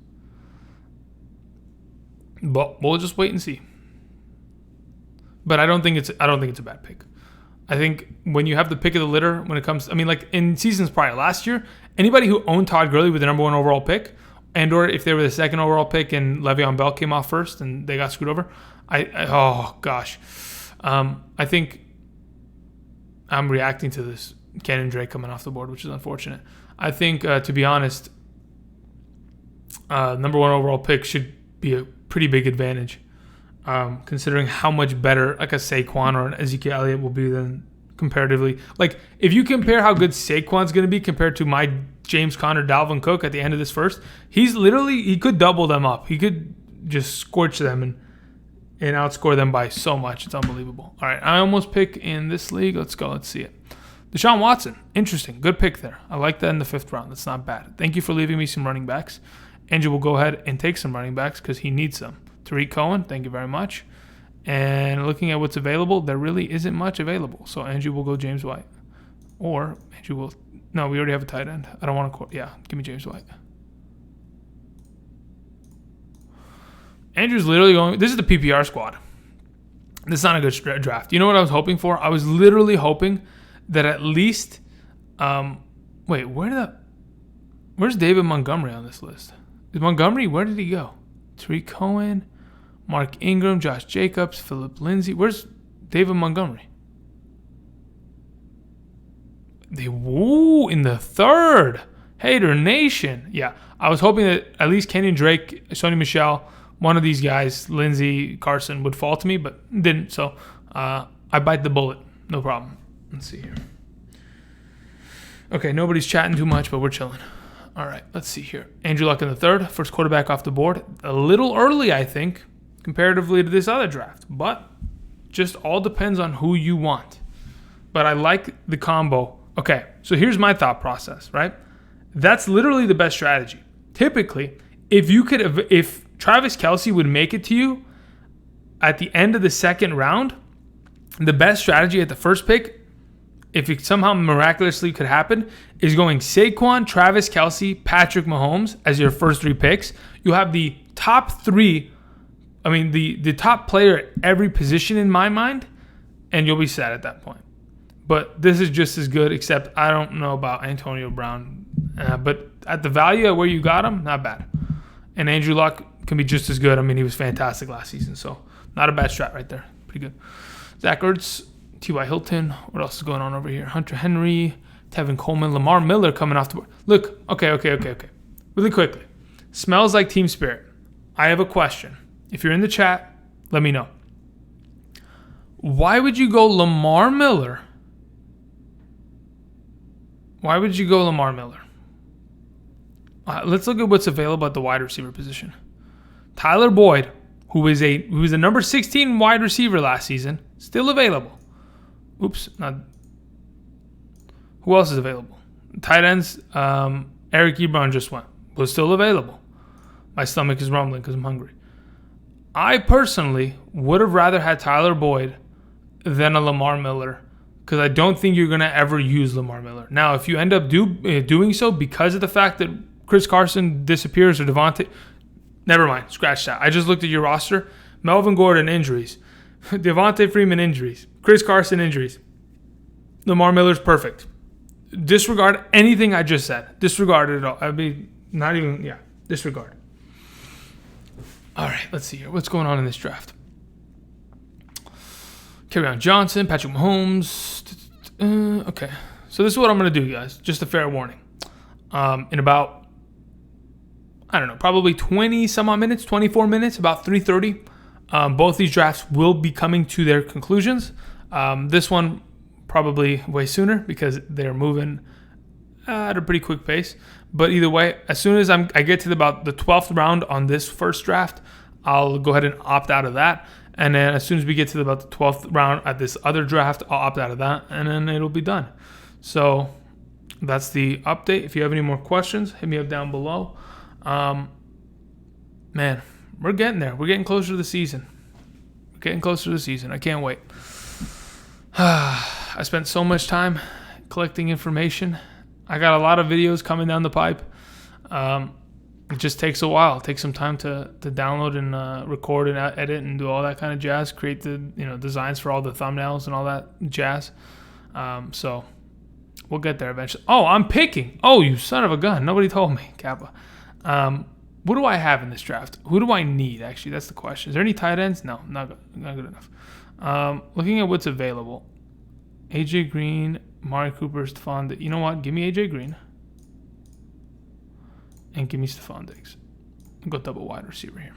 But we'll just wait and see. But I don't think it's a bad pick. I think when you have the pick of the litter, when it comes, like in seasons prior, last year, anybody who owned Todd Gurley with the number 1 overall pick, and or if they were the 2nd overall pick and Le'Veon Bell came off first and they got screwed over, I think I'm reacting to this Kenyon Drake coming off the board, which is unfortunate. I think, to be honest, number 1 overall pick should be a pretty big advantage, considering how much better like a Saquon or an Ezekiel Elliott will be than comparatively. Like, if you compare how good Saquon's going to be compared to my James Conner, Dalvin Cook at the end of this first, he could double them up. He could just scorch them and outscore them by so much. It's unbelievable. All right, I almost pick in this league. Let's go. Let's see it. Deshaun Watson. Interesting. Good pick there. I like that in the 5th round. That's not bad. Thank you for leaving me some running backs. Andrew will go ahead and take some running backs because he needs some. Tariq Cohen, thank you very much. And looking at what's available, there really isn't much available. So Andrew will go James White. Or Andrew will... No, we already have a tight end. I don't want to... Yeah, give me James White. Andrew's literally going... This is the PPR squad. This is not a good draft. You know what I was hoping for? I was literally hoping that at least... wait, where's David Montgomery on this list? Is Montgomery... Where did he go? Tariq Cohen, Mark Ingram, Josh Jacobs, Philip Lindsay. Where's David Montgomery? In the 3rd. Hater Nation. Yeah, I was hoping that at least Kenyon Drake, Sony Michel, one of these guys, Lindsay, Carson, would fall to me, but didn't. So I bite the bullet. No problem. Let's see here. Okay, nobody's chatting too much, but we're chilling. All right, let's see here. Andrew Luck in the 3rd. First quarterback off the board. A little early, I think, comparatively to this other draft. But Just all depends on who you want. But I like the combo. Okay, so here's my thought process, right? That's literally the best strategy. Typically, if Travis Kelce would make it to you at the end of the second round, the best strategy at the first pick, if it somehow miraculously could happen, is going Saquon, Travis Kelce, Patrick Mahomes as your first 3 picks. You'll have the top 3, the top player at every position in my mind, and you'll be set at that point. But this is just as good, except I don't know about Antonio Brown. But at the value at where you got him, not bad. And Andrew Luck can be just as good. I mean, he was fantastic last season, so not a bad strat right there. Pretty good. Zach Ertz, T.Y. Hilton. What else is going on over here? Hunter Henry, Tevin Coleman, Lamar Miller coming off the board. Look, okay. Really quickly. Smells like team spirit. I have a question. If you're in the chat, let me know. Why would you go Lamar Miller? Let's look at what's available at the wide receiver position. Tyler Boyd, who was a number 16 wide receiver last season, still available. Who else is available? Tight ends, Eric Ebron just was still available. My stomach is rumbling because I'm hungry. I personally would have rather had Tyler Boyd than a Lamar Miller, because I don't think you're going to ever use Lamar Miller. Now, if you end up doing so because of the fact that Chris Carson disappears or Devontae, never mind, scratch that. I just looked at your roster. Melvin Gordon injuries, Devontae Freeman injuries, Chris Carson injuries. Lamar Miller's perfect. Disregard anything I just said. Disregard it all. Disregard. All right, let's see here. What's going on in this draft? Kerryon Johnson, Patrick Mahomes. Okay. So this is what I'm going to do, guys. Just a fair warning. In about, probably 20 some odd minutes, 24 minutes, about 3:30, both these drafts will be coming to their conclusions. This one probably way sooner because they're moving at a pretty quick pace. But either way, as soon as I get to about the 12th round on this first draft, I'll go ahead and opt out of that. And then as soon as we get to about the 12th round at this other draft, I'll opt out of that, and then it'll be done. So that's the update. If you have any more questions, hit me up down below. Man, we're getting there. We're getting closer to the season. I can't wait. I spent so much time collecting information. I got a lot of videos coming down the pipe. It just takes a while. It takes some time to download and record and edit and do all that kind of jazz. Create the designs for all the thumbnails and all that jazz. So we'll get there eventually. Oh, I'm picking. Oh, you son of a gun! Nobody told me, Kappa. What do I have in this draft? Who do I need? Actually, that's the question. Is there any tight ends? No, not good enough. Looking at what's available, AJ Green, Mari Cooper, Stephon Diggs. You know what? Give me AJ Green. And give me Stephon Diggs. I'll go double wide receiver here.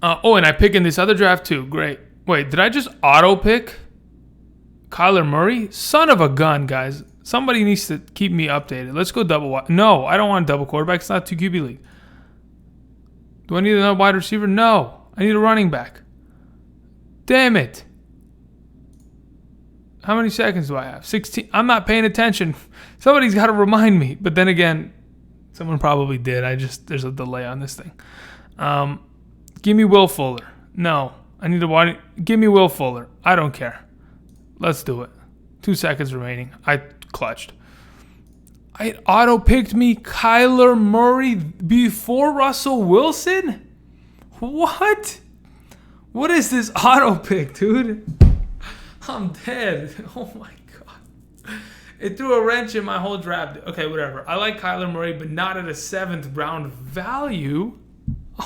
And I pick in this other draft too. Great. Wait, did I just auto pick Kyler Murray? Son of a gun, guys. Somebody needs to keep me updated. Let's go double wide. No, I don't want a double quarterback. It's not 2 QB league. Do I need another wide receiver? No. I need a running back. Damn it. How many seconds do I have? 16. I'm not paying attention. Somebody's got to remind me. But then again, someone probably did. There's a delay on this thing. Give me Will Fuller. No. I need to give me Will Fuller. I don't care. Let's do it. 2 seconds remaining. I clutched. I auto-picked me Kyler Murray before Russell Wilson? What? What is this auto-pick, dude? I'm dead. Oh, my God. It threw a wrench in my whole draft. Okay, whatever. I like Kyler Murray, but not at a 7th round value.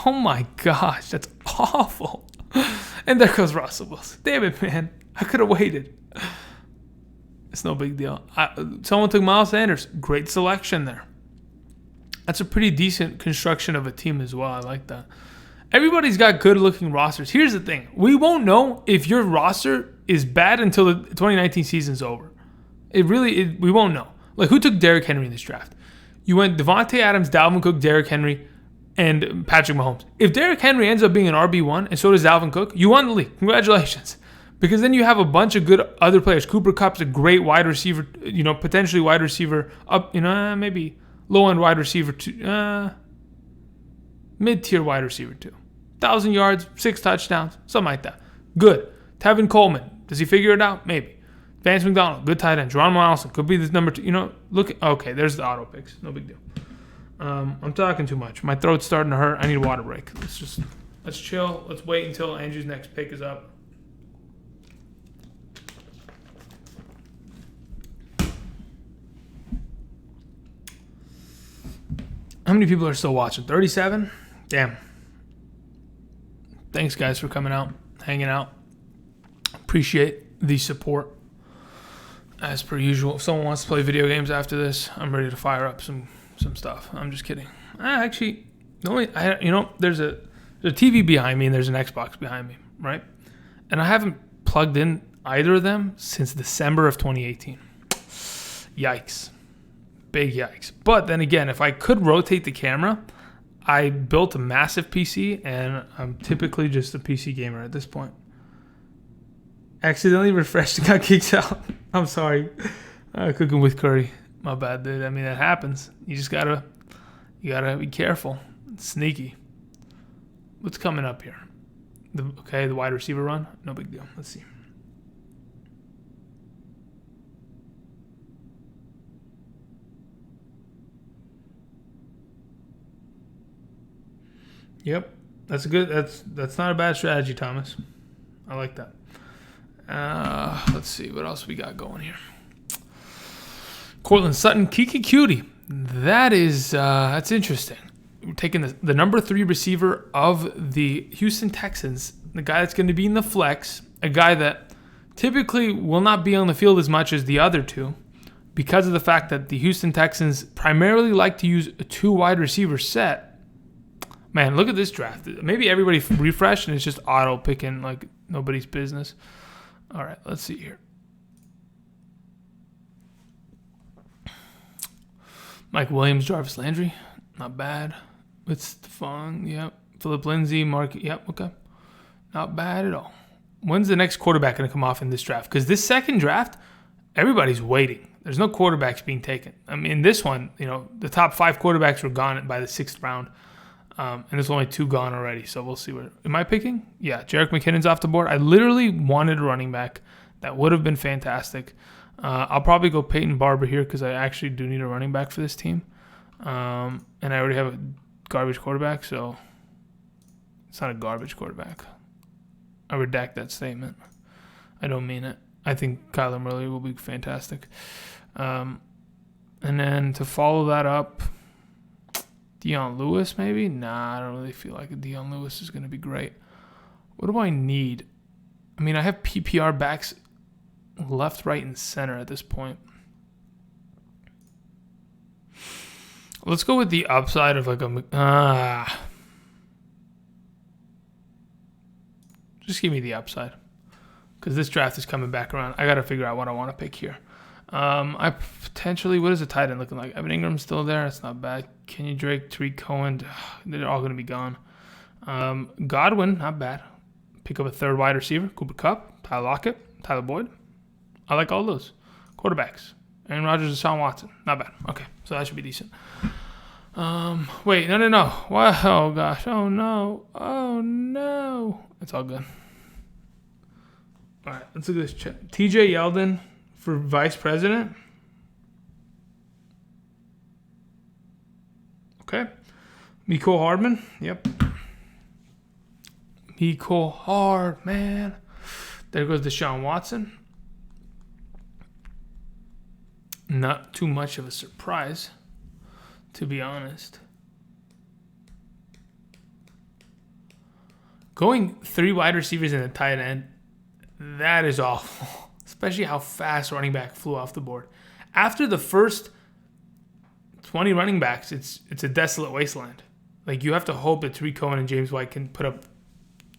Oh, my gosh. That's awful. And there goes Russell Wilson. Damn it, man. I could have waited. It's no big deal. Someone took Miles Sanders. Great selection there. That's a pretty decent construction of a team as well. I like that. Everybody's got good-looking rosters. Here's the thing. We won't know if your roster is bad until the 2019 season's over. We won't know. Like, who took Derrick Henry in this draft? You went Devontae Adams, Dalvin Cook, Derrick Henry, and Patrick Mahomes. If Derrick Henry ends up being an RB1 and so does Dalvin Cook, you won the league. Congratulations. Because then you have a bunch of good other players. Cooper Kupp's a great wide receiver, potentially wide receiver up, maybe low-end wide receiver, mid-tier wide receiver too. 1,000 yards, 6 touchdowns, something like that. Good. Tevin Coleman, does he figure it out? Maybe. Vance McDonald, good tight end. Geronimo Allison could be this number 2. Okay, there's the auto picks. No big deal. I'm talking too much. My throat's starting to hurt. I need a water break. Let's chill. Let's wait until Andrew's next pick is up. How many people are still watching? 37? Damn. Thanks, guys, for coming out, hanging out. Appreciate the support. As per usual, if someone wants to play video games after this, I'm ready to fire up some stuff. I'm just kidding. Actually, there's a TV behind me and there's an Xbox behind me, right? And I haven't plugged in either of them since December of 2018. Yikes. Big yikes. But then again, if I could rotate the camera, I built a massive PC, and I'm typically just a PC gamer at this point. Accidentally refreshed and got kicked out. I'm sorry. Cooking with curry. My bad, dude. I mean, that happens. You just gotta be careful. It's sneaky. What's coming up here? The wide receiver run. No big deal. Let's see. Yep, that's not a bad strategy, Thomas. I like that. Let's see what else we got going here. Cortland Sutton, Kiki Cutie. That's interesting. We're taking the number 3 receiver of the Houston Texans, the guy that's going to be in the flex, a guy that typically will not be on the field as much as the other two because of the fact that the Houston Texans primarily like to use a 2 wide receiver set. Man, look at this draft. Maybe everybody refreshed and it's just auto picking like nobody's business. All right, let's see here. Mike Williams, Jarvis Landry, not bad. It's fun, yep. Philip Lindsay, Mark, yep, okay. Not bad at all. When's the next quarterback going to come off in this draft? Because this second draft, everybody's waiting. There's no quarterbacks being taken. I mean, this one, the top 5 quarterbacks were gone by the 6th round. And there's only 2 gone already, so we'll see. Am I picking? Yeah, Jerick McKinnon's off the board. I literally wanted a running back. That would have been fantastic. I'll probably go Peyton Barber here because I actually do need a running back for this team. And I already have a garbage quarterback, so it's not a garbage quarterback. I redact that statement. I don't mean it. I think Kyler Murray will be fantastic. And then to follow that up, Dion Lewis, maybe? Nah, I don't really feel like Dion Lewis is going to be great. What do I need? I mean, I have PPR backs left, right, and center at this point. Let's go with the upside of like just give me the upside. Because this draft is coming back around. I got to figure out what I want to pick here. I potentially, what is the tight end looking like? Evan Ingram's still there. That's not bad. Kenny Drake, Tariq Cohen, they're all going to be gone. Godwin, not bad. Pick up a 3rd wide receiver. Cooper Kupp, Tyler Lockett, Tyler Boyd. I like all those. Quarterbacks. Aaron Rodgers and Deshaun Watson. Not bad. Okay, so that should be decent. Wait, no. What? Oh, gosh. Oh, no. It's all good. All right, let's look at this chat. TJ Yeldon for vice president. Okay. Mecole Hardman. Yep. Mecole Hardman. There goes Deshaun Watson. Not too much of a surprise, to be honest. Going 3 wide receivers and a tight end, that is awful. Especially how fast running back flew off the board. After the first 20 running backs, it's a desolate wasteland. Like, you have to hope that Tariq Cohen and James White can put up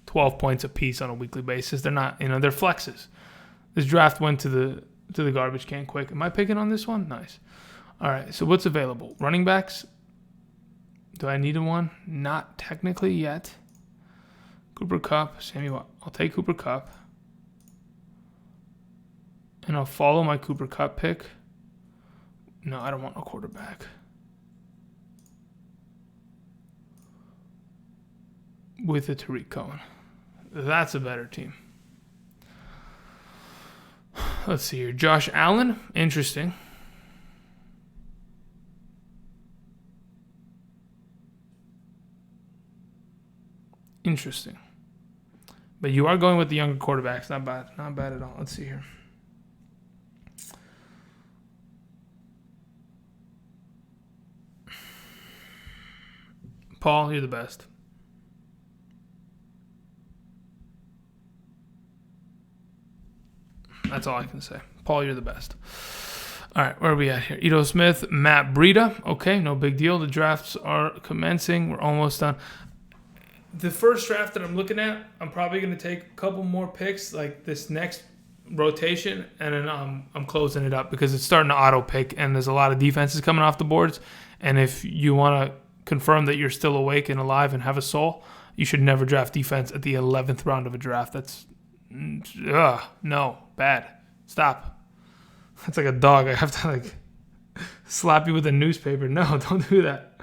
12 points apiece on a weekly basis. They're not, they're flexes. This draft went to the garbage can quick. Am I picking on this one? Nice. All right, so what's available? Running backs? Do I need one? Not technically yet. Cooper Kupp, Sammy Watkins. I'll take Cooper Kupp. And I'll follow my Cooper Kupp pick. No, I don't want a quarterback. With a Tariq Cohen. That's a better team. Let's see here. Josh Allen. Interesting. Interesting. But you are going with the younger quarterbacks. Not bad. Not bad at all. Let's see here. Paul, you're the best. That's all I can say. Paul, you're the best. All right, where are we at here? Ito Smith, Matt Breida. Okay, no big deal. The drafts are commencing. We're almost done. The first draft that I'm looking at, I'm probably going to take a couple more picks like this next rotation, and then I'm closing it up because it's starting to auto pick, and there's a lot of defenses coming off the boards. And if you want to confirm that you're still awake and alive and have a soul, you should never draft defense at the 11th round of a draft. That's no, bad. Stop. That's like a dog. I have to like slap you with a newspaper. No, don't do that.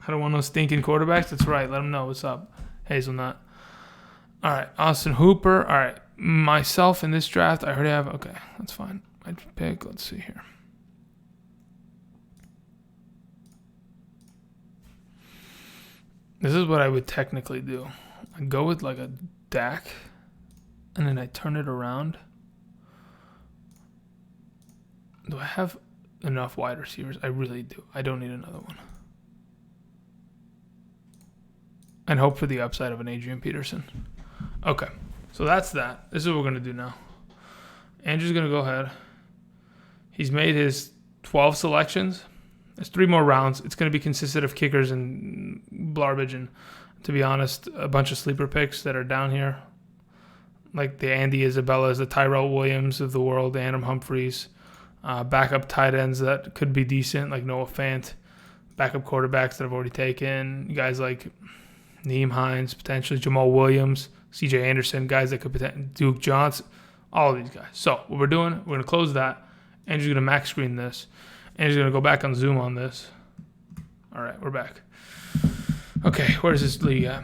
I don't want no stinking quarterbacks. That's right. Let them know what's up. Hazelnut. All right, Austin Hooper. All right, myself in this draft, I already have. Okay, that's fine. My pick. Let's see here. This is what I would technically do. I go with like a Dak, and then I turn it around. Do I have enough wide receivers? I really do. I don't need another one. And hope for the upside of an Adrian Peterson. Okay, so that's that. This is what we're going to do now. Andrew's going to go ahead. He's made his 12 selections. There's 3 more rounds. It's going to be consistent of kickers and garbage and, to be honest, a bunch of sleeper picks that are down here. Like the Andy Isabellas, the Tyrell Williams of the world, the Adam Humphreys. Backup tight ends that could be decent, like Noah Fant. Backup quarterbacks that I've already taken. Guys like Nyheim Hines, potentially Jamal Williams, C.J. Anderson, guys that could potentially Duke Johnson, all of these guys. So what we're doing, we're going to close that. Andrew's going to max screen this. Andrew's going to go back on Zoom on this. All right, we're back. Okay, where's this league at?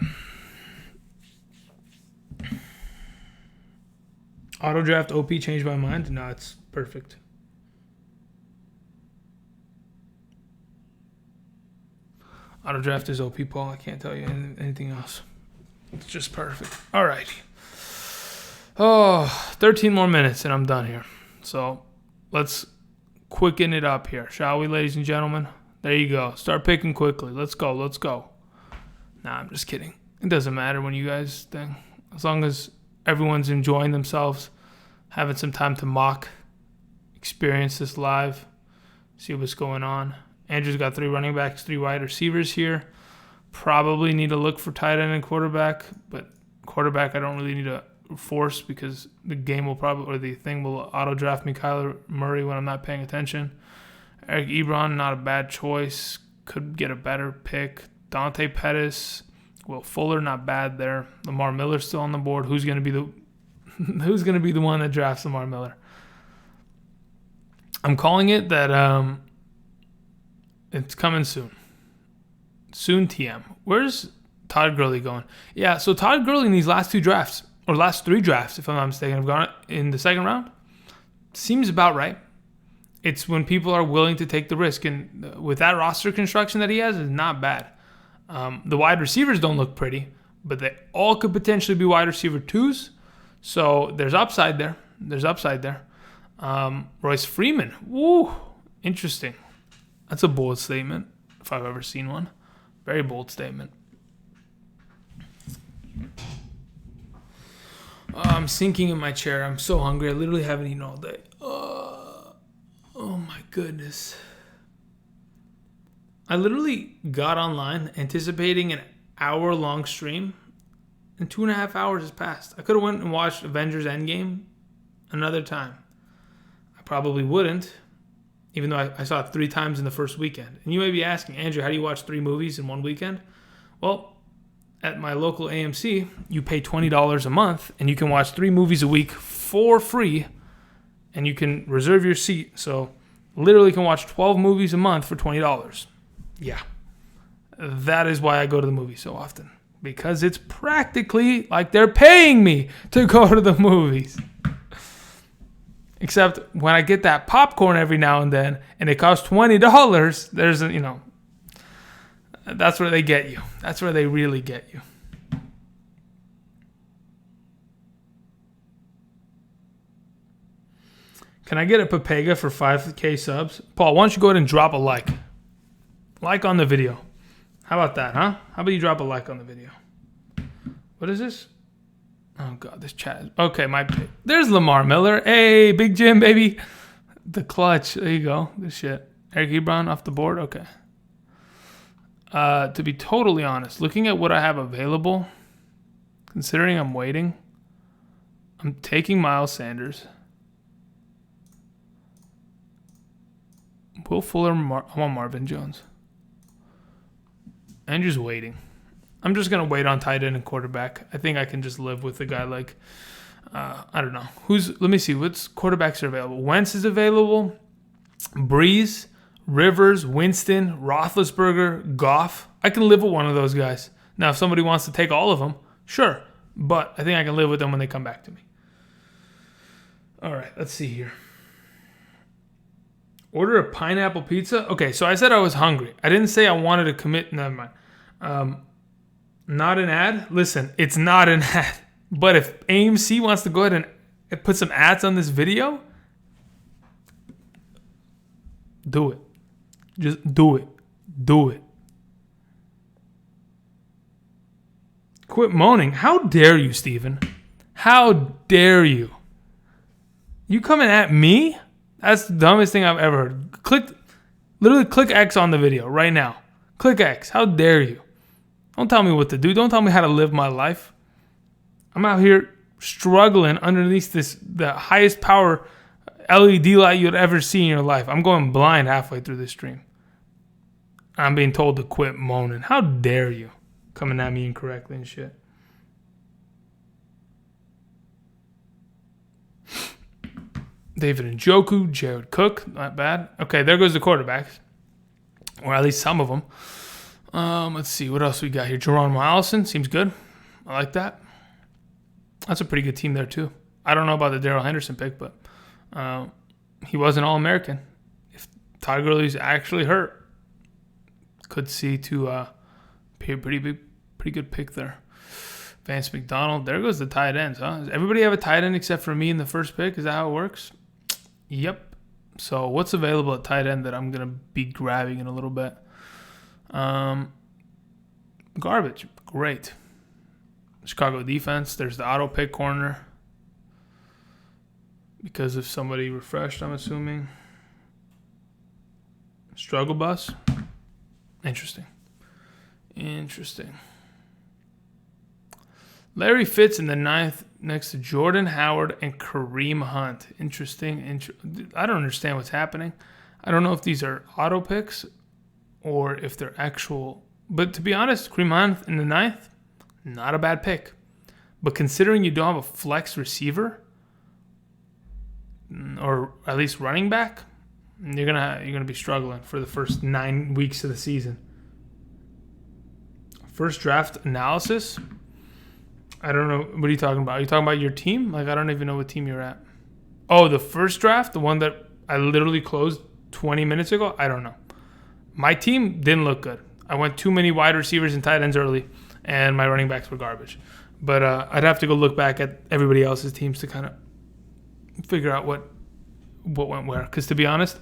Auto draft OP changed my mind? No, it's perfect. Auto draft is OP, Paul. I can't tell you anything else. It's just perfect. All right. Oh, 13 more minutes and I'm done here. So let's quicken it up here, shall we, ladies and gentlemen? There you go. Start picking quickly. Let's go. Let's go. Nah, I'm just kidding. It doesn't matter when you guys think. As long as everyone's enjoying themselves, having some time to mock, experience this live, see what's going on. Andrew's got 3 running backs, 3 wide receivers here. Probably need to look for tight end and quarterback, but quarterback I don't really need to force because the game will probably, or the thing will auto draft me Kyler Murray when I'm not paying attention. Eric Ebron, not a bad choice. Could get a better pick. Dante Pettis, Will Fuller, not bad there. Lamar Miller still on the board. Who's going to be the one that drafts Lamar Miller? I'm calling it that it's coming soon. Soon TM. Where's Todd Gurley going? Yeah, so Todd Gurley in these last 2 drafts, or last 3 drafts, if I'm not mistaken, have gone in the second round. Seems about right. It's when people are willing to take the risk. And with that roster construction that he has, is not bad. The wide receivers don't look pretty, but they all could potentially be wide receiver 2s. So there's upside there. Royce Freeman. Woo, interesting. That's a bold statement, if I've ever seen one. Very bold statement. I'm sinking in my chair. I'm so hungry. I literally haven't eaten all day. Oh my goodness. I literally got online anticipating an hour-long stream, and 2.5 hours has passed. I could have went and watched Avengers Endgame another time. I probably wouldn't. even though I saw it 3 times in the first weekend. And you may be asking, Andrew, how do you watch 3 movies in one weekend? Well, at my local AMC, you pay $20 a month, and you can watch 3 movies a week for free, and you can reserve your seat. So literally can watch 12 movies a month for $20. Yeah. That is why I go to the movies so often. Because it's practically like they're paying me to go to the movies. Except when I get that popcorn every now and then, and it costs $20, there's a, that's where they get you. That's where they really get you. Can I get a Pepega for 5K subs? Paul, why don't you go ahead and drop a like? Like on the video. How about that, huh? How about you drop a like on the video? What is this? Oh, God, this chat. Okay, there's Lamar Miller. Hey, Big Jim, baby. The clutch. There you go. This shit. Eric Ebron off the board. Okay. To be totally honest, looking at what I have available, considering I'm waiting, I'm taking Miles Sanders. Will Fuller. I'm on Marvin Jones. Andrew's waiting. I'm just going to wait on tight end and quarterback. I think I can just live with a guy like, I don't know. Let me see. What's quarterbacks are available? Wentz is available. Breeze, Rivers, Winston, Roethlisberger, Goff. I can live with one of those guys. Now, if somebody wants to take all of them, sure. But I think I can live with them when they come back to me. All right, let's see here. Order a pineapple pizza? Okay, so I said I was hungry. I didn't say I wanted to commit. Never mind. Not an ad? Listen, it's not an ad. But if AMC wants to go ahead and put some ads on this video, do it. Just do it. Do it. Quit moaning. How dare you, Steven? How dare you? You coming at me? That's the dumbest thing I've ever heard. Literally click X on the video right now. Click X. How dare you? Don't tell me what to do. Don't tell me how to live my life. I'm out here struggling underneath the highest power LED light you'd ever see in your life. I'm going blind halfway through this stream. I'm being told to quit moaning. How dare you? Coming at me incorrectly and shit. David Njoku, Jared Cook, not bad. Okay, there goes the quarterbacks. Or at least some of them. Let's see, what else we got here? Jerome Allison, seems good. I like that. That's a pretty good team there, too. I don't know about the Darrell Henderson pick, but he was an All-American. If Todd Gurley's actually hurt, could see to be a pretty good pick there. Vance McDonald. There goes the tight ends, huh? Does everybody have a tight end except for me in the first pick? Is that how it works? Yep. So what's available at tight end that I'm going to be grabbing in a little bit? Garbage. Great. Chicago defense. There's the auto pick corner. Because if somebody refreshed, I'm assuming. Struggle bus. Interesting. Larry Fitz in the 9th next to Jordan Howard and Kareem Hunt. Interesting. I don't understand what's happening. I don't know if these are auto picks or if they're actual. But to be honest, Kareem Hunt in the 9th, not a bad pick. But considering you don't have a flex receiver, or at least running back, you're gonna be struggling for the first 9 weeks of the season. First draft analysis. I don't know. What are you talking about? Are you talking about your team? Like, I don't even know what team you're at. Oh, the first draft, the one that I literally closed 20 minutes ago? I don't know. My team didn't look good. I went too many wide receivers and tight ends early, and my running backs were garbage. But I'd have to go look back at everybody else's teams to kind of figure out what went where. Because to be honest,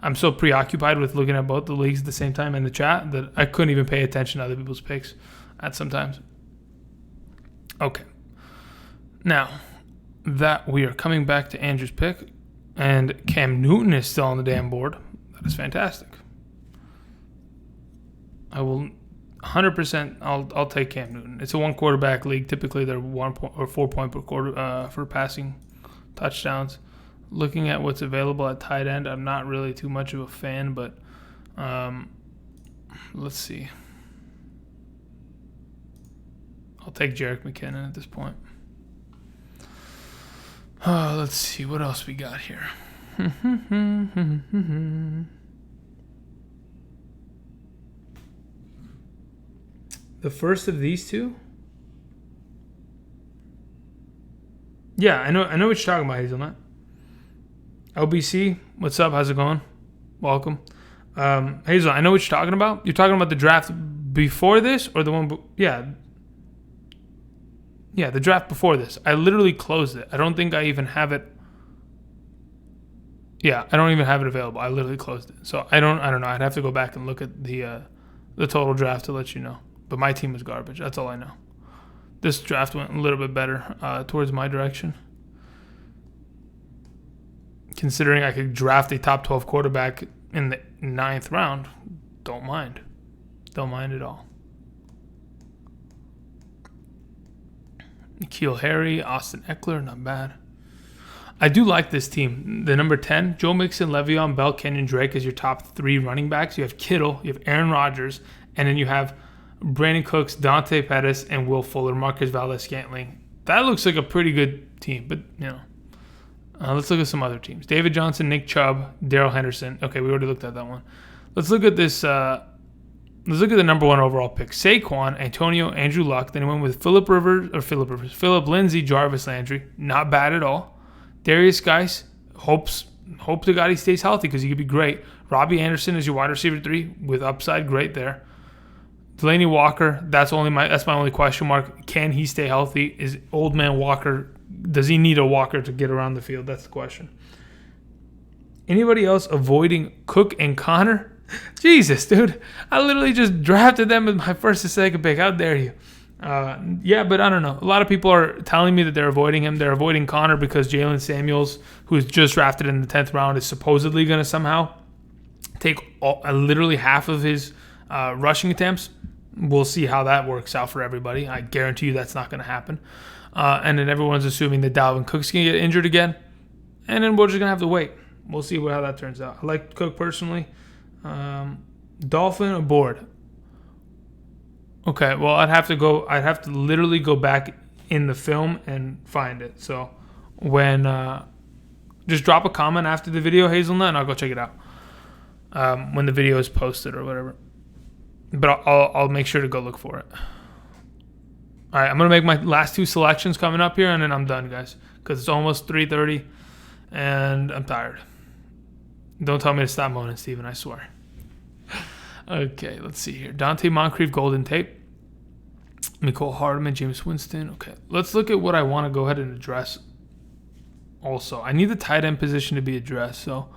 I'm so preoccupied with looking at both the leagues at the same time in the chat that I couldn't even pay attention to other people's picks at sometimes. Okay. Now that we are coming back to Andrew's pick, and Cam Newton is still on the damn board, that is fantastic. I will 100%. I'll take Cam Newton. It's a 1 quarterback league. Typically, they're 1 point or 4 point per quarter for passing touchdowns. Looking at what's available at tight end, I'm not really too much of a fan, but let's see. I'll take Jerick McKinnon at this point. Let's see what else we got here. The first of these two? Yeah, I know what you're talking about, Hazelnut. LBC, what's up? How's it going? Welcome. Hazel, I know what you're talking about. You're talking about the draft before this or the one... Yeah, the draft before this. I literally closed it. I don't think I even have it. Yeah, I don't even have it available. I literally closed it. So I don't know. I'd have to go back and look at the total draft to let you know. But my team was garbage. That's all I know. This draft went a little bit better towards my direction. Considering I could draft a top 12 quarterback in the 9th round, don't mind. Don't mind at all. N'Keal Harry, Austin Eckler, not bad. I do like this team. The number 10, Joe Mixon, Le'Veon Bell, Kenyon Drake as your top 3 running backs. You have Kittle, you have Aaron Rodgers, and then you have Brandon Cooks, Dante Pettis, and Will Fuller, Marcus Valdes-Scantling. That looks like a pretty good team, but let's look at some other teams. David Johnson, Nick Chubb, Darrell Henderson. Okay, we already looked at that one. Let's look at this. Let's look at the number 1 overall pick. Saquon, Antonio, Andrew Luck. Then he went with Philip Lindsay, Jarvis Landry. Not bad at all. Darius Geis, hope to God he stays healthy because he could be great. Robbie Anderson is your wide receiver 3 with upside, great there. Delaney Walker, that's my only question mark. Can he stay healthy? Is old man Walker, does he need a walker to get around the field? That's the question. Anybody else avoiding Cook and Connor? Jesus, dude. I literally just drafted them with my first and second pick. How dare you? Yeah, but I don't know. A lot of people are telling me that they're avoiding him. They're avoiding Connor because Jalen Samuels, who's just drafted in the 10th round, is supposedly going to somehow take literally half of his rushing attempts. We'll see how that works out for everybody. I guarantee you that's not going to happen. And then everyone's assuming that Dalvin Cook's going to get injured again. And then we're just going to have to wait. We'll see how that turns out. I like Cook personally. Dolphin aboard. Okay, well, I'd have to literally go back in the film and find it. So when, just drop a comment after the video, Hazelnut, and I'll go check it out. When the video is posted or whatever. But I'll make sure to go look for it. All right, I'm going to make my last 2 selections coming up here, and then I'm done, guys. Because it's almost 3:30, and I'm tired. Don't tell me to stop moaning, Steven, I swear. Okay, let's see here. Dante Moncrief, Golden Tape. Mecole Hardman, James Winston. Okay, let's look at what I want to go ahead and address also. I need the tight end position to be addressed, so...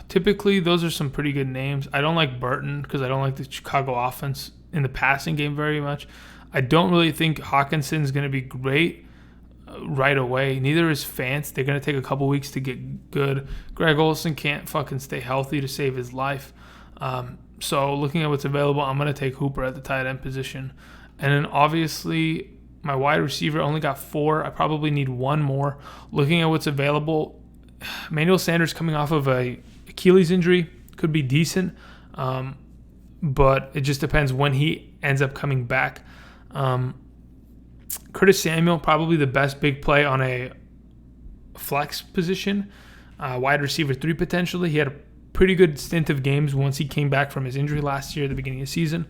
Typically, those are some pretty good names. I don't like Burton because I don't like the Chicago offense in the passing game very much. I don't really think Hawkinson's going to be great right away. Neither is Fant. They're going to take a couple weeks to get good. Greg Olsen can't fucking stay healthy to save his life. So looking at what's available, I'm going to take Hooper at the tight end position. And then obviously my wide receiver only got 4. I probably need 1 more. Looking at what's available, Emmanuel Sanders coming off of a Achilles injury could be decent, but it just depends when he ends up coming back. Curtis Samuel, probably the best big play on a flex position, wide receiver 3 potentially. He had a pretty good stint of games once he came back from his injury last year at the beginning of the season.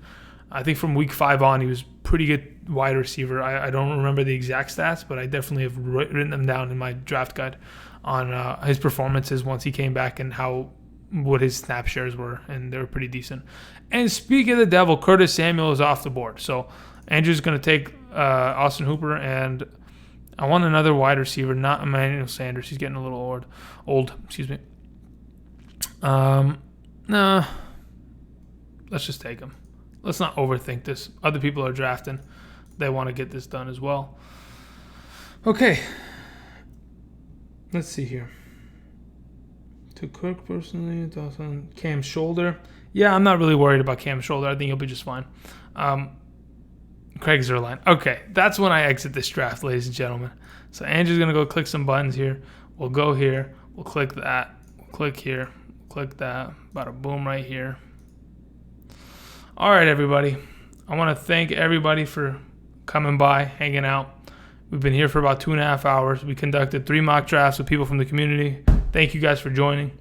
I think from week 5 on, he was pretty good wide receiver. I don't remember the exact stats, but I definitely have written them down in my draft guide on his performances once he came back and what his snap shares were, and they were pretty decent. And speaking of the devil, Curtis Samuel is off the board. So Andrew's going to take Austin Hooper, and I want another wide receiver, not Emmanuel Sanders. He's getting a little old. Excuse me. Nah, let's just take him. Let's not overthink this. Other people are drafting. They want to get this done as well. Okay. Let's see here. To Kirk personally, Cam's shoulder. Yeah, I'm not really worried about Cam's shoulder. I think he'll be just fine. Craig Zerline. Okay, that's when I exit this draft, ladies and gentlemen. So Andrew's going to go click some buttons here. We'll go here. We'll click that. We'll click here. Click that. Bada boom right here. All right, everybody. I want to thank everybody for coming by, hanging out. We've been here for about 2.5 hours. We conducted 3 mock drafts with people from the community. Thank you guys for joining.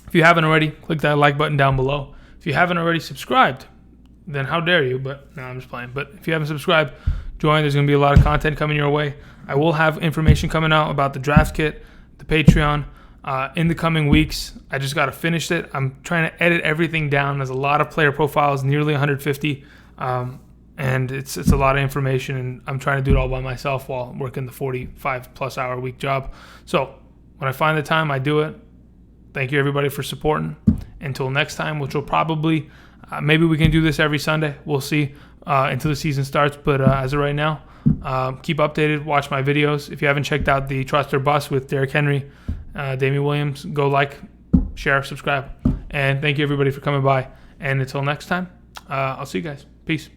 If you haven't already, click that like button down below. If you haven't already subscribed, then how dare you? But no, I'm just playing. But if you haven't subscribed, join. There's going to be a lot of content coming your way. I will have information coming out about the draft kit, the Patreon, in the coming weeks. I just got to finish it. I'm trying to edit everything down. There's a lot of player profiles, nearly 150, and it's a lot of information, and I'm trying to do it all by myself while working the 45+ hour week job. So when I find the time, I do it. Thank you, everybody, for supporting. Until next time, which will probably, maybe we can do this every Sunday. We'll see until the season starts. But as of right now, keep updated. Watch my videos. If you haven't checked out the Trust or Bust with Derrick Henry, Damian Williams, go like, share, subscribe. And thank you, everybody, for coming by. And until next time, I'll see you guys. Peace.